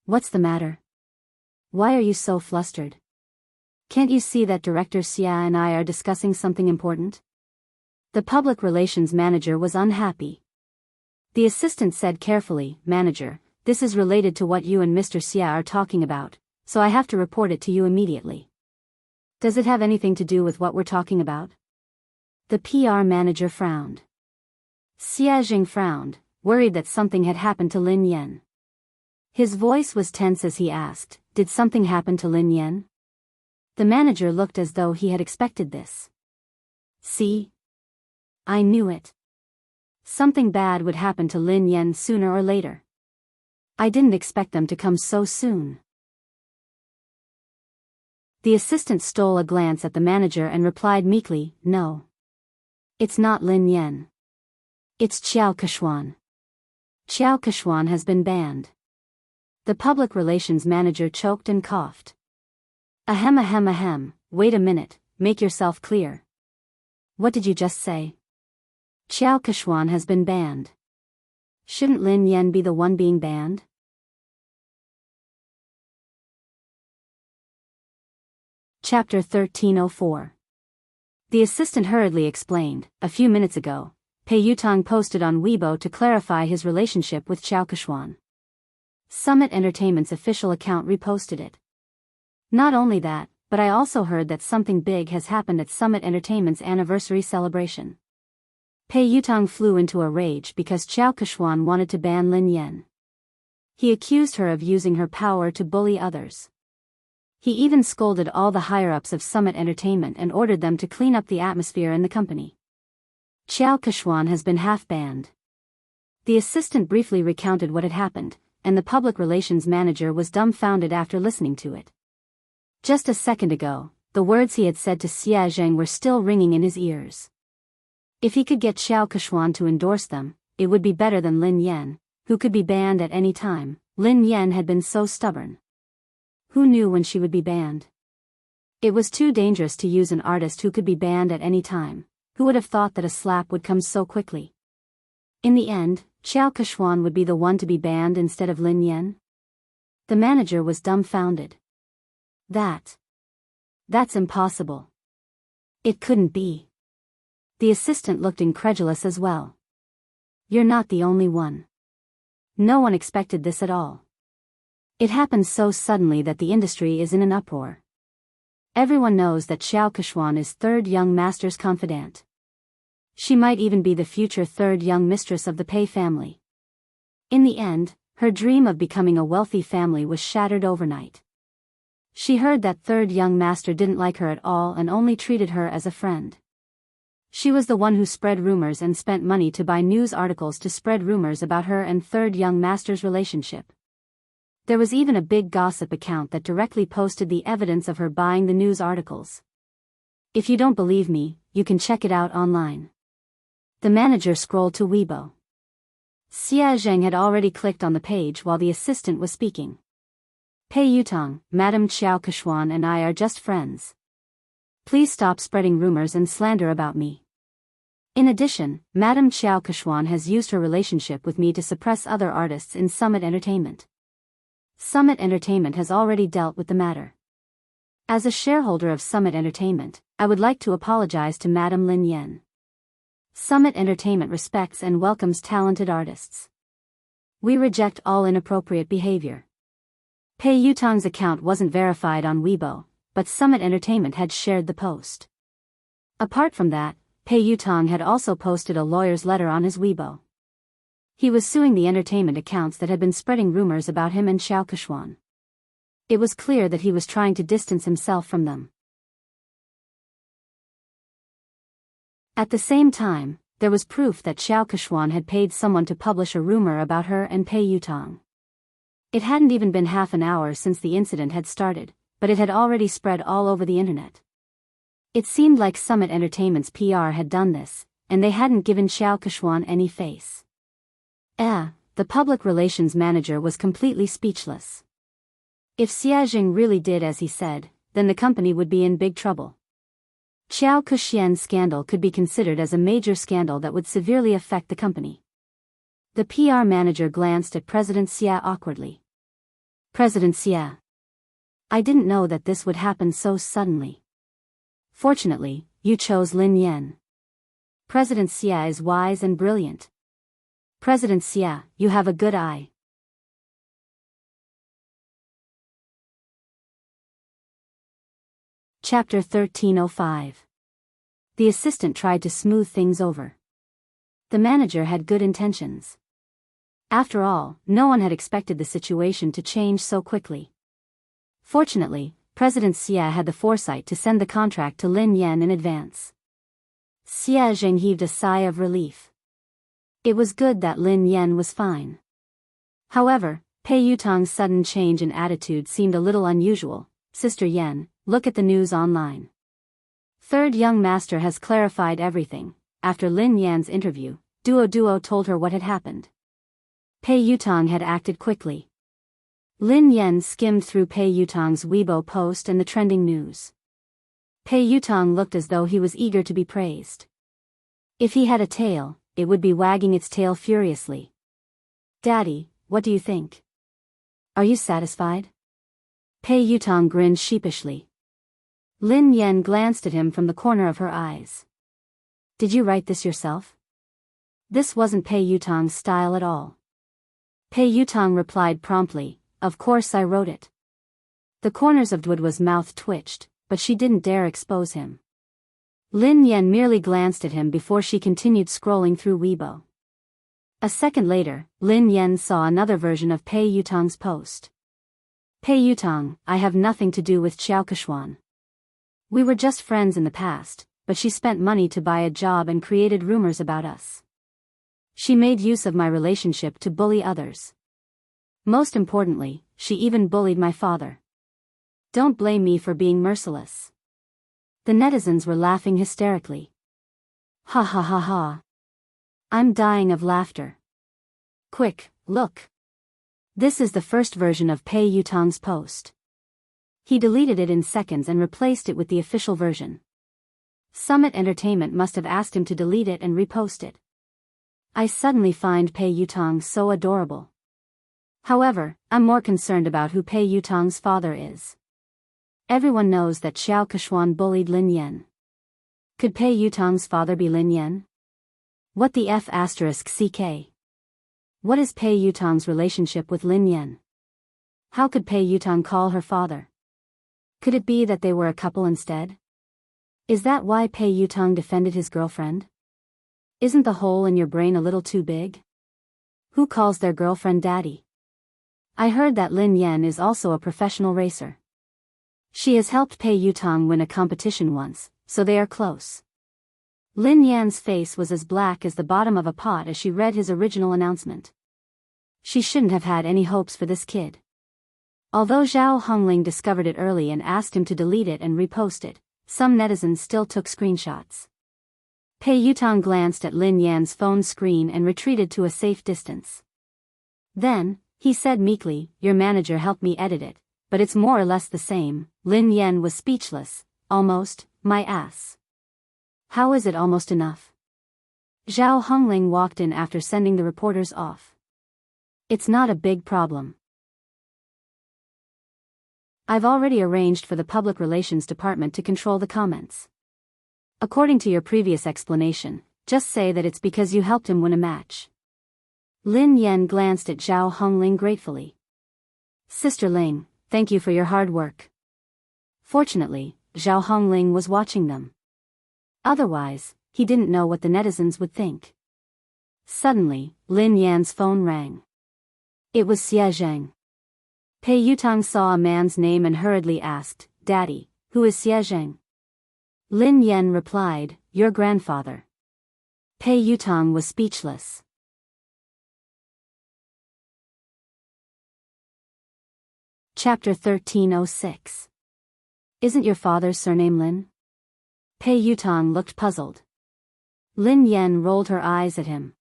What's the matter? Why are you so flustered? Can't you see that Director Xia and I are discussing something important? The public relations manager was unhappy. The assistant said carefully, Manager, this is related to what you and Mr. Xia are talking about, so I have to report it to you immediately. Does it have anything to do with what we're talking about? The PR manager frowned. Xia Zhang frowned, worried that something had happened to Lin Yan. His voice was tense as he asked, Did something happen to Lin Yan? The manager looked as though he had expected this. See? I knew it. Something bad would happen to Lin Yan sooner or later. I didn't expect them to come so soon. The assistant stole a glance at the manager and replied meekly, No. It's not Lin Yan. It's Qiao Keshuan. Qiao Keshuan has been banned. The public relations manager choked and coughed. Ahem, wait a minute, make yourself clear. What did you just say? Qiao Keshuan has been banned. Shouldn't Lin Yan be the one being banned? Chapter 1304. The assistant hurriedly explained, A few minutes ago, Pei Yutang posted on Weibo to clarify his relationship with Qiao Keshuan. Summit Entertainment's official account reposted it. Not only that, but I also heard that something big has happened at Summit Entertainment's anniversary celebration. Pei Yutang flew into a rage because Qiao Keshuan wanted to ban Lin Yan. He accused her of using her power to bully others. He even scolded all the higher-ups of Summit Entertainment and ordered them to clean up the atmosphere in the company. Qiao Keshuan has been half-banned. The assistant briefly recounted what had happened, and the public relations manager was dumbfounded after listening to it. Just a second ago, the words he had said to Xia Zhang were still ringing in his ears. If he could get Qiao Keshuan to endorse them, it would be better than Lin Yan, who could be banned at any time. Lin Yan had been so stubborn. Who knew when she would be banned? It was too dangerous to use an artist who could be banned at any time. Who would have thought that a slap would come so quickly? In the end, Qiao Keshuan would be the one to be banned instead of Lin Yan? The manager was dumbfounded. That's impossible. It couldn't be. The assistant looked incredulous as well. You're not the only one. No one expected this at all. It happened so suddenly that the industry is in an uproar. Everyone knows that Qiao Keshuan is third young master's confidant. She might even be the future third young mistress of the Pei family. In the end, her dream of becoming a wealthy family was shattered overnight. She heard that third young master didn't like her at all and only treated her as a friend. She was the one who spread rumors and spent money to buy news articles to spread rumors about her and third young master's relationship. There was even a big gossip account that directly posted the evidence of her buying the news articles. If you don't believe me, you can check it out online. The manager scrolled to Weibo. Xia Zheng had already clicked on the page while the assistant was speaking. Pei Yutong, Madame Xiao Keshuan and I are just friends. Please stop spreading rumors and slander about me. In addition, Madame Xiao Keshuan has used her relationship with me to suppress other artists in Summit Entertainment. Summit Entertainment has already dealt with the matter. As a shareholder of Summit Entertainment, I would like to apologize to Madame Lin Yan. Summit Entertainment respects and welcomes talented artists. We reject all inappropriate behavior. Pei Yutong's account wasn't verified on Weibo, but Summit Entertainment had shared the post. Apart from that, Pei Yutong had also posted a lawyer's letter on his Weibo. He was suing the entertainment accounts that had been spreading rumors about him and Xiao Keshuan. It was clear that he was trying to distance himself from them. At the same time, there was proof that Xiao Keshuan had paid someone to publish a rumor about her and Pei Yutong. It hadn't even been half an hour since the incident had started, but it had already spread all over the internet. It seemed like Summit Entertainment's PR had done this, and they hadn't given Xiao Keshuan any face. The public relations manager was completely speechless. If Xia Jing really did as he said, then the company would be in big trouble. Xiao Kexian's scandal could be considered as a major scandal that would severely affect the company. The PR manager glanced at President Xia awkwardly. President Xia. I didn't know that this would happen so suddenly. Fortunately, you chose Lin Yan. President Xia is wise and brilliant. President Xia, you have a good eye. Chapter 1305. The assistant tried to smooth things over. The manager had good intentions. After all, no one had expected the situation to change so quickly. Fortunately, President Xia had the foresight to send the contract to Lin Yan in advance. Xia Zheng heaved a sigh of relief. It was good that Lin Yan was fine. However, Pei Yutong's sudden change in attitude seemed a little unusual. Sister Yan, look at the news online. Third young master has clarified everything. After Lin Yan's interview, Duo told her what had happened. Pei Yutong had acted quickly. Lin Yan skimmed through Pei Yutong's Weibo post and the trending news. Pei Yutong looked as though he was eager to be praised. If he had a tail, it would be wagging its tail furiously. Daddy, what do you think? Are you satisfied? Pei Yutong grinned sheepishly. Lin Yan glanced at him from the corner of her eyes. Did you write this yourself? This wasn't Pei Yutong's style at all. Pei Yutong replied promptly, of course I wrote it. The corners of Duo's mouth twitched, but she didn't dare expose him. Lin Yan merely glanced at him before she continued scrolling through Weibo. A second later, Lin Yan saw another version of Pei Yutong's post. Pei Yutong, I have nothing to do with Xiao Keshuan. We were just friends in the past, but she spent money to buy a job and created rumors about us. She made use of my relationship to bully others. Most importantly, she even bullied my father. Don't blame me for being merciless. The netizens were laughing hysterically. Ha ha ha ha. I'm dying of laughter. Quick, look. This is the first version of Pei Yutong's post. He deleted it in seconds and replaced it with the official version. Summit Entertainment must have asked him to delete it and repost it. I suddenly find Pei Yutong so adorable. However, I'm more concerned about who Pei Yutong's father is. Everyone knows that Xiao Keshuan bullied Lin Yan. Could Pei Yutong's father be Lin Yan? What the F***CK? What is Pei Yutong's relationship with Lin Yan? How could Pei Yutong call her father? Could it be that they were a couple instead? Is that why Pei Yutong defended his girlfriend? Isn't the hole in your brain a little too big? Who calls their girlfriend daddy? I heard that Lin Yan is also a professional racer. She has helped Pei Yutong win a competition once, so they are close. Lin Yan's face was as black as the bottom of a pot as she read his original announcement. She shouldn't have had any hopes for this kid. Although Zhao Hongling discovered it early and asked him to delete it and repost it, some netizens still took screenshots. Pei Yutang glanced at Lin Yan's phone screen and retreated to a safe distance. Then, he said meekly, "Your manager helped me edit it, but it's more or less the same." Lin Yan was speechless. "Almost, my ass. How is it almost enough?" Zhao Hongling walked in after sending the reporters off. "It's not a big problem. I've already arranged for the public relations department to control the comments. According to your previous explanation, just say that it's because you helped him win a match." Lin Yan glanced at Zhao Hongling gratefully. "Sister Ling, thank you for your hard work." Fortunately, Zhao Hongling was watching them. Otherwise, he didn't know what the netizens would think. Suddenly, Lin Yan's phone rang. It was Xie Zheng. Pei Yutang saw a man's name and hurriedly asked, "Daddy, who is Xie Zheng?" Lin Yan replied, "Your grandfather." Pei Yutang was speechless. Chapter 1306. Isn't your father's surname Lin? Pei Yutang looked puzzled. Lin Yan rolled her eyes at him.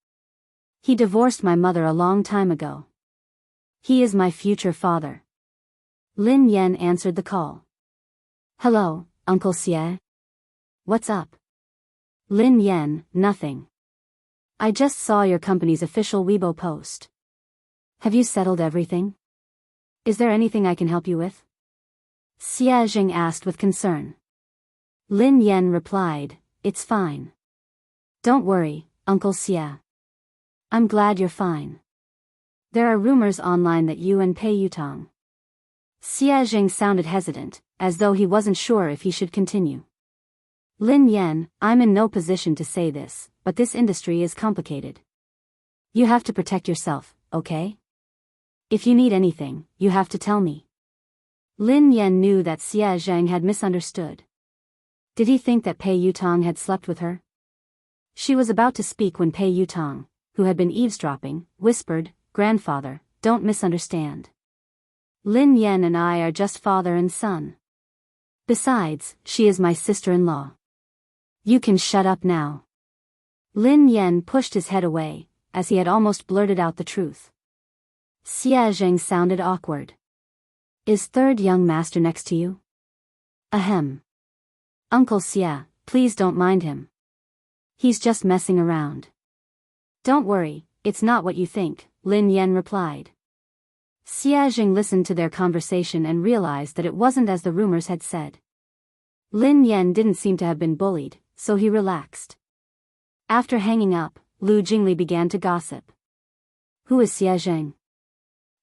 "He divorced my mother a long time ago. He is my future father." Lin Yan answered the call. "Hello, Uncle Xie. What's up?" Lin Yan, "Nothing. I just saw your company's official Weibo post. Have you settled everything? Is there anything I can help you with?" Xie Zheng asked with concern. Lin Yan replied, "It's fine. Don't worry, Uncle Xie. I'm glad you're fine. There are rumors online that you and Pei Yutang." Xie Zheng sounded hesitant, as though he wasn't sure if he should continue. "Lin Yan, I'm in no position to say this, but this industry is complicated. You have to protect yourself, okay? If you need anything, you have to tell me." Lin Yan knew that Xie Zheng had misunderstood. Did he think that Pei Yutang had slept with her? She was about to speak when Pei Yutang, who had been eavesdropping, whispered, "Grandfather, don't misunderstand. Lin Yan and I are just father and son. Besides, she is my sister-in-law. You can shut up now." Lin Yan pushed his head away, as he had almost blurted out the truth. Xie Zheng sounded awkward. "Is third young master next to you?" "Ahem. Uncle Xie, please don't mind him. He's just messing around." "Don't worry, it's not what you think," Lin Yan replied. Xie Zheng listened to their conversation and realized that it wasn't as the rumors had said. Lin Yan didn't seem to have been bullied, so he relaxed. After hanging up, Lu Jingli began to gossip. "Who is Xie Zheng?"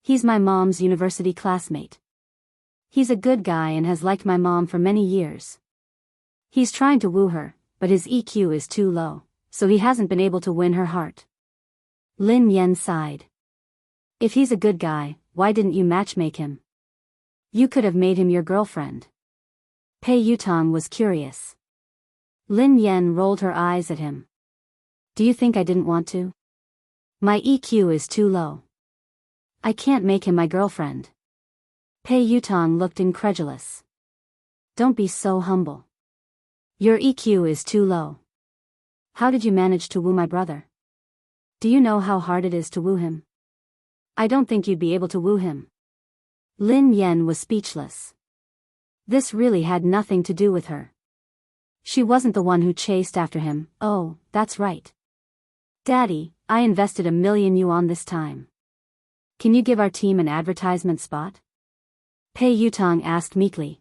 "He's my mom's university classmate. He's a good guy and has liked my mom for many years. He's trying to woo her, but his EQ is too low, so he hasn't been able to win her heart." Lin Yan sighed. "If he's a good guy, why didn't you matchmake him? You could have made him your girlfriend." Pei Yutang was curious. Lin Yan rolled her eyes at him. "Do you think I didn't want to? My EQ is too low. I can't make him my girlfriend." Pei Yutang looked incredulous. "Don't be so humble. Your EQ is too low. How did you manage to woo my brother? Do you know how hard it is to woo him? I don't think you'd be able to woo him." Lin Yan was speechless. This really had nothing to do with her. She wasn't the one who chased after him. "Oh, that's right. Daddy, I invested 1,000,000 yuan this time. Can you give our team an advertisement spot?" Pei Yutang asked meekly.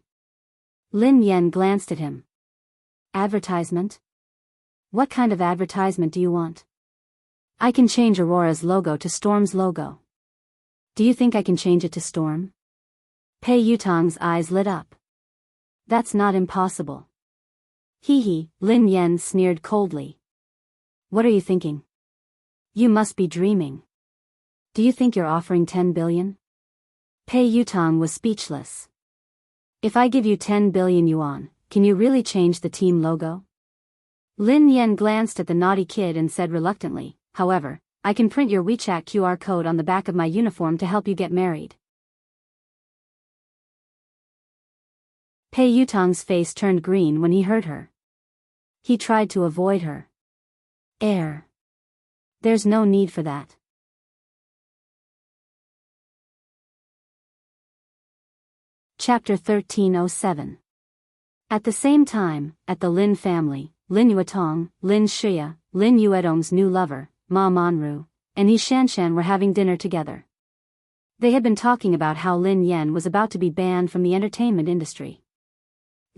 Lin Yan glanced at him. "Advertisement? What kind of advertisement do you want?" "I can change Aurora's logo to Storm's logo." "Do you think I can change it to Storm?" Pei Yutang's eyes lit up. "That's not impossible." "Hee," Lin Yan sneered coldly. "What are you thinking? You must be dreaming. Do you think you're offering 10 billion? Pei Yutang was speechless. "If I give you 10 billion yuan, can you really change the team logo?" Lin Yan glanced at the naughty kid and said reluctantly, "However, I can print your WeChat QR code on the back of my uniform to help you get married." Pei Yutang's face turned green when he heard her. He tried to avoid her. Heir. There's no need for that. Chapter 1307. At the same time, at the Lin family, Lin Yuetong, Lin Shia, Lin Yuedong's new lover, Ma Manru, and Yi Shanshan were having dinner together. They had been talking about how Lin Yen was about to be banned from the entertainment industry.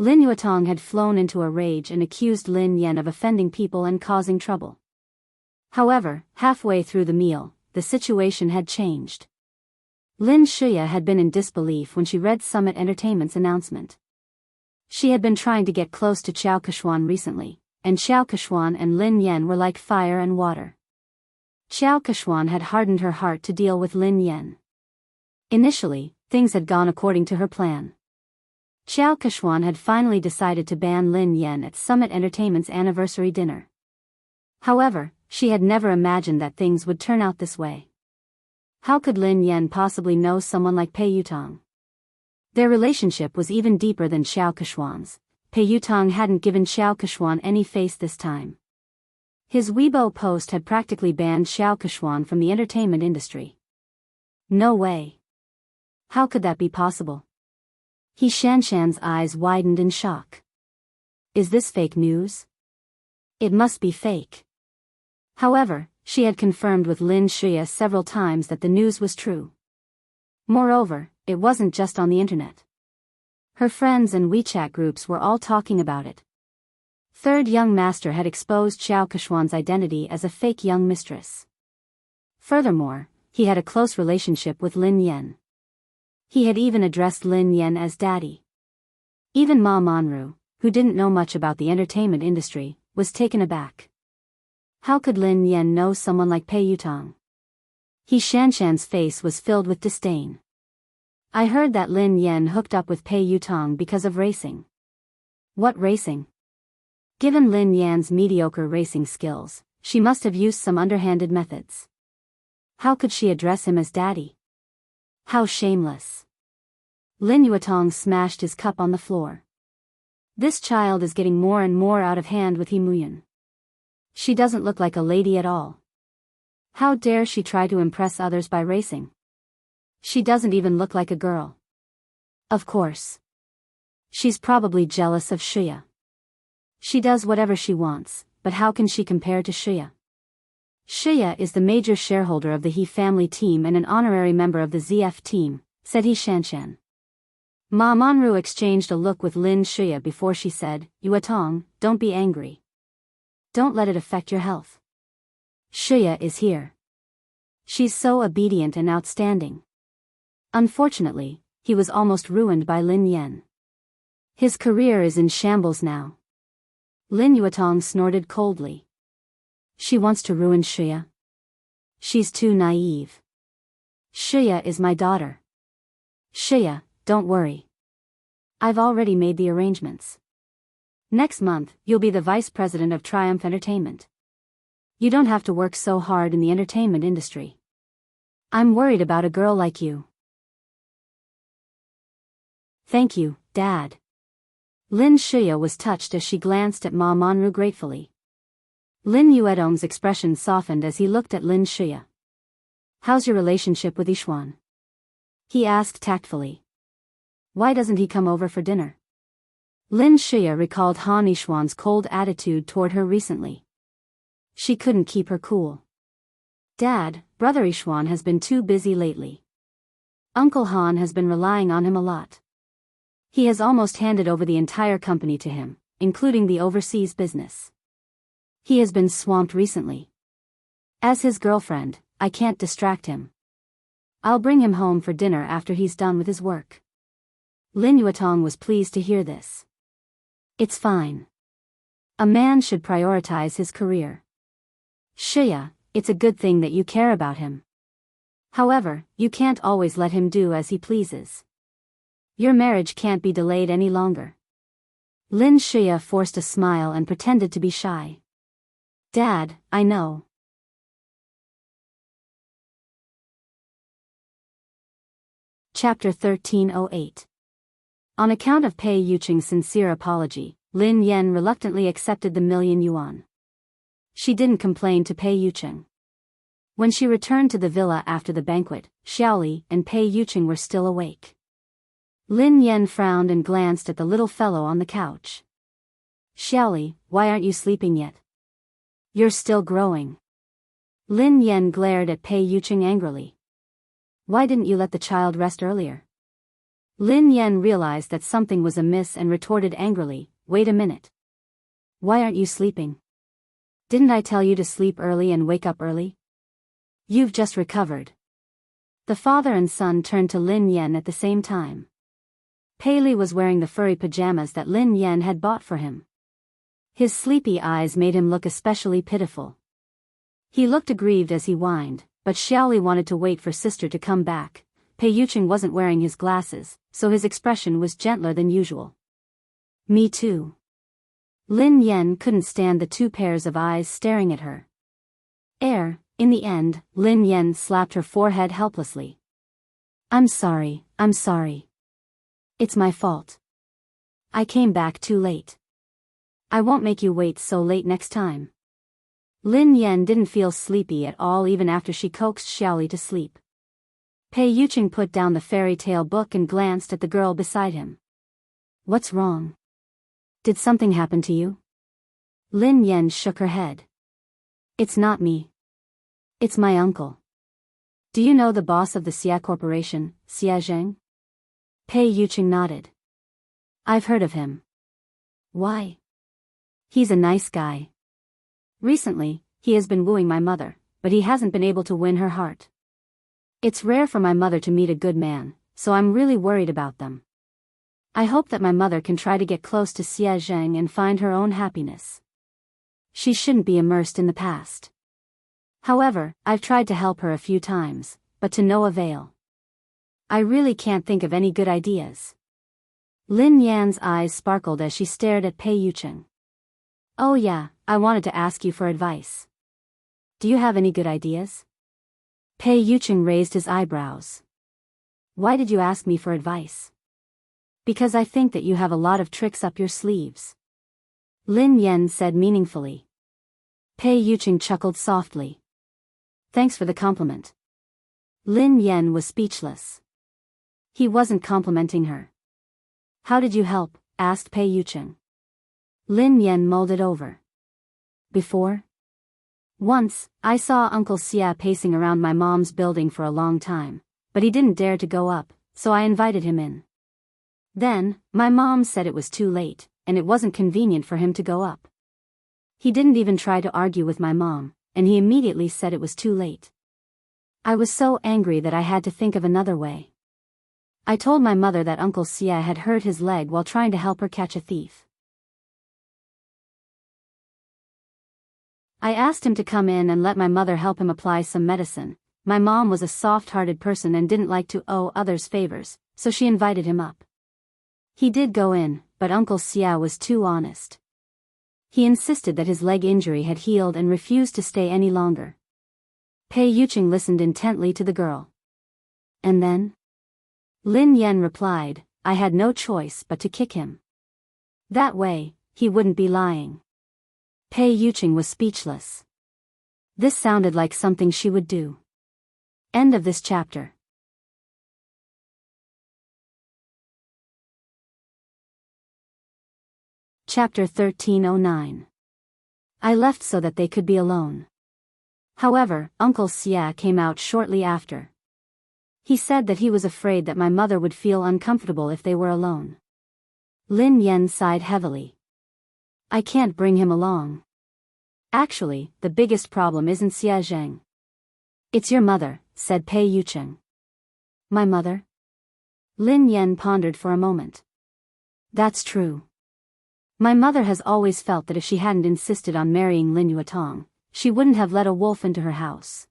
Lin Yuetong had flown into a rage and accused Lin Yen of offending people and causing trouble. However, halfway through the meal, the situation had changed. Lin Shia had been in disbelief when she read Summit Entertainment's announcement. She had been trying to get close to Xiao Keshuan recently, and Xiao Keshuan and Lin Yen were like fire and water. Xiao Keshuan had hardened her heart to deal with Lin Yen. Initially, things had gone according to her plan. Xiao Keshuan had finally decided to ban Lin Yen at Summit Entertainment's anniversary dinner. However, she had never imagined that things would turn out this way. How could Lin Yen possibly know someone like Pei Yutong? Their relationship was even deeper than Xiao Keshuan's. Pei Yutong hadn't given Xiao Keshuan any face this time. His Weibo post had practically banned Xiao Keshuan from the entertainment industry. No way. How could that be possible? Yi Shanshan's eyes widened in shock. Is this fake news? It must be fake. However, she had confirmed with Lin Shia several times that the news was true. Moreover, it wasn't just on the internet. Her friends and WeChat groups were all talking about it. Third young master had exposed Xiao Keshuan's identity as a fake young mistress. Furthermore, he had a close relationship with Lin Yen. He had even addressed Lin Yen as daddy. Even Ma Manru, who didn't know much about the entertainment industry, was taken aback. How could Lin Yen know someone like Pei Yutong? Yi Shanshan's face was filled with disdain. I heard that Lin Yen hooked up with Pei Yutong because of racing. What racing? Given Lin Yan's mediocre racing skills, she must have used some underhanded methods. How could she address him as daddy? How shameless. Lin Yuetong smashed his cup on the floor. This child is getting more and more out of hand with He Muyan. She doesn't look like a lady at all. How dare she try to impress others by racing? She doesn't even look like a girl. Of course. She's probably jealous of Shia. She does whatever she wants, but how can she compare to Shia? Shia is the major shareholder of the He family team and an honorary member of the ZF team, said Yi Shanshan. Ma Manru exchanged a look with Lin Shia before she said, Yuetong, don't be angry. Don't let it affect your health. Shia is here. She's so obedient and outstanding. Unfortunately, he was almost ruined by Lin Yen. His career is in shambles now. Lin Yuetong snorted coldly. She wants to ruin Shia. She's too naive. Shia is my daughter. Shia, don't worry. I've already made the arrangements. Next month, you'll be the vice president of Triumph Entertainment. You don't have to work so hard in the entertainment industry. I'm worried about a girl like you. Thank you, Dad. Lin Shia was touched as she glanced at Ma Manru gratefully. Lin Yuedong's expression softened as he looked at Lin Shia. How's your relationship with Yishuan? He asked tactfully. Why doesn't he come over for dinner? Lin Shia recalled Han Yishuan's cold attitude toward her recently. She couldn't keep her cool. Dad, Brother Yishuan has been too busy lately. Uncle Han has been relying on him a lot. He has almost handed over the entire company to him, including the overseas business. He has been swamped recently. As his girlfriend, I can't distract him. I'll bring him home for dinner after he's done with his work. Lin Yuetong was pleased to hear this. It's fine. A man should prioritize his career. Shia, it's a good thing that you care about him. However, you can't always let him do as he pleases. Your marriage can't be delayed any longer. Lin Shia forced a smile and pretended to be shy. Dad, I know. Chapter 1308. On account of Pei Yuqing's sincere apology, Lin Yen reluctantly accepted the 1,000,000 yuan. She didn't complain to Pei Yucheng. When she returned to the villa after the banquet, Xiaoli and Pei Yucheng were still awake. Lin Yan frowned and glanced at the little fellow on the couch. Xiaoli, why aren't you sleeping yet? You're still growing. Lin Yan glared at Pei Yucheng angrily. Why didn't you let the child rest earlier? Lin Yan realized that something was amiss and retorted angrily, wait a minute. Why aren't you sleeping? Didn't I tell you to sleep early and wake up early? You've just recovered. The father and son turned to Lin Yan at the same time. Pei Li was wearing the furry pajamas that Lin Yan had bought for him. His sleepy eyes made him look especially pitiful. He looked aggrieved as he whined, but Xiaoli wanted to wait for sister to come back. Pei Yucheng wasn't wearing his glasses, so his expression was gentler than usual. Me too. Lin Yan couldn't stand the two pairs of eyes staring at her. In the end, Lin Yan slapped her forehead helplessly. I'm sorry. It's my fault. I came back too late. I won't make you wait so late next time. Lin Yan didn't feel sleepy at all even after she coaxed Xiaoli to sleep. Pei Yucheng put down the fairy tale book and glanced at the girl beside him. What's wrong? Did something happen to you? Lin Yan shook her head. It's not me. It's my uncle. Do you know the boss of the Xia Corporation, Xia Zheng? Pei Yucheng nodded. I've heard of him. Why? He's a nice guy. Recently, he has been wooing my mother, but he hasn't been able to win her heart. It's rare for my mother to meet a good man, so I'm really worried about them. I hope that my mother can try to get close to Xia Zheng and find her own happiness. She shouldn't be immersed in the past. However, I've tried to help her a few times, but to no avail. I really can't think of any good ideas. Lin Yan's eyes sparkled as she stared at Pei Yucheng. Oh yeah, I wanted to ask you for advice. Do you have any good ideas? Pei Yucheng raised his eyebrows. Why did you ask me for advice? Because I think that you have a lot of tricks up your sleeves. Lin Yan said meaningfully. Pei Yucheng chuckled softly. Thanks for the compliment. Lin Yan was speechless. He wasn't complimenting her. How did you help? Asked Pei Yucheng. Lin Yan mulled it over. Before? Once, I saw Uncle Xia pacing around my mom's building for a long time, but he didn't dare to go up, so I invited him in. Then, my mom said it was too late, and it wasn't convenient for him to go up. He didn't even try to argue with my mom, and he immediately said it was too late. I was so angry that I had to think of another way. I told my mother that Uncle Xia had hurt his leg while trying to help her catch a thief. I asked him to come in and let my mother help him apply some medicine. My mom was a soft-hearted person and didn't like to owe others favors, so she invited him up. He did go in, but Uncle Xia was too honest. He insisted that his leg injury had healed and refused to stay any longer. Pei Yucheng listened intently to the girl. And then? Lin Yan replied, I had no choice but to kick him. That way, he wouldn't be lying. Pei Yucheng was speechless. This sounded like something she would do. End of this chapter. Chapter 1309. I left so that they could be alone. However, Uncle Xia came out shortly after. He said that he was afraid that my mother would feel uncomfortable if they were alone. Lin Yan sighed heavily. I can't bring him along. Actually, the biggest problem isn't Xia Zheng. It's your mother, said Pei Yucheng. My mother? Lin Yan pondered for a moment. That's true. My mother has always felt that if she hadn't insisted on marrying Lin Yuetong, she wouldn't have let a wolf into her house.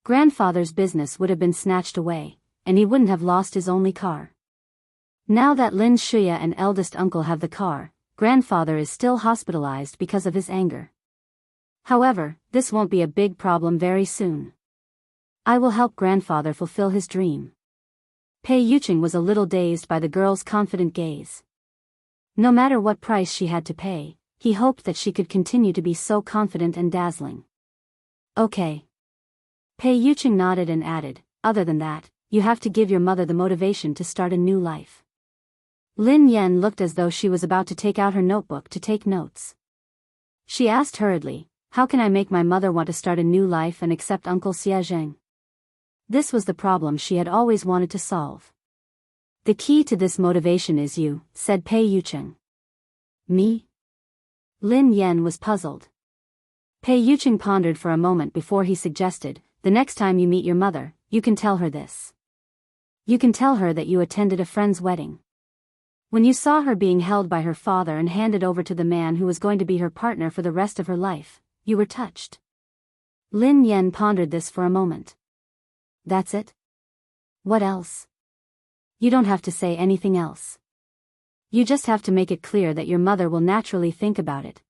Grandfather's business would have been snatched away, and he wouldn't have lost his only car. Now that Lin Shuya and eldest uncle have the car, grandfather is still hospitalized because of his anger. However, this won't be a big problem very soon. I will help grandfather fulfill his dream. Pei Yucheng was a little dazed by the girl's confident gaze. No matter what price she had to pay, he hoped that she could continue to be so confident and dazzling. Okay. Pei Yucheng nodded and added, other than that, you have to give your mother the motivation to start a new life. Lin Yan looked as though she was about to take out her notebook to take notes. She asked hurriedly, how can I make my mother want to start a new life and accept Uncle Xia Zheng? This was the problem she had always wanted to solve. The key to this motivation is you, said Pei Yucheng. Me? Lin Yan was puzzled. Pei Yucheng pondered for a moment before he suggested, the next time you meet your mother, you can tell her this. You can tell her that you attended a friend's wedding. When you saw her being held by her father and handed over to the man who was going to be her partner for the rest of her life, you were touched. Lin Yan pondered this for a moment. That's it? What else? You don't have to say anything else. You just have to make it clear that your mother will naturally think about it.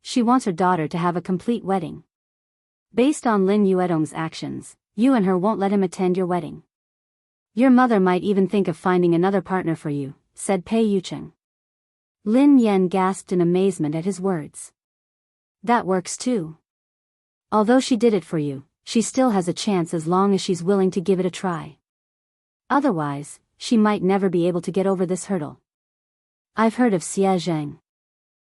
She wants her daughter to have a complete wedding. Based on Lin Yuedong's actions, you and her won't let him attend your wedding. Your mother might even think of finding another partner for you, said Pei Yucheng. Lin Yan gasped in amazement at his words. That works too. Although she did it for you, she still has a chance as long as she's willing to give it a try. Otherwise, she might never be able to get over this hurdle. I've heard of Xia Zheng.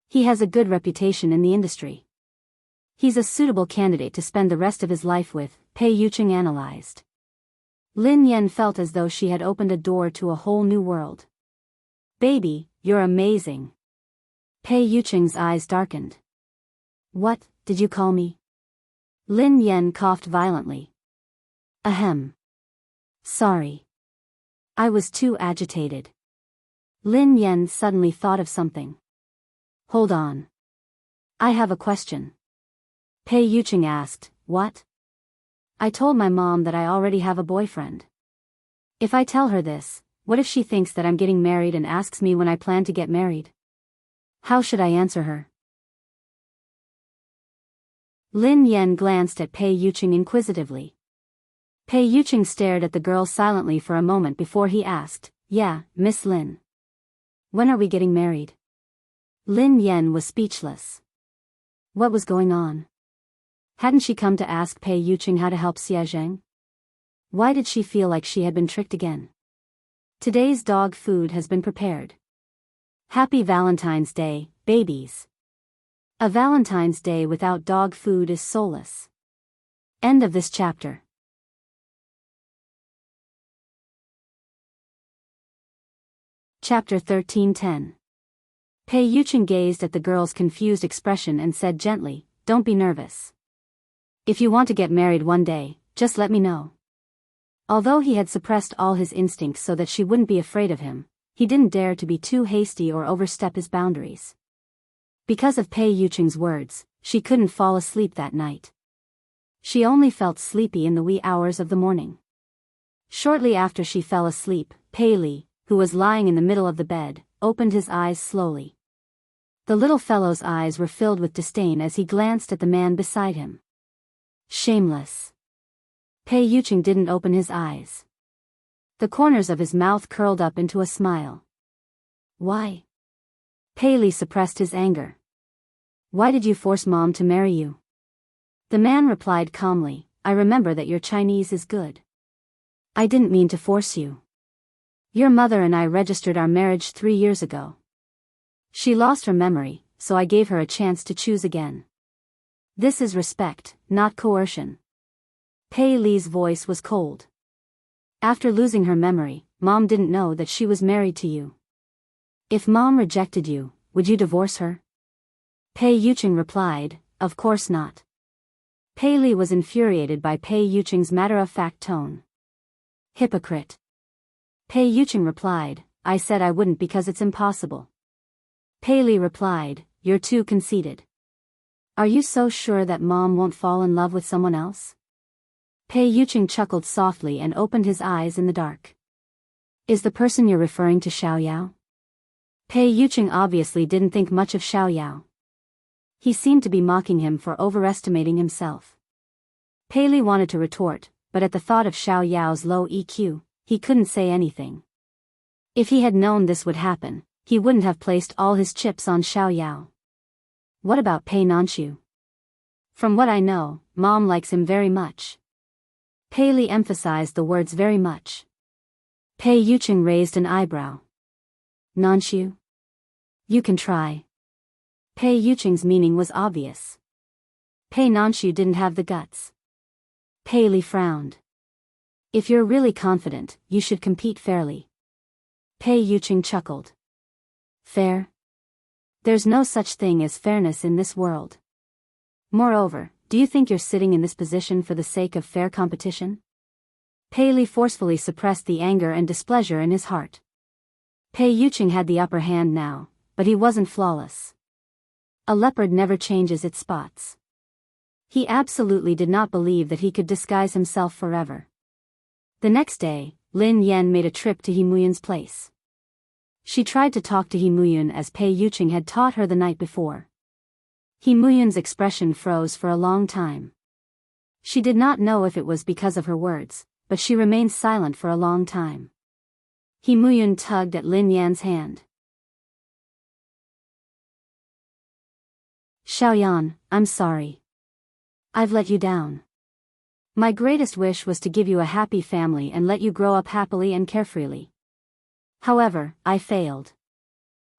He has a good reputation in the industry. He's a suitable candidate to spend the rest of his life with, Pei Yucheng analyzed. Lin Yan felt as though she had opened a door to a whole new world. Baby, you're amazing. Pei Yucheng's eyes darkened. What, did you call me? Lin Yan coughed violently. Ahem. Sorry. I was too agitated. Lin Yan suddenly thought of something. Hold on. I have a question. Pei Yucheng asked, what? I told my mom that I already have a boyfriend. If I tell her this, what if she thinks that I'm getting married and asks me when I plan to get married? How should I answer her? Lin Yan glanced at Pei Yucheng inquisitively. Pei Yucheng stared at the girl silently for a moment before he asked, yeah, Miss Lin. When are we getting married? Lin Yan was speechless. What was going on? Hadn't she come to ask Pei Yucheng how to help Xia Zheng? Why did she feel like she had been tricked again? Today's dog food has been prepared. Happy Valentine's Day, babies. A Valentine's Day without dog food is soulless. End of this chapter. Chapter 13:10. Pei Yucheng gazed at the girl's confused expression and said gently, don't be nervous. If you want to get married one day, just let me know. Although he had suppressed all his instincts so that she wouldn't be afraid of him, he didn't dare to be too hasty or overstep his boundaries. Because of Pei Yucheng's words, she couldn't fall asleep that night. She only felt sleepy in the wee hours of the morning. Shortly after she fell asleep, Pei Li, who was lying in the middle of the bed, opened his eyes slowly. The little fellow's eyes were filled with disdain as he glanced at the man beside him. Shameless. Pei Yucheng didn't open his eyes. The corners of his mouth curled up into a smile. Why? Pei Li suppressed his anger. Why did you force Mom to marry you? The man replied calmly, I remember that your Chinese is good. I didn't mean to force you. Your mother and I registered our marriage 3 years ago. She lost her memory, so I gave her a chance to choose again. This is respect, not coercion. Pei Li's voice was cold. After losing her memory, Mom didn't know that she was married to you. If Mom rejected you, would you divorce her? Pei Yucheng replied, of course not. Pei Li was infuriated by Pei Yucheng's matter-of-fact tone. Hypocrite. Pei Yucheng replied, I said I wouldn't because it's impossible. Pei Li replied, you're too conceited. Are you so sure that Mom won't fall in love with someone else? Pei Yucheng chuckled softly and opened his eyes in the dark. Is the person you're referring to Xiao Yao? Pei Yucheng obviously didn't think much of Xiao Yao. He seemed to be mocking him for overestimating himself. Pei Li wanted to retort, but at the thought of Xiao Yao's low EQ, he couldn't say anything. If he had known this would happen, he wouldn't have placed all his chips on Xiao Yao. What about Pei Nanxiu? From what I know, Mom likes him very much. Pei Li emphasized the words very much. Pei Yuqing raised an eyebrow. Nanxiu? You can try. Pei Yuqing's meaning was obvious. Pei Nanxiu didn't have the guts. Pei Li frowned. If you're really confident, you should compete fairly. Pei Yuqing chuckled. Fair? There's no such thing as fairness in this world. Moreover, do you think you're sitting in this position for the sake of fair competition? Pei Li forcefully suppressed the anger and displeasure in his heart. Pei Yuqing had the upper hand now, but he wasn't flawless. A leopard never changes its spots. He absolutely did not believe that he could disguise himself forever. The next day, Lin Yan made a trip to He Muyun's place. She tried to talk to He Muyun as Pei Yuqing had taught her the night before. He Muyun's expression froze for a long time. She did not know if it was because of her words, but she remained silent for a long time. He Muyun tugged at Lin Yan's hand. Xiaoyan, I'm sorry. I've let you down. My greatest wish was to give you a happy family and let you grow up happily and carefreely. However, I failed.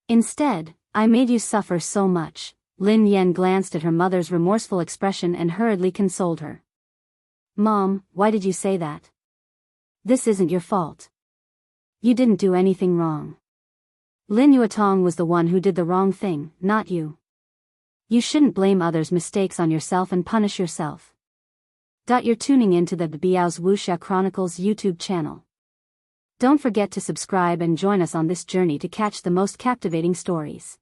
Instead, I made you suffer so much. Lin Yan glanced at her mother's remorseful expression and hurriedly consoled her. Mom, why did you say that? This isn't your fault. You didn't do anything wrong. Lin Yuetong was the one who did the wrong thing, not you. You shouldn't blame others' mistakes on yourself and punish yourself. You're tuning into the Biyao's Wuxia Chronicles YouTube channel. Don't forget to subscribe and join us on this journey to catch the most captivating stories.